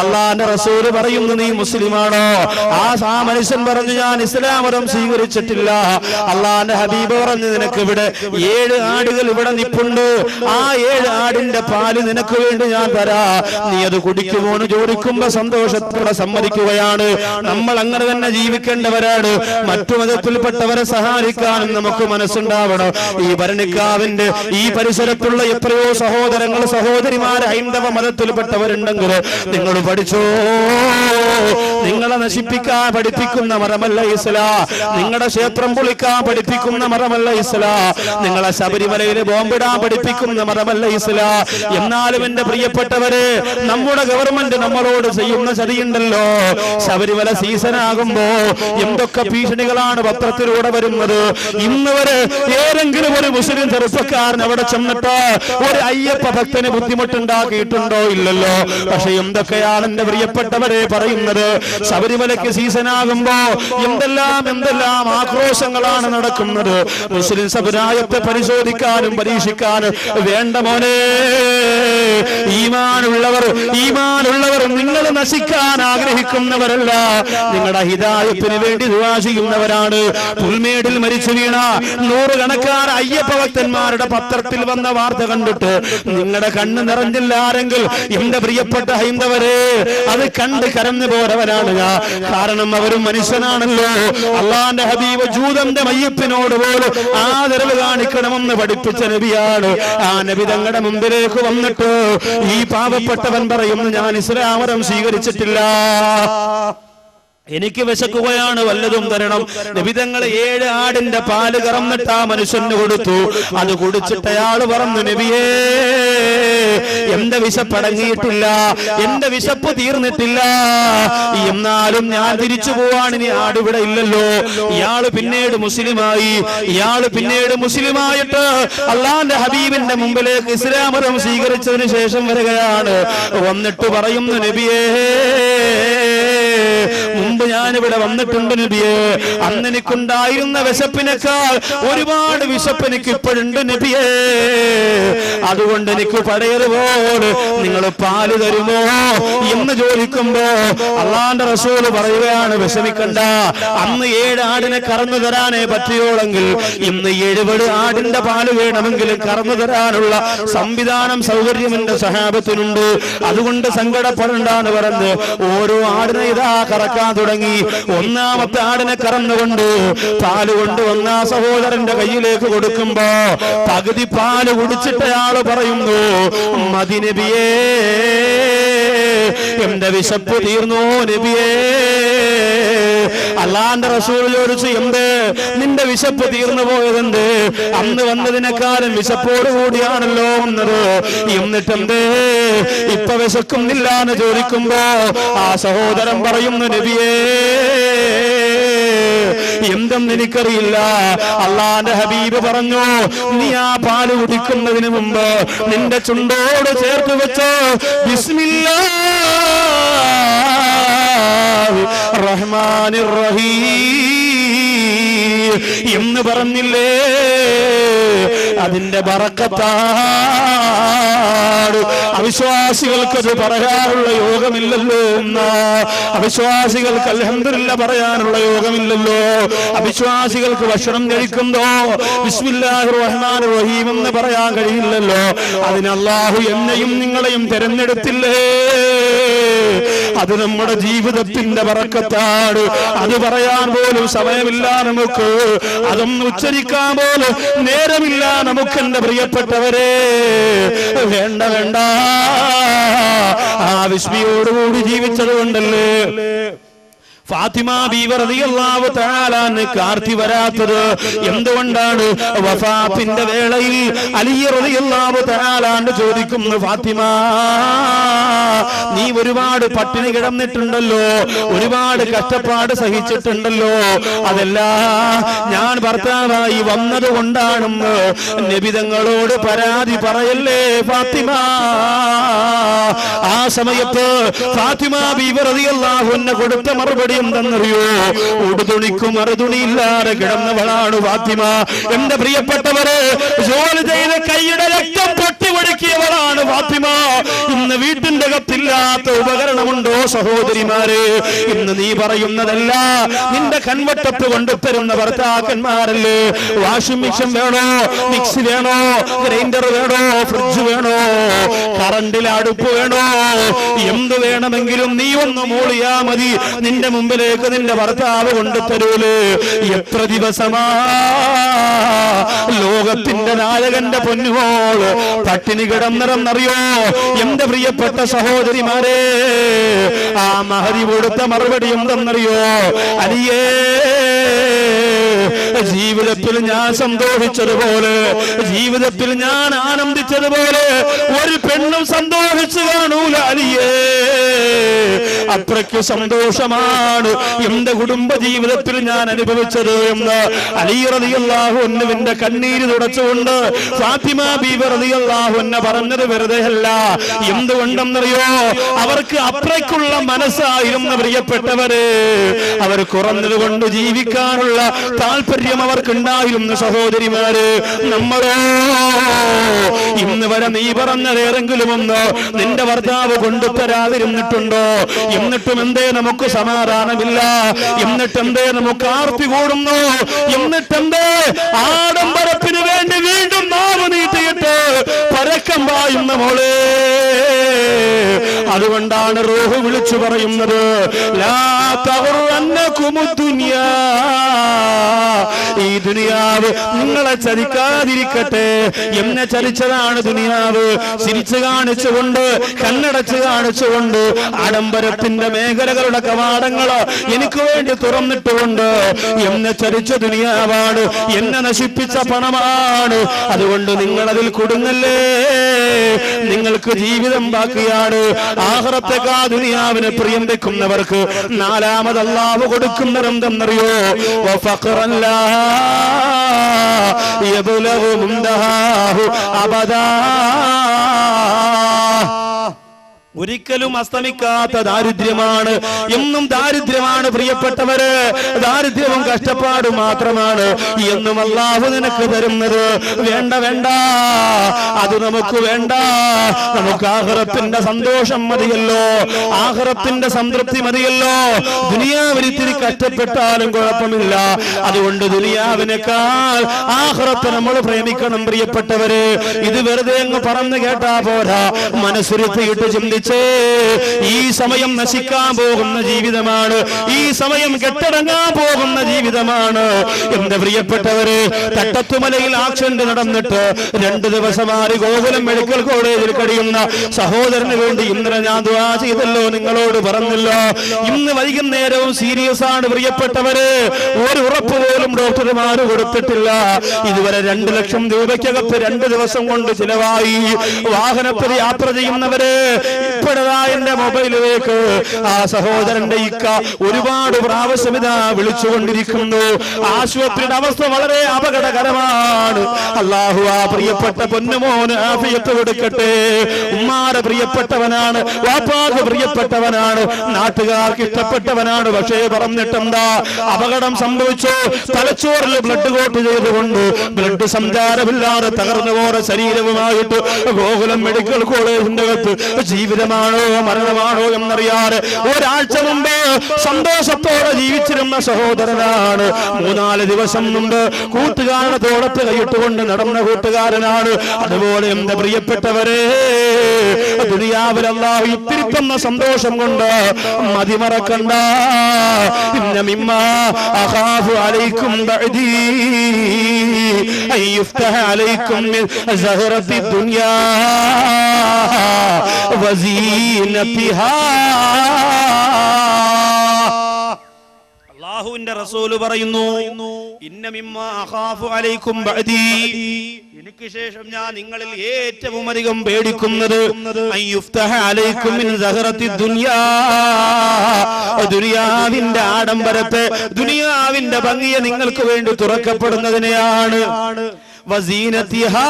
അള്ളാന്റെ റസൂല് പറയുന്നു, നീ മുസ്ലിമാണോ? ആ മനുഷ്യൻ പറഞ്ഞു, ഞാൻ ഇസ്ലാം മതം സ്വീകരിച്ചിട്ടില്ല. അള്ളാന്റെ ഹബീബ് പറഞ്ഞു, നിനക്ക് ഇവിടെ 7 ആടുകൾ ഇവിടെ നിപ്പുണ്ട്, ആ 7 ആടിന്റെ പാല് നിനക്ക് വേണ്ടി ഞാൻ തരാ, നീ അത് കുടിക്കുമോ എന്ന് ചോദിക്കുമ്പോ സന്തോഷത്തോടെ സമ്മതിക്കുകയാണ്. നമ്മൾ അങ്ങനെ തന്നെ ജീവിക്കേണ്ടവരാണ്. മറ്റു മതത്തിൽപ്പെട്ടവരെ സഹായിക്കാനും നമുക്ക് മനസ്സുണ്ടാവണം. ഈ ഭരണിക്കാവിന്റെ ഈ പരിസരത്തുള്ള എത്രയോ സഹോദരങ്ങൾ, സഹോദരിമാര് ഹൈന്ദവ മതത്തിൽപ്പെട്ടവരുണ്ടെങ്കിൽ നിങ്ങൾ പഠിച്ചോ, നിങ്ങളെ നശിപ്പിക്കാൻ പഠിപ്പിക്കുന്ന മതമല്ല ഇസ്ലാം. നിങ്ങളുടെ ക്ഷേത്രം പൊളിക്കാൻ പഠിപ്പിക്കുന്ന മതമല്ല ഇസ്ലാം. നിങ്ങളെ ശബരിമലയിൽ ബോംബിടാൻ പഠിപ്പിക്കുന്ന മതമല്ല ഇസ്ലാം. എന്നാലും എന്റെ പ്രിയപ്പെട്ടവരെ, നമ്മുടെ ഗവൺമെന്റ് നമ്മളോട് ചെയ്യുന്ന ചതിയുണ്ടല്ലോ. ശബരിമല സീസൺ ആകുമ്പോ എന്തൊക്കെ ഭീഷണികളാണ് പത്രത്തിലൂടെ വരുന്നത്. ഇന്ന് വരെ ഏതെങ്കിലും ഒരു മുസ്ലിം ചെറുപ്പക്കാരൻ അവിടെ ചെന്നിട്ട് ഒരു അയ്യപ്പ ഭക്തന് ബുദ്ധിമുട്ടുണ്ടാക്കിയിട്ടുണ്ടോ? ഇല്ലല്ലോ. പക്ഷെ എന്തൊക്കെ എന്തൊക്കെയാണ് എന്റെ പ്രിയപ്പെട്ടവരെ പറയുന്നത്. ശബരിമലയ്ക്ക് സീസണാകുമ്പോ എന്തെല്ലാം ആക്രോശങ്ങളാണ് നടക്കുന്നത്. മുസ്ലിം സമുദായത്തെ പരിശോധിക്കാനും പരീക്ഷിക്കാനും വേണ്ട മോനെ. ഈമാനുള്ളവർ നിങ്ങൾ നശിക്കാൻ ആഗ്രഹിക്കുന്നവരല്ല, നിങ്ങളുടെ ഹിദായത്തിന് വേണ്ടി ദുആ ചെയ്യുന്നവരാണ്. പുൽമേടിൽ മരിച്ചു വീണ നൂറുകണക്കാണ് അയ്യപ്പ ഭക്തന്മാരുടെ പത്രത്തിൽ വന്ന വാർത്ത കണ്ടിട്ട് നിങ്ങളുടെ കണ്ണ് നിറഞ്ഞില്ല ആരെങ്കിൽ എന്റെ പ്രിയപ്പെട്ട ഹൈന്ദവരെ, അത് കണ്ട് കരഞ്ഞു പോരവരാണ് ഞാൻ. കാരണം അവരും മനുഷ്യനാണല്ലോ. അള്ളാന്റെ ഹബീബ് ജൂതന്റെ മയ്യപ്പിനോട് പോലും ആദരവ് കാണിക്കണമെന്ന് പഠിപ്പിച്ച നബിയാണ്. ആ നബി തങ്ങളുടെ മുമ്പിലേക്ക് വന്നിട്ട് ഈ പാവപ്പെട്ടവൻ പറയുന്നു, ഞാൻ ഇസ്ലാം മതം സ്വീകരിച്ചിട്ടില്ല, എനിക്ക് വിശക്കുകയാണ്, വല്ലതും തരണം. നബി തങ്ങൾ 7 ആടിന്റെ പാല് കറന്നിട്ട് ആ മനുഷ്യന് കൊടുത്തു. അത് കുടിച്ചിട്ട് അയാൾ പറഞ്ഞു, നബിയേ, എന്റെ വിശപ്പടങ്ങിയിട്ടില്ല, എന്റെ വിശപ്പ് തീർന്നിട്ടില്ല, എന്നാലും ഞാൻ തിരിച്ചു പോവാണ്, ഇനി ആട് ഇവിടെ ഇല്ലല്ലോ. ഇയാള് പിന്നീട് മുസ്ലിമായിട്ട് അള്ളാന്റെ ഹബീബിന്റെ മുമ്പിലേക്ക് ഇസ്ലാം മതം സ്വീകരിച്ചതിന് ശേഷം വരികയാണ്. വന്നിട്ട് പറയുന്നു, നബിയേ, മുമ്പ് ഞാനിവിടെ വന്നിട്ടുണ്ട് നബിയേ, അന്ന് എനിക്കുണ്ടായിരുന്ന വിശപ്പിനേക്കാൾ ഒരുപാട് വിശപ്പ് എനിക്ക് ഇപ്പോഴുണ്ട് നബിയേ, അതുകൊണ്ട് എനിക്ക് പഴയതുപോലെ നിങ്ങൾ പാല് തരുമോ എന്ന് ചോദിക്കുമ്പോ അള്ളാന്റെ റസൂൽ പറയുകയാണ്, വിഷമിക്കണ്ട, അന്ന് 7 ആടിനെ കറന്നു തരാനേ പറ്റിയോളെങ്കിൽ ഇന്ന് 70 ആടിന്റെ പാല് വേണമെങ്കിലും കറന്നു തരാനുള്ള സംവിധാനം, സൗകര്യം എന്റെ സഹാബത്തിനുണ്ട്, അതുകൊണ്ട് സങ്കടപ്പെടണ്ടെന്ന് പറഞ്ഞ് ഓരോ ആടിനെ ഇതാ കറക്കാൻ തുടങ്ങി. 1ാമത്തെ ആടിനെ കറന്നുകൊണ്ട് പാല് കൊണ്ടുവന്ന സഹോദരന്റെ കയ്യിലേക്ക് കൊടുക്കുമ്പോ പകുതി പാല് കുടിച്ചിട്ട് അയാള് പറയുന്നു, മതി നബിയേ, എന്റെ വിശപ്പ് തീർന്നു നബിയേ. അള്ളാന്റെ റസൂൽ ചോദിച്ചു, എന്ത് നിന്റെ വിശപ്പ് തീർന്നു പോയതെന്ത്? അന്ന് വന്നതിനേക്കാളും വിശപ്പോടുകൂടിയാണല്ലോ വന്നത്, എന്നിട്ടെന്ത് ഇപ്പൊ വിശക്കുന്നില്ല എന്ന് ചോദിക്കുമ്പോ ആ സഹോദരൻ പറയുന്നു, നബിയേ, എന്തെന്ന് എനിക്കറിയില്ല. അള്ളാന്റെ ഹബീബ് പറഞ്ഞു, നീ ആ പാല് കുടിക്കുന്നതിന് മുമ്പ് നിന്റെ ചുണ്ടോട് ചേർത്ത് വെച്ചോ ബിസ്മില്ലാഹ് റഹ്മാനിർ റഹീം എന്ന് പറഞ്ഞില്ലേ, അതിന്റെ ബറക്കത്താണ്. അവിശ്വാസികൾക്കത് പറയാനുള്ള യോഗമില്ലല്ലോ. അവിശ്വാസികൾക്ക് അൽഹംദുലില്ലാഹ് പറയാനുള്ള യോഗമില്ലല്ലോ. അവിശ്വാസികൾക്ക് ഭക്ഷണം കഴിക്കുമ്പോ ബിസ്മില്ലാഹിർ റഹ്മാനിർ റഹീം എന്ന് പറയാൻ കഴിയില്ലല്ലോ. അതിന് അല്ലാഹു എന്നെയും നിങ്ങളെയും തിരഞ്ഞെടുത്തില്ലേ, അത് നമ്മുടെ ജീവിതത്തിന്റെ ബറക്കത്താണ്. അത് പറയാൻ പോലും സമയമില്ല നമുക്ക്, അതൊന്നും ഉച്ചരിക്കാൻ പോലും നേരമില്ല നമുക്ക്. എന്റെ പ്രിയപ്പെട്ടവരെ, വേണ്ട ആ വിസ്മയോടുകൂടി ജീവിച്ചത് കൊണ്ടല്ലേ ഫാത്തിമ ബീവി റളിയല്ലാഹു തആല അൻഹ ആർത്തി വരാത്തത്? എന്തുകൊണ്ടാണ്? വഫാത്തിന്റെ വേളയിൽ അലി റളിയല്ലാഹു തആല അൻഹു ചോദിക്കുന്നു, ഫാത്തിമ, നീ ഒരുപാട് പട്ടിണി കിടന്നിട്ടുണ്ടല്ലോ, ഒരുപാട് കഷ്ടപ്പാട് സഹിച്ചിട്ടുണ്ടല്ലോ, അതെല്ലാം ഞാൻ ഭർത്താവായി വന്നതുകൊണ്ടാണെന്ന് നബി തങ്ങളോട് പരാതി പറയല്ലേ ഫാത്തിമ. ആ സമയത്ത് ഫാത്തിമ ബീവി റളിയല്ലാഹു അൻഹ കൊടുത്ത മറുപടി എന്തെന്നറിയോ? ഉടുതുണിക്കും മറുതുണിയില്ലാതെ കിടന്നവളാണ് ഫാത്തിമ. എന്റെ പ്രിയപ്പെട്ടവരെ, ജോലി ചെയ്ത് കൈയുടെ രക്തം പൊട്ടിവടുക്കിയവളാണ് ഫാത്തിമ. ഇന്ന് വീട്ടിന്റെ അകത്തില്ലാത്ത ഉപകരണമുണ്ടോ സഹോദരിമാരെ? ഇന്ന് നീ പറയുന്നതല്ല, നിന്റെ കൺവട്ടപ്പ് കൊണ്ടുതരുന്ന ഭർത്താക്കന്മാരല്ലേ. വാഷിംഗ് മെഷീൻ വേണോ, മിക്സി വേണോ, ഗ്രൈൻഡർ വേണോ, ഫ്രിഡ്ജ് വേണോ, കറണ്ടിലെ അടുപ്പ് വേണോ, എന്ത് വേണമെങ്കിലും നീ ഒന്ന് മൂളിയാ മതി, നിന്റെ മുമ്പിലേക്ക് നിന്റെ ഭർത്താവ് കൊണ്ടുതരൂലേ. എത്ര ദിവസമാ ലോകത്തിന്റെ നായകന്റെ പൊന്നുമോള് പട്ടിണി കിടന്നിറന്നറിയോ? എന്റെ പ്രിയപ്പെട്ട സഹോദരിമാരെ, ആ മഹദി കൊടുത്ത മറുപടി എന്തെന്നറിയോ? അലിയേ, ജീവിതത്തിൽ ഞാൻ സന്തോഷിച്ചതുപോലെ, ജീവിതത്തിൽ ഞാൻ ആനന്ദിച്ചതുപോലെ ഒരു പെണ്ണും സന്തോഷിച്ചു കാണൂല അലിയേ. അത്രയ്ക്ക് സന്തോഷമാണ് എന്റെ കുടുംബ ജീവിതത്തിൽ ഞാൻ അനുഭവിച്ചത് എന്ന് അലി റളിയല്ലാഹു അൻഹുവിന്റെ കണ്ണീര് തുടച്ചുകൊണ്ട് ഫാത്തിമ ബീവി റളിയല്ലാഹു അൻഹ പറഞ്ഞത് വെറുതെയല്ല. എന്തുകൊണ്ടെന്നറിയോ? അവർക്ക് അത്രയ്ക്കുള്ള മനസ്സായിരുന്നു പ്രിയപ്പെട്ടവര്. അവർ കുറഞ്ഞതുകൊണ്ട് ജീവിക്കാനുള്ള താല്പര്യം അവർക്കുണ്ടായിരുന്നു. സഹോദരിമാര്, നമ്മളോ ഇന്ന് വരെ നീ പറഞ്ഞതേതെങ്കിലും ഒന്ന് നിന്റെ ഭർത്താവ് കൊണ്ടുതരാതിരുന്നിട്ടുണ്ടോ? എന്നിട്ടും എന്തേ നമുക്ക് സമാധാനമില്ല? എന്നിട്ടെന്തേ നമുക്ക് ആർത്തി കൂടുന്നു? എന്നിട്ടെന്തേ ആഡംബരത്തിന് വേണ്ടി വീണ്ടും നാവ് നീട്ടിയിട്ട് പരക്കം പായുന്ന മോളെ? അതുകൊണ്ടാണ് റൂഹ് വിളിച്ചു പറയുന്നത്, ലാ തഗുറന്നകുമുദ് ദുനിയാ, ഈ ദുനിയാവ് നിങ്ങളെ ചതിക്കാതിരിക്കട്ടെ. എന്നെ ചതിച്ചതാണ് ദുനിയാവ്. ചിരിച്ചു കാണിച്ചുകൊണ്ട്, കണ്ണടച്ച് കാണിച്ചുകൊണ്ട്, ആഡംബരത്തിന്റെ മേഖലകളുടെ കവാടങ്ങള് എനിക്ക് വേണ്ടി തുറന്നിട്ടുകൊണ്ട് എന്നെ ചതിച്ച ദുനിയാവാണ്, എന്നെ നശിപ്പിച്ച പണമാണ്. അതുകൊണ്ട് നിങ്ങളതിൽ കുടുങ്ങല്ലേ. നിങ്ങൾക്ക് ജീവിതം ബാക്കിയാണ്. ആഖിറത്തേക്കാ ദുനിയാവിനെ പ്രിയം വെക്കുന്നവർക്ക് നാലാമത് അല്ലാഹു കൊടുക്കുന്നതെന്തെന്നറിയോ? വഫഖറൻ ലാ യബ്ലഗു മുൻതഹാഹു അബദാ, ഒരിക്കലും അസ്തമിക്കാത്ത ദാരിദ്ര്യമാണ്. എന്നും ദാരിദ്ര്യമാണ് പ്രിയപ്പെട്ടവര്. ദാരിദ്ര്യവും കഷ്ടപ്പാടും മാത്രമാണ് എന്നും അല്ലാഹു നിനക്ക് തരുന്നത്. വേണ്ട വേണ്ട, അത് നമുക്ക് വേണ്ട. നമുക്ക് ആഖിറത്തിന്റെ സന്തോഷം മതിയല്ലോ, ആഖിറത്തിന്റെ സംതൃപ്തി മതിയല്ലോ. ദുനിയാവിനിത്തിരി കഷ്ടപ്പെട്ടാലും കുഴപ്പമില്ല. അതുകൊണ്ട് ദുനിയാവിനേക്കാൾ ആഖിറത്തെ നമ്മൾ പ്രേമിക്കണം പ്രിയപ്പെട്ടവര്. ഇത് വെറുതെ അങ്ങ് പറഞ്ഞു കേട്ടാ പോരാ, മനസ്സിരുത്തിയിട്ട് ചിന്തിച്ച് ഈ സമയം നശിക്കാൻ പോകുന്ന ജീവിതമാണ്, ഈ സമയം കെട്ടടങ്ങാൻ പോകുന്ന ജീവിതമാണ്. എന്റെ പ്രിയപ്പെട്ടവര്, തട്ടത്തുമലയിൽ ആക്സിഡന്റ് നടന്നിട്ട് 2 ദിവസമായി ഗോകുലം മെഡിക്കൽ കോളേജിൽ കഴിയുന്ന സഹോദരന് വേണ്ടി ഇന്നലെ ഞാൻ ദുആ ചെയ്തല്ലോ, നിങ്ങളോട് പറഞ്ഞല്ലോ. ഇന്ന് വൈകുന്നേരവും സീരിയസ് ആണ് പ്രിയപ്പെട്ടവര്. ഒരു ഉറപ്പ് പോലും ഡോക്ടർമാര് കൊടുത്തിട്ടില്ല. ഇതുവരെ 2 ലക്ഷം രൂപയ്ക്കകത്ത് 2 ദിവസം കൊണ്ട് ചിലവായി. വാഹനത്തിൽ യാത്ര ചെയ്യുന്നവര് ഇപ്പോഴാ എന്റെ മൊബൈലിലേക്ക് ആ സഹോദരന്റെ ഇക്ക ഒരുപാട് പ്രാവശ്യം ഇതാ വിളിച്ചുകൊണ്ടിരിക്കുന്നു. ആശുപത്രിയുടെ അവസ്ഥ വളരെ അപകടകരമാണ്. അല്ലാഹു ആ പ്രിയപ്പെട്ട പൊന്നുമോന് ആഫിയത്ത് കൊടുക്കട്ടെ. ഉമ്മാരെ പ്രിയപ്പെട്ടവനാണ്, വാപ്പാക്ക് പ്രിയപ്പെട്ടവനാണ്, നാട്ടുകാർക്ക് ഇഷ്ടപ്പെട്ടവനാണ്. പക്ഷേ പറഞ്ഞിട്ടെന്താ? അപകടം സംഭവിച്ചു. തലച്ചോറിൽ ബ്ലഡ് കോട്ട് ചെയ്തുകൊണ്ട് ബ്ലഡ് സഞ്ചാരമില്ലാതെ തകർന്നു പോയ ശരീരവുമായിട്ട് ഗോകുലം മെഡിക്കൽ കോളേജിന്റെ അകത്ത് ജീവിതമാണോ മരണമാണോ എന്നറിയാതെ ഒരാഴ്ച മുമ്പ് സന്തോഷത്തോടെ ജീവിച്ചിരുന്ന സഹോദരനാണ്. 3-4 ദിവസം മുമ്പ് കൂട്ടുകാരനെ തോളത്ത് കൈയിട്ടുകൊണ്ട് നടന്ന കൂട്ടുകാരനാണ്. അതുപോലെ എന്റെ പ്രിയപ്പെട്ടവരെ, ദുനിയാവിൽ അല്ലാഹു ഇത്തിരിക്കുന്ന സന്തോഷം കൊണ്ട് മതിമറക്കണ്ട. ഇന്ന മിമ്മാ അഖാഫു അലൈക്കും ബഅദീ അയ്യുഫ്തഹ അലൈക്കും മിൻ സഹറത്തി ദുനിയാ വസീനതിഹാ. അല്ലാഹുവിന്റെ റസൂൽ പറയുന്നു, ഇന്ന മിമ്മാ അഖാഫു അലൈക്കും ബഅദീ, എനിക്ക് ശേഷം ഞാൻ നിങ്ങളിൽ ഏറ്റവും അധികം പേടിക്കുന്നത് അയ്യുഫ്തഹ അലൈക്കും മിൻ സഹറത്തി ദുനിയാ, ദുനിയാവിന്റെ ആഡംബരത്തെ, ദുനിയാവിന്റെ ഭംഗിയെ നിങ്ങൾക്ക് വേണ്ടി തുറക്കപ്പെടുന്നതിനെയാണ്. വസീനതിഹാ,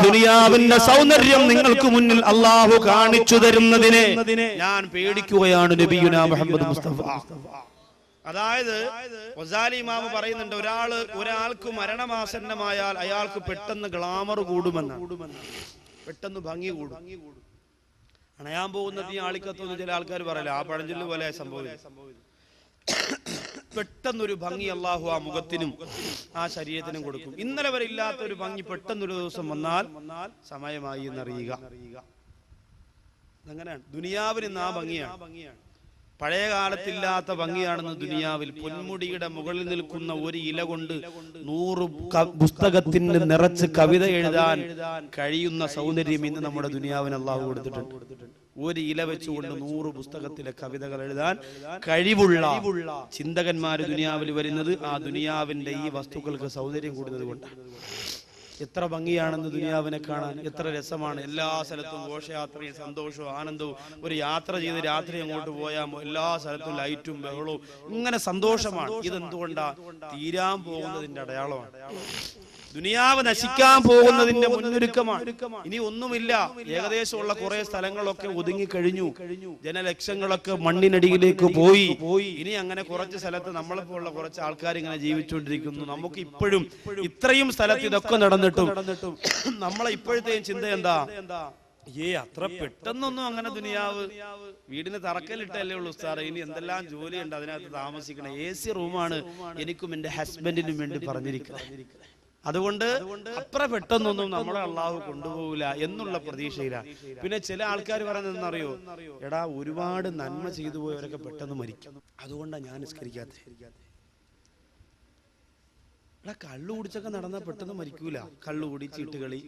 ദുനിയാവിന്റെ സൗന്ദര്യം നിങ്ങൾക്ക് മുന്നിൽ അല്ലാഹു കാണിച്ചു തരുന്നതിനെ ഞാൻ പേടിക്കുകയാണ്. നബിയുനാ മുഹമ്മദ് മുസ്തഫ. അതായത് ഗസാലി ഇമാം പറയുന്നുണ്ട്, ഒരാൾക്ക് മരണമാസന്നമായാൽ അയാൾക്ക് പെട്ടെന്ന് ഗ്ലാമർ കൂടുമെന്ന്, പെട്ടെന്ന് ഭംഗി കൂടും. അണയാൻ പോകുന്നത് ഈ ആളിക്കത്തൊന്നും ചില ആൾക്കാർ പറയില്ല, ആ പഴഞ്ചൊല്ല് പോലെ സംഭവിക്കും. പെട്ടെന്നൊരു ഭംഗി അല്ലാഹു ആ മുഖത്തിനും ആ ശരീരത്തിനും കൊടുക്കും. ഇന്നലെ വരെ ഇല്ലാത്ത ഒരു ഭംഗി പെട്ടെന്നൊരു ദിവസം വന്നാൽ സമയമായി എന്നറിയുക. അങ്ങനെയാണ് ദുനിയാവിന് ഇന്ന് ആ ഭംഗിയാണ്. പഴയ കാലത്തില്ലാത്ത ഭംഗിയാണെന്ന് ദുനിയാവിൽ. പൊന്മുടിയുടെ മുകളിൽ നിൽക്കുന്ന ഒരു ഇല കൊണ്ട് 100 പുസ്തകത്തിന് നിറച്ച് കവിത എഴുതാൻ കഴിയുന്ന സൗന്ദര്യം ഇന്ന് നമ്മുടെ ദുനിയാവിന് അല്ലാഹു കൊടുത്തിട്ടുണ്ട്. ഒരു ഇല വെച്ചുകൊണ്ട് 100 പുസ്തകത്തിലെ കവിതകൾ എഴുതാൻ കഴിവുള്ള ചിന്തകന്മാര് ദുനിയാവിൽ വരുന്നത് ആ ദുനിയാവിന്റെ ഈ വസ്തുക്കൾക്ക് സൗന്ദര്യം കൂടുന്നത് കൊണ്ടാണ്. എത്ര ഭംഗിയാണെന്ന് ദുനിയാവിനെ കാണാൻ, എത്ര രസമാണ്. എല്ലാ സ്ഥലത്തും ഘോഷയാത്രയും സന്തോഷവും ആനന്ദവും. ഒരു യാത്ര ചെയ്ത് രാത്രി അങ്ങോട്ട് പോയാൽ എല്ലാ സ്ഥലത്തും ലൈറ്റും ബഹളവും, ഇങ്ങനെ സന്തോഷമാണ്. ഇതെന്തുകൊണ്ടാ? തീരാൻ പോകുന്നതിന്റെ അടയാളമാണ്. ദുനിയാവ് നശിക്കാൻ പോകുന്നതിന്റെ മുന്നൊരുക്കമാണ്. ഇനി ഒന്നുമില്ല. ഏകദേശമുള്ള കുറെ സ്ഥലങ്ങളൊക്കെ ഒതുങ്ങിക്കഴിഞ്ഞു. ജനലക്ഷങ്ങളൊക്കെ മണ്ണിനടിയിലേക്ക് പോയി. ഇനി അങ്ങനെ കുറച്ച് സ്ഥലത്ത് നമ്മളെപ്പോലുള്ള കുറച്ച് ആൾക്കാർ ഇങ്ങനെ ജീവിച്ചുകൊണ്ടിരിക്കുന്നു. നമുക്ക് ഇപ്പോഴും ഇത്രയും സ്ഥലത്ത് ഇതൊക്കെ നടന്നിട്ടും നമ്മളെ ഇപ്പോഴത്തെയും ചിന്ത എന്താ? അത്ര പെട്ടെന്നൊന്നും അങ്ങനെ ദുനിയാവ് വീടിന് തറക്കല്ലിട്ടല്ലേ ഉള്ളൂ ഉസ്താദേ, ഇനി എന്തെല്ലാം ജോലിയുണ്ട് അതിനകത്ത് താമസിക്കണം. AC റൂമാണ് എനിക്കും എന്റെ ഹസ്ബൻഡിനും വേണ്ടി പറഞ്ഞിരിക്കുന്നത്. അതുകൊണ്ട് അത്ര പെട്ടെന്നൊന്നും നമ്മളെ അള്ളാഹു കൊണ്ടുപോകില്ല എന്നുള്ള പ്രതീക്ഷയിലാണ്. പിന്നെ ചില ആൾക്കാർ പറയുന്നതെന്നറിയോ? എടാ, ഒരുപാട് നന്മ ചെയ്തു പോയവരൊക്കെ പെട്ടെന്ന് മരിക്കും, അതുകൊണ്ടാണ് ഞാൻ നിസ്കരിക്കാത്തത്. എടാ, കള്ളു കുടിച്ചൊക്കെ നടന്നാൽ പെട്ടെന്ന് മരിക്കൂല. കള്ളുകൂടി, ചീട്ടുകളി,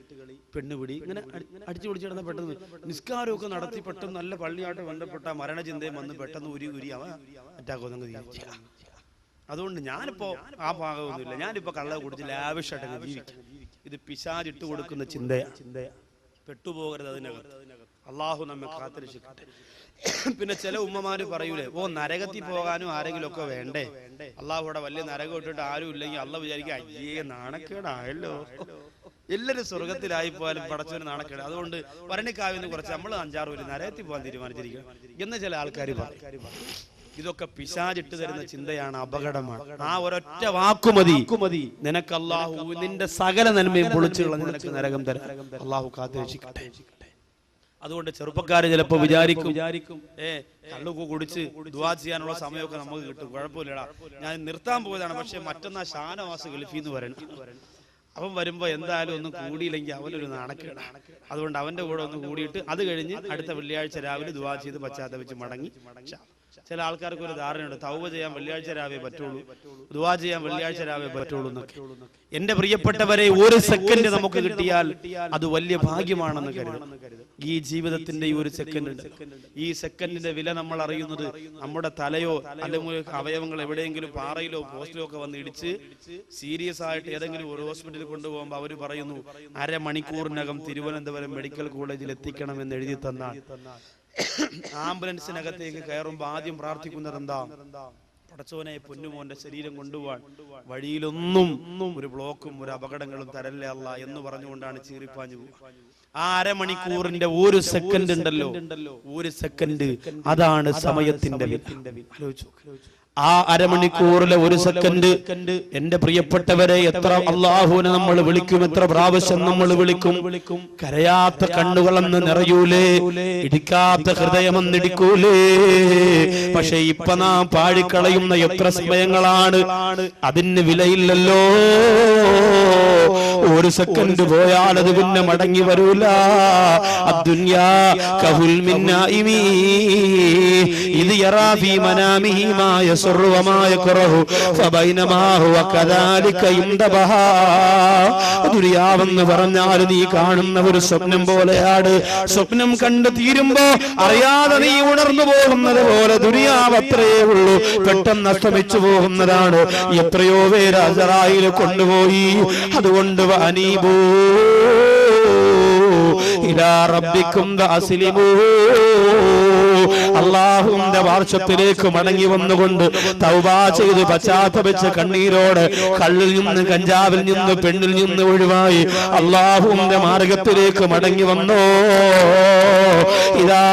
പെണ്ണുപിടി, ഇങ്ങനെ അടിച്ചു പിടിച്ച് നടന്നാൽ പെട്ടെന്ന്. നിസ്കാരമൊക്കെ നടത്തി പെട്ടെന്ന് നല്ല പള്ളിയായിട്ട് ബന്ധപ്പെട്ട മരണചിന്തയും വന്ന് പെട്ടെന്ന് ഉരി അവൻ അറ്റാക്കൊന്നും ജീവിക്കുക. അതുകൊണ്ട് ഞാനിപ്പോ ആ ഭാഗമൊന്നുമില്ല. ഞാനിപ്പോ കള്ള കുടിച്ച് ലാവിഷായിട്ട് ജീവിക്കും. ഇത് പിശാചിട്ട് കൊടുക്കുന്ന ചിന്തയാണ്. പെട്ടുപോകരുത് അതിനകത്ത്. അള്ളാഹു നമ്മെ കാത്തിരക്ഷിക്കട്ടെ. പിന്നെ ചില ഉമ്മമാര് പറയൂലേ, നരകത്തിൽ പോകാനും ആരെങ്കിലും ഒക്കെ വേണ്ടേ? അള്ളാഹുടെ വലിയ നരകം ഇട്ടിട്ട് ആരും ഇല്ലെങ്കിൽ അള്ളാഹ് വിചാരിക്കുക, അയ്യേ നാണക്കേടായല്ലോ, എല്ലാവരും സ്വർഗത്തിലായി പോയാലും പടച്ചവന് നാണക്കേട്. അതുകൊണ്ട് ഭരണിക്കാവിന്ന് കുറച്ച് നമ്മൾ 5-6 പേര് നരകത്തിൽ പോകാൻ തീരുമാനിച്ചിരിക്കണം എന്ന് ചില ആൾക്കാർ പറയും. ഇതൊക്കെ പിശാചിട്ട് തരുന്ന ചിന്തയാണ്, അപകടമാണ്. ആ ഒരൊറ്റ വാക്കുമതി നിനക്ക് അള്ളാഹു നിന്റെ സകല നന്മയും പൊളിച്ചു കളഞ്ഞ് നിനക്ക് നരകം തരാം. അള്ളാഹു കാത്തിരക്ഷിക്കട്ടെ. അതുകൊണ്ട് ചെറുപ്പക്കാര് ചിലപ്പോ വിചാരിക്കും കള്ളുക കുടിച്ച് ദുആ ചെയ്യാനുള്ള സമയമൊക്കെ നമുക്ക് കിട്ടും, കുഴപ്പമില്ലടാ, ഞാൻ നിർത്താൻ പോയതാണ്, പക്ഷെ മറ്റന്നാ ഷാനവാസ് ഗൾഫിന്ന് വരണം. അവൻ വരുമ്പോ എന്തായാലും ഒന്നും കൂടിയില്ലെങ്കിൽ അവനൊരു നാണക്കേടാണ്. അതുകൊണ്ട് അവന്റെ കൂടെ ഒന്ന് കൂടിയിട്ട് അത് കഴിഞ്ഞ് അടുത്ത വെള്ളിയാഴ്ച രാവിലെ ദുആ ചെയ്ത് പശ്ചാത്തപിച്ച് മടങ്ങി. ചില ആൾക്കാർക്ക് ഒരു ധാരണയുണ്ട്, തൗബ ചെയ്യാൻ വെള്ളിയാഴ്ച രാവേ പറ്റുള്ളൂ, ദുആ ചെയ്യാൻ വെള്ളിയാഴ്ച രാവേ പറ്റുള്ളൂ എന്നൊക്കെ. എന്റെ പ്രിയപ്പെട്ടവരെ, ഒരു സെക്കൻഡ് നമുക്ക് കിട്ടിയാൽ അത് വലിയ ഭാഗ്യമാണെന്ന് കരുതും. ഈ ജീവിതത്തിന്റെ ഈ ഒരു സെക്കൻഡ് ഉണ്ട്. ഈ സെക്കൻഡിന്റെ വില നമ്മൾ അറിയുന്നത് നമ്മുടെ തലയോ അല്ലെങ്കിൽ അവയവങ്ങൾ എവിടെയെങ്കിലും പാറയിലോ പോസ്റ്റിലോ ഒക്കെ വന്ന് ഇടിച്ച് സീരിയസ് ആയിട്ട് ഏതെങ്കിലും ഒരു ഹോസ്പിറ്റലിൽ കൊണ്ടുപോകുമ്പോൾ അവർ പറയുന്നു 1/2 മണിക്കൂറിനകം തിരുവനന്തപുരം മെഡിക്കൽ കോളേജിൽ എത്തിക്കണമെന്ന് എഴുതി തന്നാൽ ആംബുലൻസിനകത്തേക്ക് കയറുമ്പോൾ ആദ്യം പ്രാർത്ഥിക്കുന്നത് എന്താ? പടച്ചോനെ, പൊന്നുമോന്റെ ശരീരം കൊണ്ടുപോവാൻ വഴിയിലൊന്നും ഒരു ബ്ലോക്കും ഒരു അപകടങ്ങളും തരല്ലേ അല്ലാ എന്ന് പറഞ്ഞുകൊണ്ടാണ് ചീറിപ്പാഞ്ഞു പോവുക. ആ 1/2 മണിക്കൂറിന്റെ ഒരു സെക്കൻഡ് ഉണ്ടല്ലോ, ഒരു സെക്കൻഡ്, അതാണ് സമയത്തിന്റെ വില. ആ 1/2 മണിക്കൂറിലെ ഒരു സെക്കൻഡ് എന്റെ പ്രിയപ്പെട്ടവരെ, എത്ര അള്ളാഹുവിനെ നമ്മൾ വിളിക്കും, എത്ര പ്രാവശ്യം നമ്മൾ വിളിക്കും. കരയാത്ത കണ്ണുകളെന്ന് നിറയൂലേ, ഇടിക്കാത്ത ഹൃദയമെന്നിടിക്കൂലേ. പക്ഷെ ഇപ്പൊ നാം പാഴിക്കളയുന്ന എത്ര സമയങ്ങളാണ്, അതിന് വിലയില്ലല്ലോ. ഒരു സെക്കൻഡ് പോയാൽ അത് പിന്നെ മടങ്ങി വരൂല. അദ്ദുനിയാ കഹുൽ മിന്നായിമി ഇത് യറാ ഫീ മനാമിഹി മാ യസ്റു വമാ യക്റഹു ഫബൈനമാ ഹുവ കദാലിക ഇൻദബഹാ. ദുനിയാവെന്ന് പറഞ്ഞാൽ നീ കാണുന്ന ഒരു സ്വപ്നം പോലെയാണ്. സ്വപ്നം കണ്ടു തീരുമ്പോ അറിയാതെ നീ ഉണർന്നു പോകുന്നത് പോലെ ദുനിയാവ് അത്രയേ ഉള്ളൂ, പെട്ടെന്ന് അസ്തമിച്ചു പോകുന്നതാണ്. എത്രയോ പേര് അസറായിൽ കൊണ്ടുപോയി. അതുകൊണ്ട് അനീബൂ ഇലാ റബ്ബിക്കും വഅസ്ലിമൂ, അല്ലാഹുവിന്റെ വാർഷത്തിലേക്ക് മടങ്ങി വന്നുകൊണ്ട് തൗബ ചെയ്ത് പശ്ചാത്തപിച്ച് കണ്ണീരോടെ കള്ളിൽ നിന്ന്, കഞ്ചാവിൽ നിന്ന്, പെണ്ണിൽ നിന്ന് ഒഴിവായി അല്ലാഹുവിന്റെ മാർഗത്തിലേക്ക് മടങ്ങി വന്നോ. ഇതാ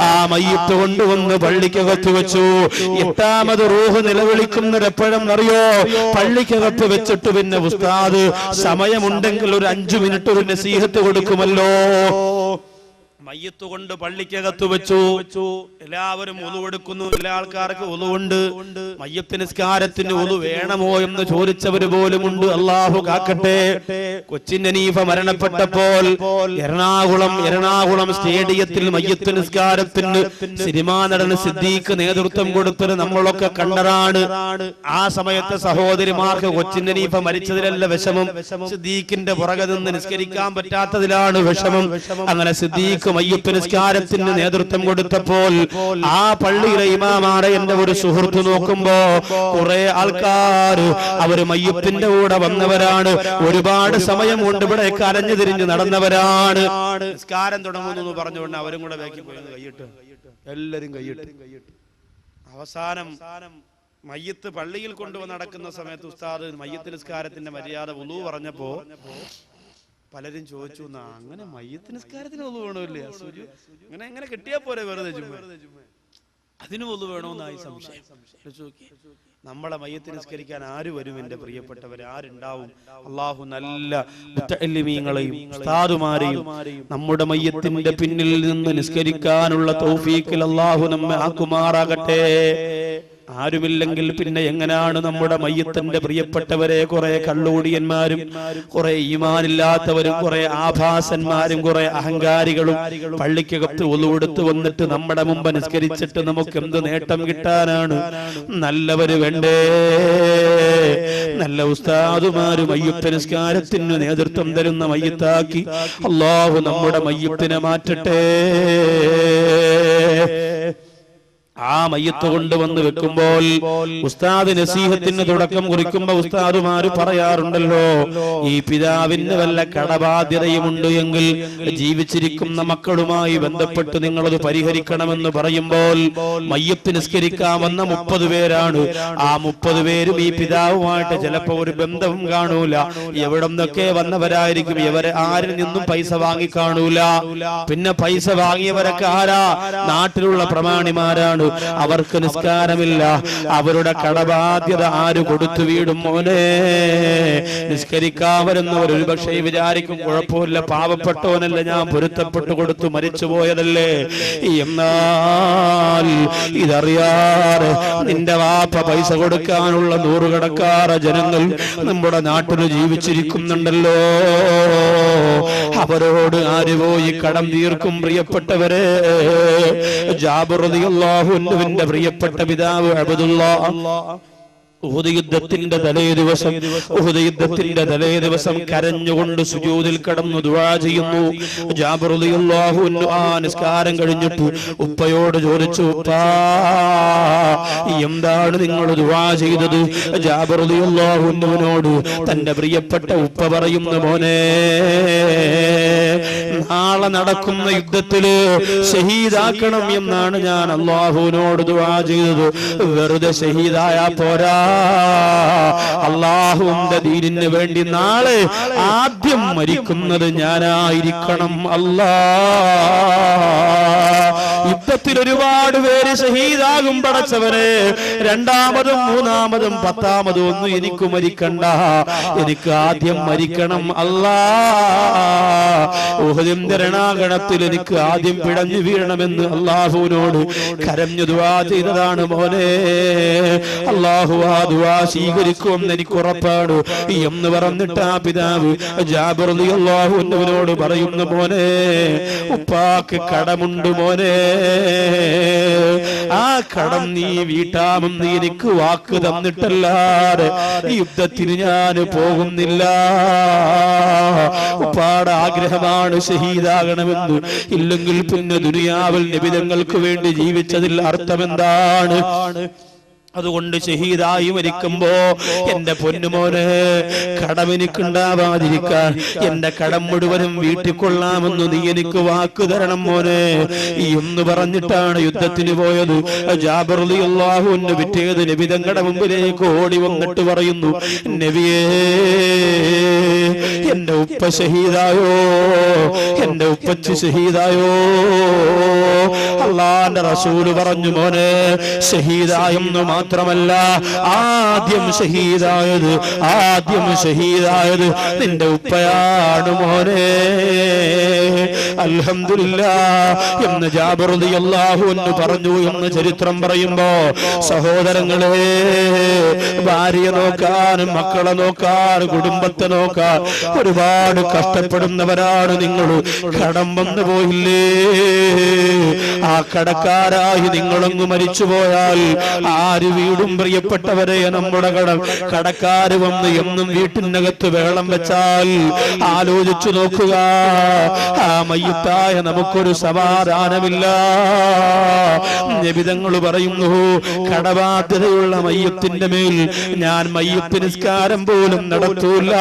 ആ മയ്യിത്ത് കൊണ്ടുവന്ന് പള്ളിക്കകത്ത് വെച്ചു. 8ാമത് റൂഹ് നിലവിളിക്കുന്നത് എപ്പോഴും അറിയോ? പള്ളിക്കകത്ത് വെച്ചിട്ട് പിന്നെ ഉസ്താദ് സമയമുണ്ടെങ്കിൽ ഒരു 5 മിനിറ്റ് ഒരു നസീഹത്ത് കൊടുക്കുമല്ലോ. മയ്യത്ത് കൊണ്ട് പള്ളിക്കകത്ത് വെച്ചു. എല്ലാവരും ഒളു എടുക്കുന്നു. എല്ലാ ആൾക്കാർക്ക് ഒളുവുണ്ട്. മയ്യത്ത് നിസ്കാരത്തിന് ഒളു വേണമോ എന്ന് ചോദിച്ചവര് പോലുമുണ്ട്. അള്ളാഹു കാക്കട്ടെ. കൊച്ചിൻ ഹനീഫ മരണപ്പെട്ടപ്പോൾ എറണാകുളം സ്റ്റേഡിയത്തിൽ മയ്യത്ത് നിസ്കാരത്തിന് സിനിമാ നടൻ സിദ്ദീഖ് നേതൃത്വം കൊടുത്തത് നമ്മളൊക്കെ കണ്ടതാണ്. ആ സമയത്ത് സഹോദരിമാർക്ക് കൊച്ചിൻ ഹനീഫ മരിച്ചതിലല്ല വിഷമം, സിദ്ദീഖിന്റെ പുറകെ നിന്ന് നിസ്കരിക്കാൻ പറ്റാത്തതിലാണ് വിഷമം. അങ്ങനെ സിദ്ദീഖ് മയ്യത്ത് നിസ്കാരത്തിന് നേതൃത്വം കൊടുത്തപ്പോൾ ആ പള്ളിയിലെ ഇമാമാരെ എന്റെ ഒരു സുഹൃത്ത് നോക്കുമ്പോ കുറെ ആൾക്കാർ അവര് മയ്യത്തിന്റെ കൂടെ വന്നവരാണ്. ഒരുപാട് സമയം കൊണ്ട് ഇവിടെ കരഞ്ഞു തിരിഞ്ഞ് നടന്നവരാണ്. നിസ്കാരം തുടങ്ങുന്നു പറഞ്ഞുകൊണ്ട് അവരും കൂടെ ബാക്കി പോയി കൈയിട്ട്, എല്ലാരും കൈയിട്ട്. അവസാനം മയ്യത്ത് പള്ളിയിൽ കൊണ്ടുവന്ന് നടക്കുന്ന സമയത്ത് ഉസ്താദ് മയ്യത്ത് നിസ്കാരത്തിന്റെ മര്യാദ വുളു പറഞ്ഞപ്പോ പലരും ചോദിച്ചു, അങ്ങനെ മയ്യത്ത് നിസ്കാരത്തിന് വുളു വേണമില്ലേ? അങ്ങനെ എങ്ങനെ കിട്ടിയാ പോരെ വെറുതെ അതിന് വുളു വേണമെന്നായി സംശയം. നമ്മളെ മയ്യത്ത് നിസ്കരിക്കാൻ ആര് വരും? എന്റെ പ്രിയപ്പെട്ടവരെ, ആരുണ്ടാവും? അള്ളാഹു നല്ല മുത്തഅല്ലിമീങ്ങളെയും ഉസ്താദുമാരെയും നമ്മുടെ മയ്യത്തിന്റെ പിന്നിൽ നിന്ന് നിസ്കരിക്കാനുള്ള തൗഫീഖിൽ അള്ളാഹു നമ്മെ ആക്കുമാറാകട്ടെ. ആരുമില്ലെങ്കിൽ പിന്നെ എങ്ങനെയാണ് നമ്മുടെ മയ്യത്തിന്റെ പ്രിയപ്പെട്ടവരെ കുറെ കള്ളുകൂടിയന്മാരും കുറെ ഈമാനില്ലാത്തവരും കുറെ ആഭാസന്മാരും കുറെ അഹങ്കാരികളും പള്ളിക്കകത്ത് ഒലുവെടുത്ത് വന്നിട്ട് നമ്മുടെ മുമ്പ് നിസ്കരിച്ചിട്ട് നമുക്ക് എന്ത് നേട്ടം കിട്ടാനാണ്? നല്ലവര് വേണ്ടേ? നല്ല ഉസ്താദുമാര് മയ്യത്ത് നിസ്കാരത്തിന് നേതൃത്വം തരുന്ന മയ്യത്താക്കി അല്ലാഹു നമ്മുടെ മയ്യത്തിനെ മാറ്റട്ടെ. ആ മയ്യത്ത് കൊണ്ടുവന്ന് വെക്കുമ്പോൾ ഉസ്താദ് നസീഹത്തിന് തുടക്കം കുറിക്കുമ്പോ ഉസ്താദുമാര് പറയാറുണ്ടല്ലോ, ഈ പിതാവിന് വല്ല കടബാധ്യതയുമുണ്ട് എങ്കിൽ ജീവിച്ചിരിക്കുന്ന മക്കളുമായി ബന്ധപ്പെട്ട് നിങ്ങളത് പരിഹരിക്കണമെന്ന് പറയുമ്പോൾ മയ്യത്ത് നിസ്കരിക്കാൻ വന്ന 30 പേരാണ്. ആ 30 പേരും ഈ പിതാവുമായിട്ട് ചിലപ്പോ ഒരു ബന്ധവും കാണൂല. എവിടെ നിന്നൊക്കെ വന്നവരായിരിക്കും. ഇവരെ ആരിൽ നിന്നും പൈസ വാങ്ങി കാണൂല. പിന്നെ പൈസ വാങ്ങിയവരൊക്കെ ആരാ? നാട്ടിലുള്ള പ്രമാണിമാരാണ്. അവർക്ക് നിസ്കാരമില്ല. അവരുടെ കടബാധ്യത ആര് കൊടുത്തു വീടും? മോനെ, നിസ്കരിക്കാൻ വരുന്നവർ ഒരു പക്ഷേ വിചാരിക്കും കുഴപ്പമില്ല, പാവപ്പെട്ടവനല്ല, ഞാൻ പൊരുത്തപ്പെട്ടു കൊടുത്തു മരിച്ചുപോയതല്ലേ. എന്നാൽ ഇതറിയാറ് നിന്റെ വാപ്പ പൈസ കൊടുക്കാനുള്ള നൂറുകണക്കാറ് ജനങ്ങൾ നമ്മുടെ നാട്ടിൽ ജീവിച്ചിരിക്കുന്നുണ്ടല്ലോ. അവരോട് ആര് പോയി കടം തീർക്കും? പ്രിയപ്പെട്ടവരെ, ജാബിർ റളിയല്ലാഹു അൻഹുവിന്റെ പ്രിയപ്പെട്ട പിതാവ് അബ്ദുല്ലാഹ് ഉഹദ് യുദ്ധത്തിന്റെ തലേ ദിവസം കരഞ്ഞുകൊണ്ട് സുജൂദിൽ കടന്നു ദുആ ചെയ്യുന്നു. ജാബിർ റളിയല്ലാഹു അൻഹു ആ നിസ്കാരം കഴിഞ്ഞിട്ട് ഉപ്പയോട് ചോദിച്ചു, ഉപ്പാ, എന്താണ് നിങ്ങൾ ദുആ ചെയ്തത്? ജാബിർ റളിയല്ലാഹു അൻഹുവിനോട് തന്റെ പ്രിയപ്പെട്ട ഉപ്പ പറയുന്നു, മോനെ, നാളെ നടക്കുന്ന യുദ്ധത്തില് ഷഹീദാക്കണം എന്നാണ് ഞാൻ അല്ലാഹുവിനോട് ദുആ ചെയ്തത്. വെറുതെ ഷഹീദായാ പോരാ, അല്ലാഹുവിന്റെ ദീനിന് വേണ്ടി നാളെ ആദ്യം മരിക്കുന്നത് ഞാനായിരിക്കണം. യുദ്ധത്തിൽ ഒരുപാട് പേര് ഷഹീദാകും പടച്ചവനെ. രണ്ടാമതും മൂന്നാമതും 10ാമതും ഒന്നും എനിക്ക് മരിക്കണ്ട, എനിക്ക് ആദ്യം മരിക്കണം. ഉഹദിന്റെ രണാകണത്തിൽ എനിക്ക് ആദ്യം പിടഞ്ഞു വീഴണമെന്ന് അല്ലാഹുവിനോട് കരഞ്ഞു ദുആ ചെയ്തതാണ് മോനെ. അല്ലാഹു ആ ദുആ സ്വീകരിക്കുമെന്ന് എനിക്ക് ഉറപ്പാണ് എന്ന് പറഞ്ഞിട്ട് ആ പിതാവ് ജാബിർ റളിയല്ലാഹു അൻഹുവിനോട് പറയുന്നു, മോനെ, ഉപ്പാക്ക് കടമുണ്ട് മോനെ, ആ കടം നീ വീട്ടാമെന്ന് എനിക്ക് വാക്ക് തന്നിട്ടല്ലാതെ യുദ്ധത്തിന് ഞാൻ പോകുന്നില്ല. ഉപ്പാടെ ആഗ്രഹമാണ് ഷഹീദാകണമെന്ന്. ഇല്ലെങ്കിൽ പിന്നെ ദുനിയാവിൽ നിബിധങ്ങൾക്ക് വേണ്ടി ജീവിച്ചതിൽ അർത്ഥമെന്താണ്? അതുകൊണ്ട് ഷഹീദായി മരിക്കുമ്പോ എന്റെ പൊന്നുമോനെ, കടമെനിക്കുണ്ടാവാതിരിക്കാൻ എന്റെ കടം മുഴുവനും വീട്ടിക്കൊള്ളാമെന്ന് നീ എനിക്ക് വാക്ക് തരണം മോനെ എന്ന് പറഞ്ഞിട്ടാണ് യുദ്ധത്തിന് പോയത്. ജാബിർ റളിയല്ലാഹു അൻഹു പിറ്റേത് നബി തങ്ങളുടെ മുമ്പിലേക്ക് ഓടി വന്നിട്ട് പറയുന്നു, നബിയേ, എന്റെ ഉപ്പ ഷഹീദായോ, എന്റെ ഉപ്പച്ചി ഷഹീദായോ? അല്ലാഹുവിന്റെ റസൂല് പറഞ്ഞു, മോനെ, ഷഹീദായെന്ന് മാത്രമല്ല, ആദ്യം ഷഹീദായത് നിന്റെ ഉപ്പയാണ് മോനെ. അൽഹംദുലില്ലാഹ് എന്ന് ജാബിർ റളിയല്ലാഹു അൻഹു പറഞ്ഞു എന്ന് ചരിത്രം പറയുമ്പോ, സഹോദരങ്ങളെ, ഭാര്യയെ നോക്കാനും മക്കളെ നോക്കാനും കുടുംബത്തെ നോക്കാൻ ഒരുപാട് കഷ്ടപ്പെടുന്നവരാണ് നിങ്ങൾ. കടം വന്നു പോയില്ലേ? ആ കടക്കാരായി നിങ്ങളൊന്ന് മരിച്ചുപോയാൽ ആര് ഒരു വീടും പ്രിയപ്പെട്ടവരെ നമ്മുടെ കടക്കാര് വന്ന് എന്നും വീട്ടിനകത്ത് വെള്ളം വെച്ചാൽ ആലോചിച്ചു നോക്കുക, ആ മയ്യത്തായ നമുക്കൊരു സമാധാനമില്ല. നബിതങ്ങൾ പറയുന്നു, കടബാധ്യതയുള്ള മയ്യത്തിന്റെ മേൽ ഞാൻ മയ്യത്ത് നിസ്കാരം പോലും നടത്തൂല.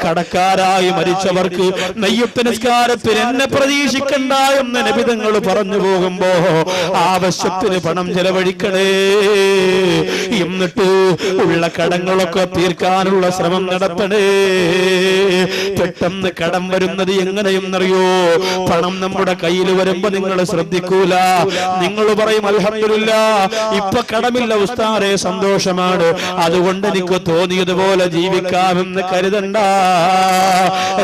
കടക്കാരായി മരിച്ചവർക്ക് മയ്യത്ത് നിസ്കാരത്തിൽ എന്നെ പ്രതീക്ഷിക്കണ്ട എന്ന് നബിതങ്ങൾ പറഞ്ഞു പോകുമ്പോ ആവശ്യത്തിന് പണം ചെലവഴിക്കണേ, എന്നിട്ട് ഉള്ള കടങ്ങളൊക്കെ തീർക്കാനുള്ള ശ്രമം നടത്തണേ. പെട്ടെന്ന് കടം വരുന്നത് എങ്ങനെയെന്നറിയോ? പണം നമ്മുടെ കയ്യിൽ വരുമ്പോ നിങ്ങൾ ശ്രദ്ധിക്കൂല, നിങ്ങൾ പറയും അൽഹംദുലില്ലാഹ് ഇപ്പൊ കടമില്ല ഉസ്താദേ, സന്തോഷമാണ്, അതുകൊണ്ട് എനിക്ക് തോന്നിയതുപോലെ ജീവിക്കാമെന്ന് കരുതണ്ട.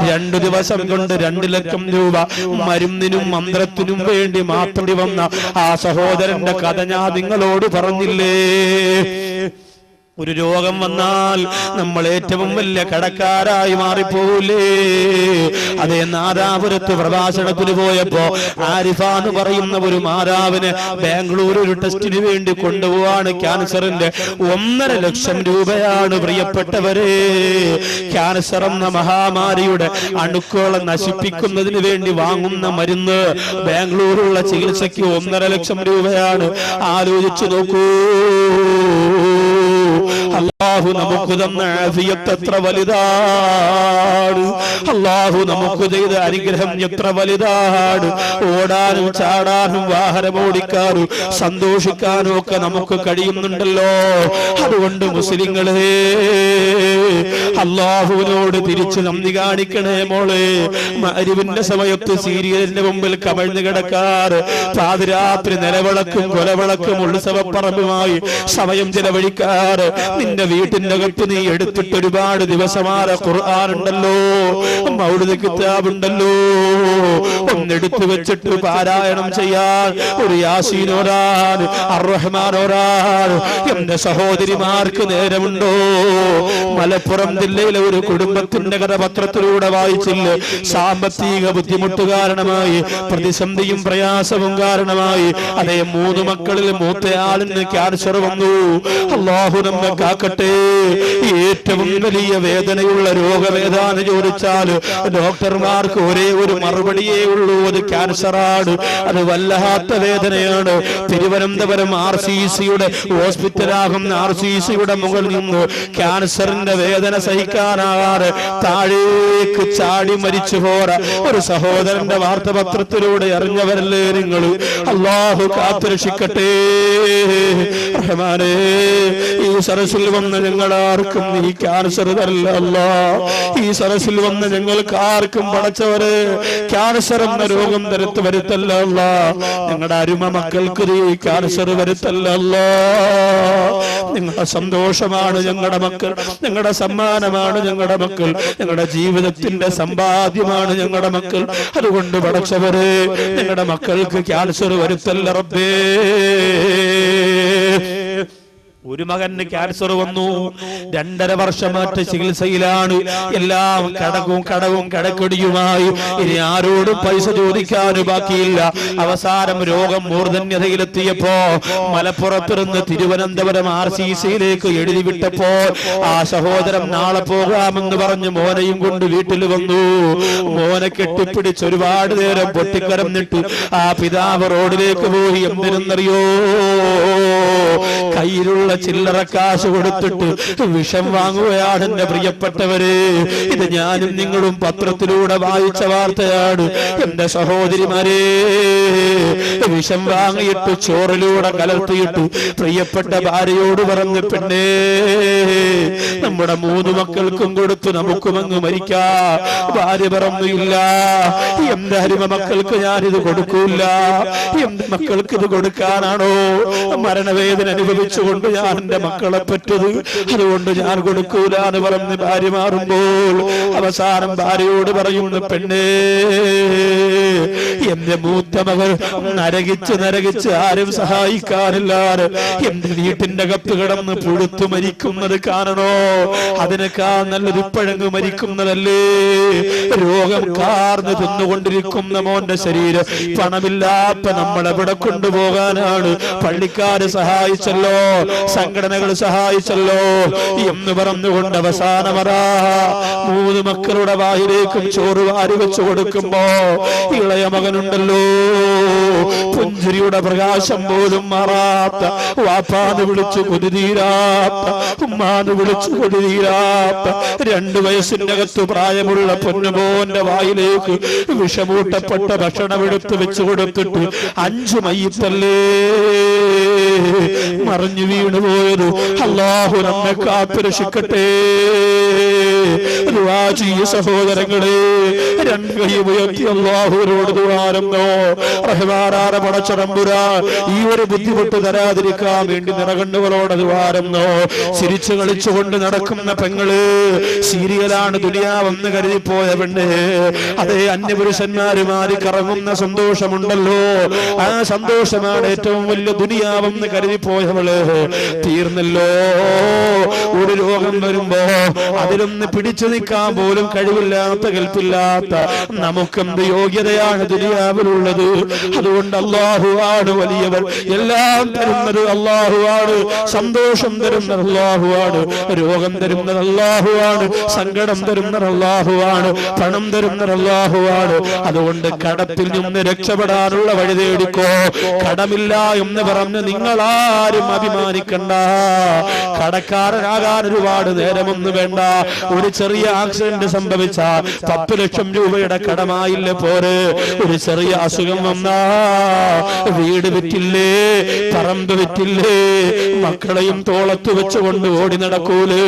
2 ദിവസം കൊണ്ട് 2 ലക്ഷം രൂപ മരുന്നിനും മന്ത്രത്തിനും വേണ്ടി മാറ്റേണ്ടി വന്ന ആ സഹോദരന്റെ കഥ ഞാൻ നിങ്ങളോട് പറഞ്ഞില്ലേ? ഒരു രോഗം വന്നാൽ നമ്മൾ ഏറ്റവും വലിയ കടക്കാരായി മാറിപ്പോകൂലേ? അതേ, നാദാപുരത്ത് പ്രഭാഷണത്തിന് പോയപ്പോ ആരിഫ എന്ന് പറയുന്ന ഒരു മാതാവിന് ബാംഗ്ലൂർ ഒരു ടെസ്റ്റിന് വേണ്ടി കൊണ്ടുപോവാണ്. ക്യാൻസറിന്റെ 1.5 ലക്ഷം രൂപയാണ് പ്രിയപ്പെട്ടവരെ. ക്യാൻസർ എന്ന മഹാമാരിയുടെ അണുക്കളെ നശിപ്പിക്കുന്നതിന് വേണ്ടി വാങ്ങുന്ന മരുന്ന് ബാംഗ്ലൂരുള്ള ചികിത്സയ്ക്ക് 1.5 ലക്ഷം രൂപയാണ്. ആലോചിച്ചു നോക്കൂ, അല്ലാഹു നമുക്ക് തന്ന ആഫിയത്ത് എത്ര വലുതാണ്, അല്ലാഹു നമുക്ക് ചെയ്ത അനുഗ്രഹം എത്ര വലുതാണ്. ഓടാനും ചാടാനും വാഹനം ഓടിക്കാനും സന്തോഷിക്കാനും ഒക്കെ നമുക്ക് കഴിയുന്നുണ്ടല്ലോ. അതുകൊണ്ട് മുസ്ലിങ്ങളെ, അല്ലാഹുവിനോട് തിരിച്ചു നന്ദി കാണിക്കണേ മോളെ. മഗ്‌രിബിന്റെ സമയത്ത് സീരിയലിന്റെ മുമ്പിൽ കമിഴ്ന്നു കിടക്കാറ്, പാതിരാത്രി നിലവിളക്കും കൊലവിളക്കും ഉത്സവപ്പറമ്പുമായി സമയം ചെലവഴിക്കാറ്, നിന്റെ വീട്ടിന്റെ അകത്ത് നീ എടുത്തിട്ട് ഒരുപാട് ദിവസമാരെ ഖുർആൻ ഉണ്ടല്ലോ, മൗലിദ് കിതാബ് ഉണ്ടല്ലോ, ഒന്നെടുത്തു വെച്ചിട്ട് പാരായണം ചെയ്യാൻ, ഒരു യാസീൻ ഓരാൻ, അർറഹ്മാൻ ഓരാൻ എന്റെ സഹോദരിമാർക്ക് നേരമുണ്ടോ? മലപ്പുറം ജില്ലയിലെ ഒരു കുടുംബത്തിന്റെ കഥ പത്രത്തിലൂടെ വായിച്ചില്ലേ? സാമ്പത്തിക ബുദ്ധിമുട്ട് കാരണമായി, പ്രതിസന്ധിയും പ്രയാസവും കാരണമായി അതേ 3 മക്കളിൽ മൂത്തയാളിന് ക്യാൻസർ വന്നു. അല്ലാഹു നമ്മെ കാക്കട്ടെ. ഏറ്റവും വലിയ വേദനയുള്ള രോഗവേദന ചോദിച്ചാൽ ഡോക്ടർമാർക്ക് ഒരേ ഒരു മറുപടിയേ ഉള്ളൂ, അത് ക്യാൻസറാണ്. അത് വല്ലാത്ത വേദനയാണ്. തിരുവനന്തപുരം RCCയുടെ ഹോസ്പിറ്റലാകുന്ന RCCയുടെ മുകളിൽ നിന്ന് ക്യാൻസറിന്റെ വേദന സഹിക്കാനാകാതെ താഴേക്ക് ചാടി മരിച്ചു പോറ ഒരു സഹോദരന്റെ വാർത്താപത്രത്തിലൂടെ അറിഞ്ഞവരല്ലേ നിങ്ങൾ? അല്ലാഹു കാത്തുരക്ഷിക്കട്ടെ. റഹ്മാനേ, ഈ സരസിൽ വന്ന ഞങ്ങളാർക്കും നീ ക്യാൻസർ തരല്ല അല്ലാ. ഈ സരസിൽ വന്ന ഞങ്ങൾക്ക് ആർക്കും പടച്ചവരെ ക്യാൻസർ എന്ന രോഗം വരുത്തല്ല അല്ലാ. ഞങ്ങളുടെ അരുമ മക്കൾക്ക് നീ ക്യാൻസർ വരുത്തല്ല അല്ലാ. നിങ്ങളുടെ സന്തോഷമാണ് ഞങ്ങളുടെ മക്കൾ, ഞങ്ങളുടെ സമ്മാനമാണ് ഞങ്ങളുടെ മക്കൾ, ഞങ്ങളുടെ ജീവിതത്തിന്റെ സമ്പാദ്യമാണ് ഞങ്ങളുടെ മക്കൾ. അതുകൊണ്ട് പടച്ചവരെ ഞങ്ങളുടെ മക്കൾക്ക് ക്യാൻസർ വരുത്തല്ല റബ്ബേ. ഒരു മകന് ക്യാൻസർ വന്നു, 2.5 വർഷമായിട്ട് ചികിത്സയിലാണ്. എല്ലാം കടവും കടക്കടിയുമായി. ഇനി ആരോടും പൈസ ചോദിക്കാനും ബാക്കിയില്ല. അവസാനം രോഗം മൂർധന്യതയിലെത്തിയപ്പോ മലപ്പുറത്തിരുന്ന് തിരുവനന്തപുരം RCCയിലേക്ക് എഴുതി വിട്ടപ്പോ ആ സഹോദരൻ നാളെ പോകാമെന്ന് പറഞ്ഞ് മോനെയും കൊണ്ട് വീട്ടിൽ വന്നു. മോനെ കെട്ടിപ്പിടിച്ച് ഒരുപാട് നേരം പൊട്ടിക്കരന്നിട്ട് ആ പിതാവ് റോഡിലേക്ക് പോയി. എന്തിനെന്നറിയോ? കയ്യിലുള്ള ചില്ലറ കാശ് കൊടുത്തിട്ട് വിഷം വാങ്ങുകയാണ് എന്റെ പ്രിയപ്പെട്ടവരെ. ഇത് ഞാനും നിങ്ങളും പത്രത്തിലൂടെ വായിച്ച വാർത്തയാണ്. എന്റെ സഹോദരിമാരെ, വിഷം വാങ്ങിയിട്ട് ചോറിലൂടെ കലർത്തിയിട്ട് പ്രിയപ്പെട്ട ഭാര്യയോട് പറഞ്ഞു, പെണ്ണേ നമ്മുടെ 3 മക്കൾക്കും കൊടുത്തു നമുക്കും അങ്ങ് മരിക്കാ. ഭാര്യ പറഞ്ഞില്ല, എന്റെ അരുമ മക്കൾക്ക് ഞാനിത് കൊടുക്കൂല. എന്റെ മക്കൾക്ക് ഇത് കൊടുക്കാനാണോ മരണവേദന അനുഭവിച്ചുകൊണ്ട് ഞാൻ എന്റെ മക്കളെ പറ്റത്, അതുകൊണ്ട് ഞാൻ കൊടുക്കൂല എന്ന് പറഞ്ഞ് ഭാര്യ മാറുമ്പോൾ അവസാനം ഭാര്യയോട് പറയുന്നു, പെണ്ണേ എന്റെ മൂത്ത മകൾ നരകിച്ച് ആരും സഹായിക്കാനില്ലാതെ എന്റെ വീട്ടിന്റെ കത്ത് കിടന്ന് പുഴുത്തു മരിക്കുന്നത് കാണണോ? അതിനേക്കാൾ നല്ലൊരു പഴങ്ങ് മരിക്കുന്നതല്ലേ? രോഗം കാർന്ന് തിന്നുകൊണ്ടിരിക്കുന്ന മോന്റെ ശരീരം പണമില്ലാത്ത നമ്മളെവിടെ കൊണ്ടുപോകാനാണ്? പള്ളിക്കാര് സഹായിച്ചല്ലോ, സംഘടനകൾ സഹായിച്ചല്ലോ എന്ന് പറഞ്ഞുകൊണ്ട് അവസാനമറാ 3 മക്കളുടെ വായിലേക്കും ചോറ് വാരി വെച്ചു കൊടുക്കുമ്പോ ഇളയ മകനുണ്ടല്ലോ, പുഞ്ചിരിയുടെ പ്രകാശം പോലും മാറാത്ത, വാപ്പാന്ന് വിളിച്ചു കൊതിതീരാത്ത, ഉമ്മാന്ന് വിളിച്ചു കൊതിതീരാത്ത 2 വയസ്സിന്റെ അകത്ത് പ്രായമുള്ള പൊന്നുമോന്റെ വായിലേക്ക് വിഷമൂട്ടപ്പെട്ട ഭക്ഷണം എടുത്ത് വെച്ചു കൊടുത്തിട്ട് 5 മയ്യിത്തല്ലേ മറിഞ്ഞു വീണുപോയത്. അല്ലാഹു നമ്മെ കാത്തുരക്ഷിക്കട്ടെ. ദുആ ചെയ്യൂ സഹോദരങ്ങളെ, 2 കൈ ഉയർത്തി അല്ലാഹുവിനോട് ദുആരംന്നോ. റഹ്മാനായ പടച്ചതമ്പുരാൻ ഈ ഒരു ബുദ്ധിമുട്ട് തരാതിരിക്കാൻ വേണ്ടി നിറകണ്ണുകളോട് ദുആരംന്നോ. ചിരിച്ചു കളിച്ചുകൊണ്ട് നടക്കുന്ന പെങ്ങള് സീരിയലാണ് ദുനിയാവെന്ന് കരുതിപ്പോയ പെണ്ണ്, അതേ അന്യപുരുഷന്മാരുമാരി കറങ്ങുന്ന സന്തോഷമുണ്ടല്ലോ, ആ സന്തോഷമാണ് ഏറ്റവും വലിയ ദുനിയാവെന്ന് കരുതിപ്പോയവള് തീർന്നല്ലോ. ഒരു രോഗം വരുമ്പോ അതിലൊന്ന് പിടിച്ചു നിൽക്കാൻ പോലും കഴിവില്ലാത്ത കൽപ്പില്ലാത്ത നമുക്കെന്ത് യോഗ്യതയാണ് ദുനിയാവിലുള്ളത്? അതുകൊണ്ട് അല്ലാഹു ആണ് വലിയവൻ, എല്ലാം തരുന്നത് അല്ലാഹു ആണ്, സന്തോഷം തരുന്നത് അല്ലാഹു ആണ്, രോഗം തരുന്നത് അല്ലാഹു ആണ്, സങ്കടം തരുന്നത് അല്ലാഹു ആണ്, പണം തരുന്നത് അല്ലാഹു ആണ്. അതുകൊണ്ട് കടത്തിൽ നിന്ന് രക്ഷപ്പെടാനുള്ള വഴി തേടിക്കോ. കടമില്ല എന്ന് പറഞ്ഞ് നിങ്ങളാരും അഭിമാനിക്കണ്ട. കടക്കാരനാകാൻ ഒരുപാട് നേരമൊന്നും വേണ്ട. ഒരു ചെറിയ ആക്സിഡന്റ് സംഭവിച്ച 10 ലക്ഷം രൂപയുടെ കടമായില്ല പോരെ. ഒരു ചെറിയ അസുഖം വന്നാ വീട് വിറ്റില്ലേ, പറമ്പ് വിറ്റില്ലേ, മക്കളെയും തോളത്ത് വെച്ചുകൊണ്ട് ഓടി നടക്കൂലേ?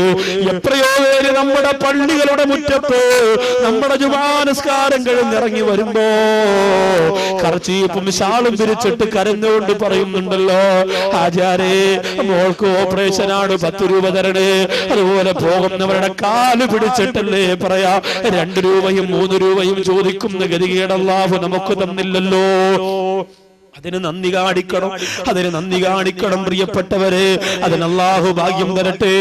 എത്രയോ പേര് നമ്മുടെ പള്ളികളുടെ മുറ്റത്ത് നമ്മുടെ ജുമാനസ്കാരം കഴിഞ്ഞിറങ്ങി വരുമ്പോ കർച്ചീപ്പും ഷാളും പിരിച്ചിട്ട് കരഞ്ഞുകൊണ്ട് പറയുന്നുണ്ടല്ലോ, ആചാരേ മോൾക്ക് ഓപ്പറേഷനാണ്, 10 രൂപ തരണേ. അതുപോലെ പോകുന്നവരുടെ കാല് പിടിച്ചിട്ടല്ലേ പറയാ 2 രൂപയും 3 രൂപയും ചോദിക്കുന്ന ഗതികേട് അല്ലാഹു നമുക്ക് തന്നില്ലല്ലോ. അതിന് നന്ദി കാണിക്കണം പ്രിയപ്പെട്ടവരെ. അതിന് അല്ലാഹു ഭാഗ്യം തരട്ടെ.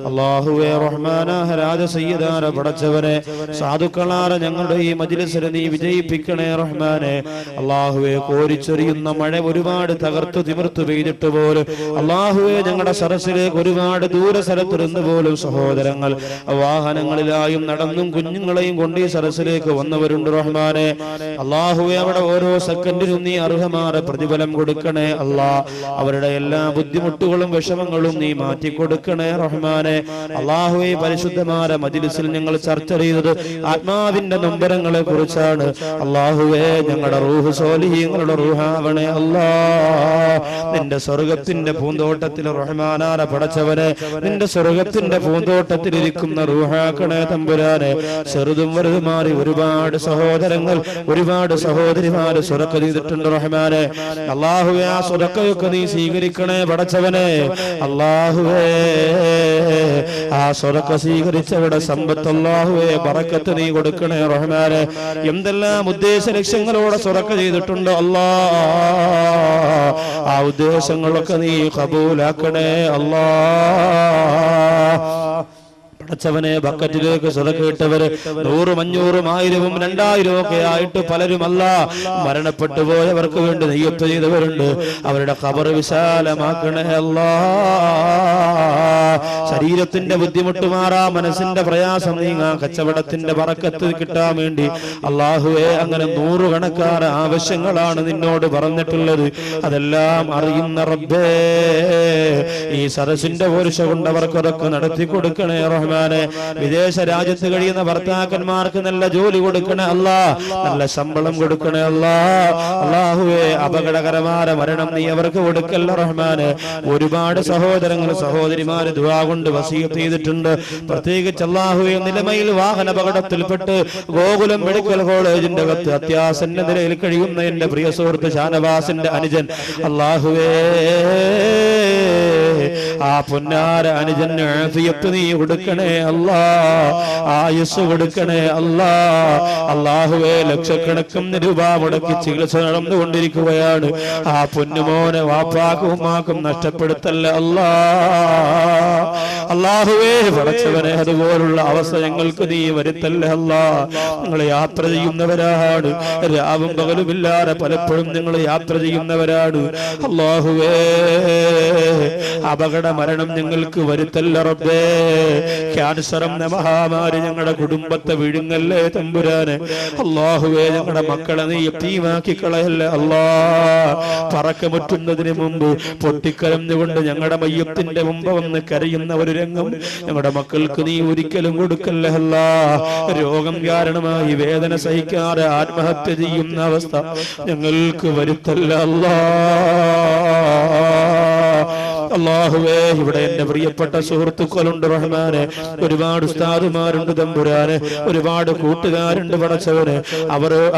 അല്ലാഹുവേ റഹ്മാനായ രാജ സയ്യിദാന പടച്ചവനെ, സാധുക്കളാര ഞങ്ങളുടെ ഈ മജ്ലിസിനെ നീ വിജയിപ്പിക്കണേ റഹ്മാനെ. അല്ലാഹുവേ കോരിച്ചൊരിയുന്ന മഴ ഒരുപാട് തകർത്തു തിമിർത്തു പെയ്തിട്ട് പോലും അല്ലാഹുവേ ഞങ്ങളുടെ സരസിലേക്ക് ഒരുപാട് ദൂര സ്ഥലത്തിരുന്ന് പോലും സഹോദരങ്ങൾ വാഹനങ്ങളിലായും നടന്നും കുഞ്ഞുങ്ങളെയും കൊണ്ട് ഈ സരസിലേക്ക് വന്നവരുണ്ട് റഹ്മാനെ. അല്ലാഹുവേ അവിടെ ഓരോ സെക്കൻഡിലും നീ അർഹമായ പ്രതിഫലം കൊടുക്കണേ അല്ലാ. അവരുടെ എല്ലാ ബുദ്ധിമുട്ടുകളും വിഷമങ്ങളും നീ മാറ്റി കൊടുക്കണേ റഹ്മാനെ. അല്ലാഹുവേ പരിശുദ്ധമായ മജ്ലിസിൽ ഞങ്ങൾ ചർച്ച ചെയ്തത് ആത്മാവിന്റെ നൊമ്പരങ്ങളെ കുറിച്ചാണ്. അല്ലാഹുവേ ഞങ്ങളുടെ റൂഹ് സ്വാലിഹീങ്ങളുടെ റൂഹാവണേ അല്ലാ. നിന്റെ സ്വർഗത്തിന്റെ പൂന്തോട്ടത്തിൽ റഹ്മാനായ പടച്ചവനെ, നിന്റെ സ്വർഗത്തിന്റെ പൂന്തോട്ടത്തിൽ ഇരിക്കുന്ന റൂഹാക്കണേ തമ്പുരാനെ. ചെറുതും വലുതുമാറി ഒരുപാട് സഹോദരങ്ങൾ ഒരുപാട് സഹോദരിമാര് സ്വരക്ക ചെയ്തിട്ടുണ്ട് റഹ്മാനെ. അല്ലാഹുവേ ആ സ്വരക്കയൊക്കെ നീ സ്വീകരിക്കണേ പടച്ചവനെ. അല്ലാഹുവേ ആ സ്വരക്ക സ്വീകരിച്ചവരുടെ സമ്പത്ത് അല്ലാഹുവേ ബറക്കത്ത് നീ കൊടുക്കണേ റഹ്മാനെ. എന്തെല്ലാം ഉദ്ദേശ ലക്ഷ്യങ്ങളോടെ സ്വരക്ക ചെയ്തിട്ടുണ്ടോ അല്ലാ, ആ ഉദ്ദേശങ്ങളൊക്കെ നീ ഖബൂലാക്കണേ അല്ലാ. പടച്ചവനെ ബക്കറ്റിലേക്ക് സ്വതക്കേട്ടവര് 100, 500, 1000, 2000 ഒക്കെ ആയിട്ട് പലരും അല്ല മരണപ്പെട്ടു പോയവർക്ക് വേണ്ടി നെയ്യത്ത് ചെയ്തവരുണ്ട്. അവരുടെ ഖബർ വിശാലമാക്കണേ അല്ലാ. ശരീരത്തിന്റെ ബുദ്ധിമുട്ട് മാറാ, മനസ്സിന്റെ പ്രയാസം നീങ്ങാ, കച്ചവടത്തിന്റെ ബറക്കത്ത് കിട്ടാൻ വേണ്ടി അല്ലാഹുവേ അങ്ങനെ 100 കണക്കാറ് ആവശ്യങ്ങളാണ് നിന്നോട് പറഞ്ഞിട്ടുള്ളത്. അതെല്ലാം അറിയുന്ന റബ്ബേ ഈ സദസ്സിന്റെ പോരുഷ കൊണ്ടവർക്കൊക്കെ നടത്തി കൊടുക്കണേ റഹ്മാൻ. വിദേശ രാജ്യത്ത് കഴിയുന്ന ഭർത്താക്കന്മാർക്ക് നല്ല ജോലി കൊടുക്കണേ അല്ലാ, നല്ല ശമ്പളം കൊടുക്കണേ അല്ലാ. അല്ലാഹുവേ അപകടകരമായ മരണം നീ അവർക്ക് കൊടുക്കല്ല റഹ്മാനെ. ഒരുപാട് സഹോദരങ്ങൾ സഹോദരിമാര് ദുആ കൊണ്ട് വസിയത്ത് ചെയ്തിട്ടുണ്ട്. പ്രത്യേകിച്ച് അല്ലാഹുവേ നിലമയിൽ വാഹന അപകടത്തിൽപ്പെട്ട് ഗോകുലം മെഡിക്കൽ കോളേജിന്റെ അകത്ത് അത്യാസന്ന നിലയിൽ കഴിയുന്ന എന്റെ പ്രിയ സുഹൃത്ത് ഷാനവാസിന്റെ അനുജൻ അല്ലാഹുവേ ആ പൊന്നാര അനുജന് ആഫിയത്ത് നീ കൊടുക്കണേ അല്ലാ, ആയുസ് കൊടുക്കണേ അല്ലാ. അല്ലാഹുവേ, ലക്ഷക്കണക്കിന് രൂപ മുടക്കി ചികിത്സ നടന്നുകൊണ്ടിരിക്കുകയാണ്. ആ പൊന്നുമോനെ വാപ്പാക്കും ഉമ്മാക്കും നഷ്ടപ്പെടുത്തല്ല അല്ലാ. അല്ലാഹുവേ, പടച്ചവനെ, അതുപോലുള്ള അവസ്ഥ ഞങ്ങൾക്ക് നീ വരുത്തല്ല അല്ലാ. നിങ്ങൾ യാത്ര ചെയ്യുന്നവരാണ്, രാവും പകലുമില്ലാതെ പലപ്പോഴും നിങ്ങൾ യാത്ര ചെയ്യുന്നവരാണ്. അല്ലാഹുവേ, അപകട മരണം ഞങ്ങൾക്ക് വരുത്തല്ല റബ്ബേ. ക്യാൻസർ എന്ന മഹാമാരി ഞങ്ങളുടെ കുടുംബത്തെ വിഴുങ്ങല്ലേ തമ്പുരാനെ. അല്ലാഹുവേ, ഞങ്ങളുടെ മക്കളെ നീ യതീമാക്കി കളയല്ലേ അല്ലാ. പറക്കമുറ്റുന്നതിന് മുമ്പ് പൊട്ടിക്കരഞ്ഞുകൊണ്ട് ഞങ്ങളുടെ മയ്യത്തിന്റെ മുമ്പ് വന്ന് കരയുന്ന ഒരു രംഗം ഞങ്ങളുടെ മക്കൾക്ക് നീ ഒരിക്കലും കൊടുക്കല്ലേ അല്ലാ. രോഗം കാരണമായി വേദന സഹിക്കാതെ ആത്മഹത്യ ചെയ്യുന്ന അവസ്ഥ ഞങ്ങൾക്ക് വരുത്തല്ല അല്ലാ. അല്ലാഹുവേ, ഇവിടെ എന്റെ പ്രിയപ്പെട്ട സുഹൃത്തുക്കളുണ്ട് റഹ്മാനെ, ഒരുപാട് ഉസ്താദുമാരുണ്ട് തമ്പുരാനെ, ഒരുപാട് കൂട്ടുകാരുണ്ട് പടച്ചവനെ.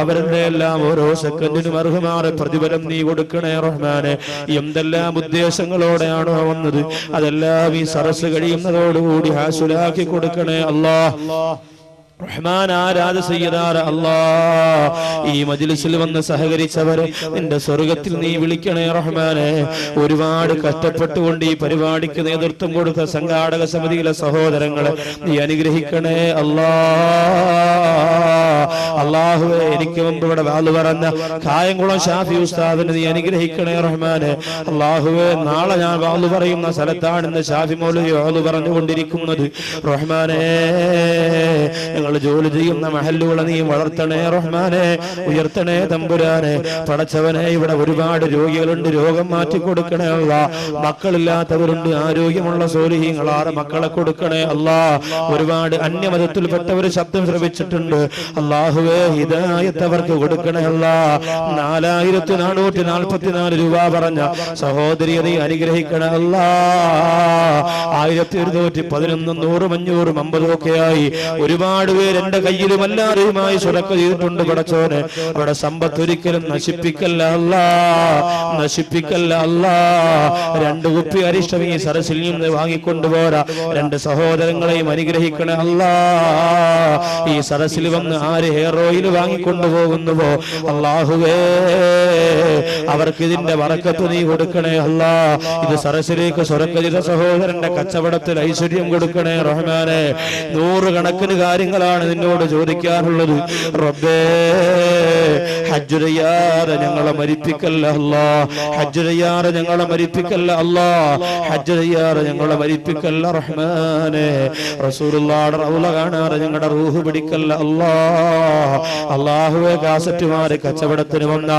അവരുടെ എല്ലാം ഓരോ സെക്കൻഡിനും അർഹമായ പ്രതിഫലം നീ കൊടുക്കണേ റഹ്മാനെ. എന്തെല്ലാം ഉദ്ദേശങ്ങളോടെയാണോ വന്നത് അതെല്ലാം ഈ സരസ് കഴിയുന്നതോടുകൂടി ഹാസുലാക്കി കൊടുക്കണേ അല്ലാ. റഹ്മാൻ, ആരാധ സയ്യിദാര അല്ലാ. ഈ മജ്ലിസിൽ വന്ന് സഹകരിച്ചവരെ നിന്റെ സ്വർഗത്തിൽ നീ വിളിക്കണേ റഹ്മാനെ. ഒരുപാട് കഷ്ടപ്പെട്ടുകൊണ്ട് ഈ പരിപാടിക്ക് നേതൃത്വം കൊടുത്ത സംഘാടക സമിതിയിലെ സഹോദരങ്ങളെ നീ അനുഗ്രഹിക്കണേ അല്ലാ. അല്ലാഹുവേ, എനിക്ക് മുമ്പ് ഇവിടെ വാല് പറഞ്ഞ കായംകുളം ഷാഫി ഉസ്താദിനെ നീ അനുഗ്രഹിക്കണേ റഹ്മാനെ. അല്ലാഹുവേ, നാളെ ഞാൻ വാല് പറയുന്ന സ്ഥലത്താണ് ഇന്ന് ഷാഫി മൗലവി വാല് പറഞ്ഞുകൊണ്ടിരിക്കുന്നത് റഹ്മാനെ. ജോലി ചെയ്യുന്ന മഹല്ലുകളെ നീ വളർത്തണേ റഹ്മാനെ, ഉയർത്തണേ തമ്പുരാനെ. പടച്ചവനെ, ഇവിടെ ഒരുപാട് രോഗികളുണ്ട്, രോഗം മാറ്റി കൊടുക്കണേ അല്ലാ. മക്കളില്ലാത്തവരുണ്ട്, ആരോഗ്യമുള്ള സ്വാലിഹീങ്ങൾ 6 മക്കളെ കൊടുക്കണേ അല്ലാ. ഒരുപാട് അന്യമതത്തിൽപ്പെട്ടവർ ശബ്ദം ശ്രവിച്ചിട്ടുണ്ട്. അല്ലാഹുവേ, ഹിദായത്ത് അവർക്ക് കൊടുക്കണേ അല്ലാ. 4444 രൂപ പറഞ്ഞ സഹോദരി നീ അനുഗ്രഹിക്കണേ അല്ലാ. 1111 100 500 50 ഒക്കെയായി ഒരുപാട് പേര് എന്റെ കയ്യിലും എല്ലാവരുമായി സ്വതക്ക ചെയ്തിട്ടുണ്ട് പടച്ചോനെ. അവിടെ സമ്പത്ത് ഒരിക്കലും നശിപ്പിക്കല്ല അല്ലാ, നശിപ്പിക്കല്ല അല്ലാ. 2 കുപ്പി അരിഷ്ടം ഈ സരസിൽ നിന്ന് വാങ്ങിക്കൊണ്ടുപോരാ. 2 സഹോദരങ്ങളെയും അനുഗ്രഹിക്കണേ അല്ലാ. ഈ സരസിൽ വന്ന് ആര് ഹെയർ ഓയിൽ വാങ്ങിക്കൊണ്ടുപോകുന്നുവോ അല്ലാഹുവേ, അവർക്ക് ഇതിന്റെ ബറക്കത്ത് നീ കൊടുക്കണേ അല്ലാ. ഇത് സരസിലേക്ക് സ്വതക്ക ചെയ്ത സഹോദരന്റെ കച്ചവടത്തിൽ ഐശ്വര്യം കൊടുക്കണേ റഹ്മാനെ. 100 കണക്കിന് കാര്യങ്ങളാണ് നിന്നോട് ചോദിക്കാനുള്ളത് റബ്ബേ. ഹജ്ജ് ചെയ്യാതെ ഞങ്ങളെ മരിപ്പിക്കല്ല അല്ലാ, ഹജ്ജ് ചെയ്യാതെ ഞങ്ങളെ മരിപ്പിക്കല്ല അല്ലാ, ഹജ്ജ് ചെയ്യാതെ ഞങ്ങളെ മരിപ്പിക്കല്ല റഹ്മാനെ. റസൂലുള്ളാഹിയുടെ റൗള കാണാതെ ഞങ്ങളുടെ റൂഹ് പിടിക്കല്ല അല്ലാ. അല്ലാഹുവേ, കാസറ്റുമാരെ കച്ചവടത്തിന് വന്ന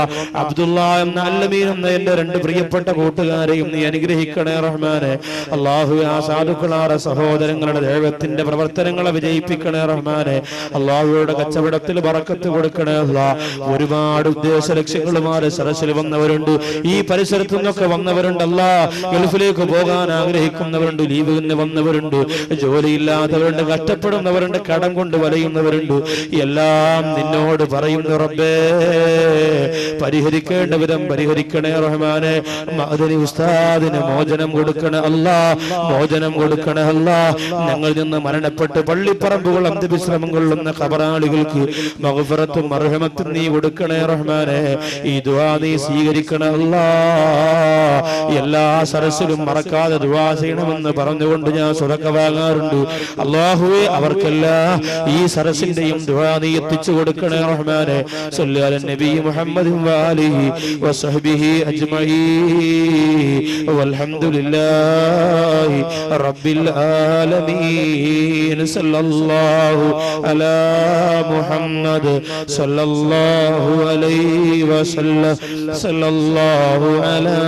അബ്ദുല്ലാ എന്ന അല്ലമീൻ എന്ന എന്റെ 2 പ്രിയപ്പെട്ട കൂട്ടുകാരെയും നീ അനുഗ്രഹിക്കണേ റഹ്മാനെ. അല്ലാഹുവേ, ആ സാധുക്കളായ സഹോദരങ്ങളുടെ ദൈവത്തിന്റെ പ്രവർത്തനങ്ങളെ വിജയിപ്പിക്കണേ റഹ്മാനെ. അല്ലാഹുവയുടെ കച്ചവടത്തിൽ ബറക്കത്ത് കൊടുക്കണേ അല്ലാ. ഒരുപാട് ഉദ്ദേശ ലക്ഷ്യങ്ങളുമാരെ സരസിൽ വന്നവരുണ്ട്, ഈ പരിസരത്തു നിന്നൊക്കെ വന്നവരുണ്ട് അല്ലാ. ഗൾഫിലേക്ക് പോകാൻ ആഗ്രഹിക്കുന്നവരുണ്ട്, ലീവിന് വന്നവരുണ്ട്, ജോലിയില്ലാത്തവരുണ്ട്, കഷ്ടപ്പെടുന്നവരുണ്ട്, കടം കൊണ്ട് വലയുന്നവരുണ്ട്. എല്ലാം നിന്നോട് പറയുന്നു റബ്ബേ, പരിഹരിക്കേണ്ട വിധം പരിഹരിക്കണേ റഹ്മാനെ. മഅദനി ഉസ്താദിന് മോചനം കൊടുക്കണേ അല്ലാ, മോചനം കൊടുക്കണേ അല്ലാ. ഞങ്ങളിൽ നിന്ന് മരണപ്പെട്ട് പള്ളിപ്പറമ്പുകൾ അന്ത്യവിശ്രമം കൊള്ളുന്ന ഖബറാളികൾക്ക് മഗ്ഫിറത്തും മർഹമത്തും നീ കൊടുക്കണേ റഹ്മാനെ. ഈ ദുആ നീ സ്വീകരിക്കണേ അല്ലാ. എല്ലാ സരസിലും മറക്കാതെ ദുആ ചെയ്യണമെന്ന് പറഞ്ഞുകൊണ്ട് ഞാൻ സ്വതക്ക വാങ്ങാറുണ്ട്. അല്ലാഹുവേ, അവർക്കെല്ലാം ഈ സരസിന്റെയും ദുആ നീ എത്തിച്ചു കൊടുക്കണേ റഹ്മാനെ. സ്വല്ലി അല നബി മുഹമ്മദിൻ വആലിഹി വസഹ്ബിഹി അജ്മഈൻ വൽഹംദുലില്ലാഹി റബ്ബിൽ ആലമീൻ. സല്ലല്ലാഹു അലാ മുഹമ്മദ് സല്ലല്ലാഹു അലൈഹി വസല്ലം. സല്ലല്ലാഹു അലാ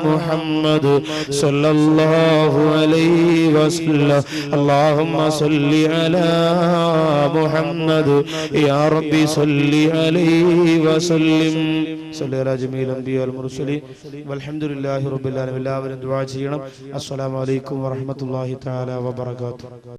മുഹമ്മദ് സല്ലല്ലാഹു അലൈഹി വസല്ലം. അല്ലാഹുമ്മ സല്ലി അലാ മുഹമ്മദ് യാ റബ്ബി സല്ലി അലൈഹി വസല്ലം. സല്ലി അലാ ജമീൽ അംബിയാ വൽ മുർസലീൻ വൽഹംദുലില്ലാഹി റബ്ബിൽ ആലമീൻ. എല്ലാവരും ദുആ ചെയ്യണം. അസ്സലാമു അലൈക്കും വറഹ്മത്തുള്ളാഹി തആല വബറകാതുഹു.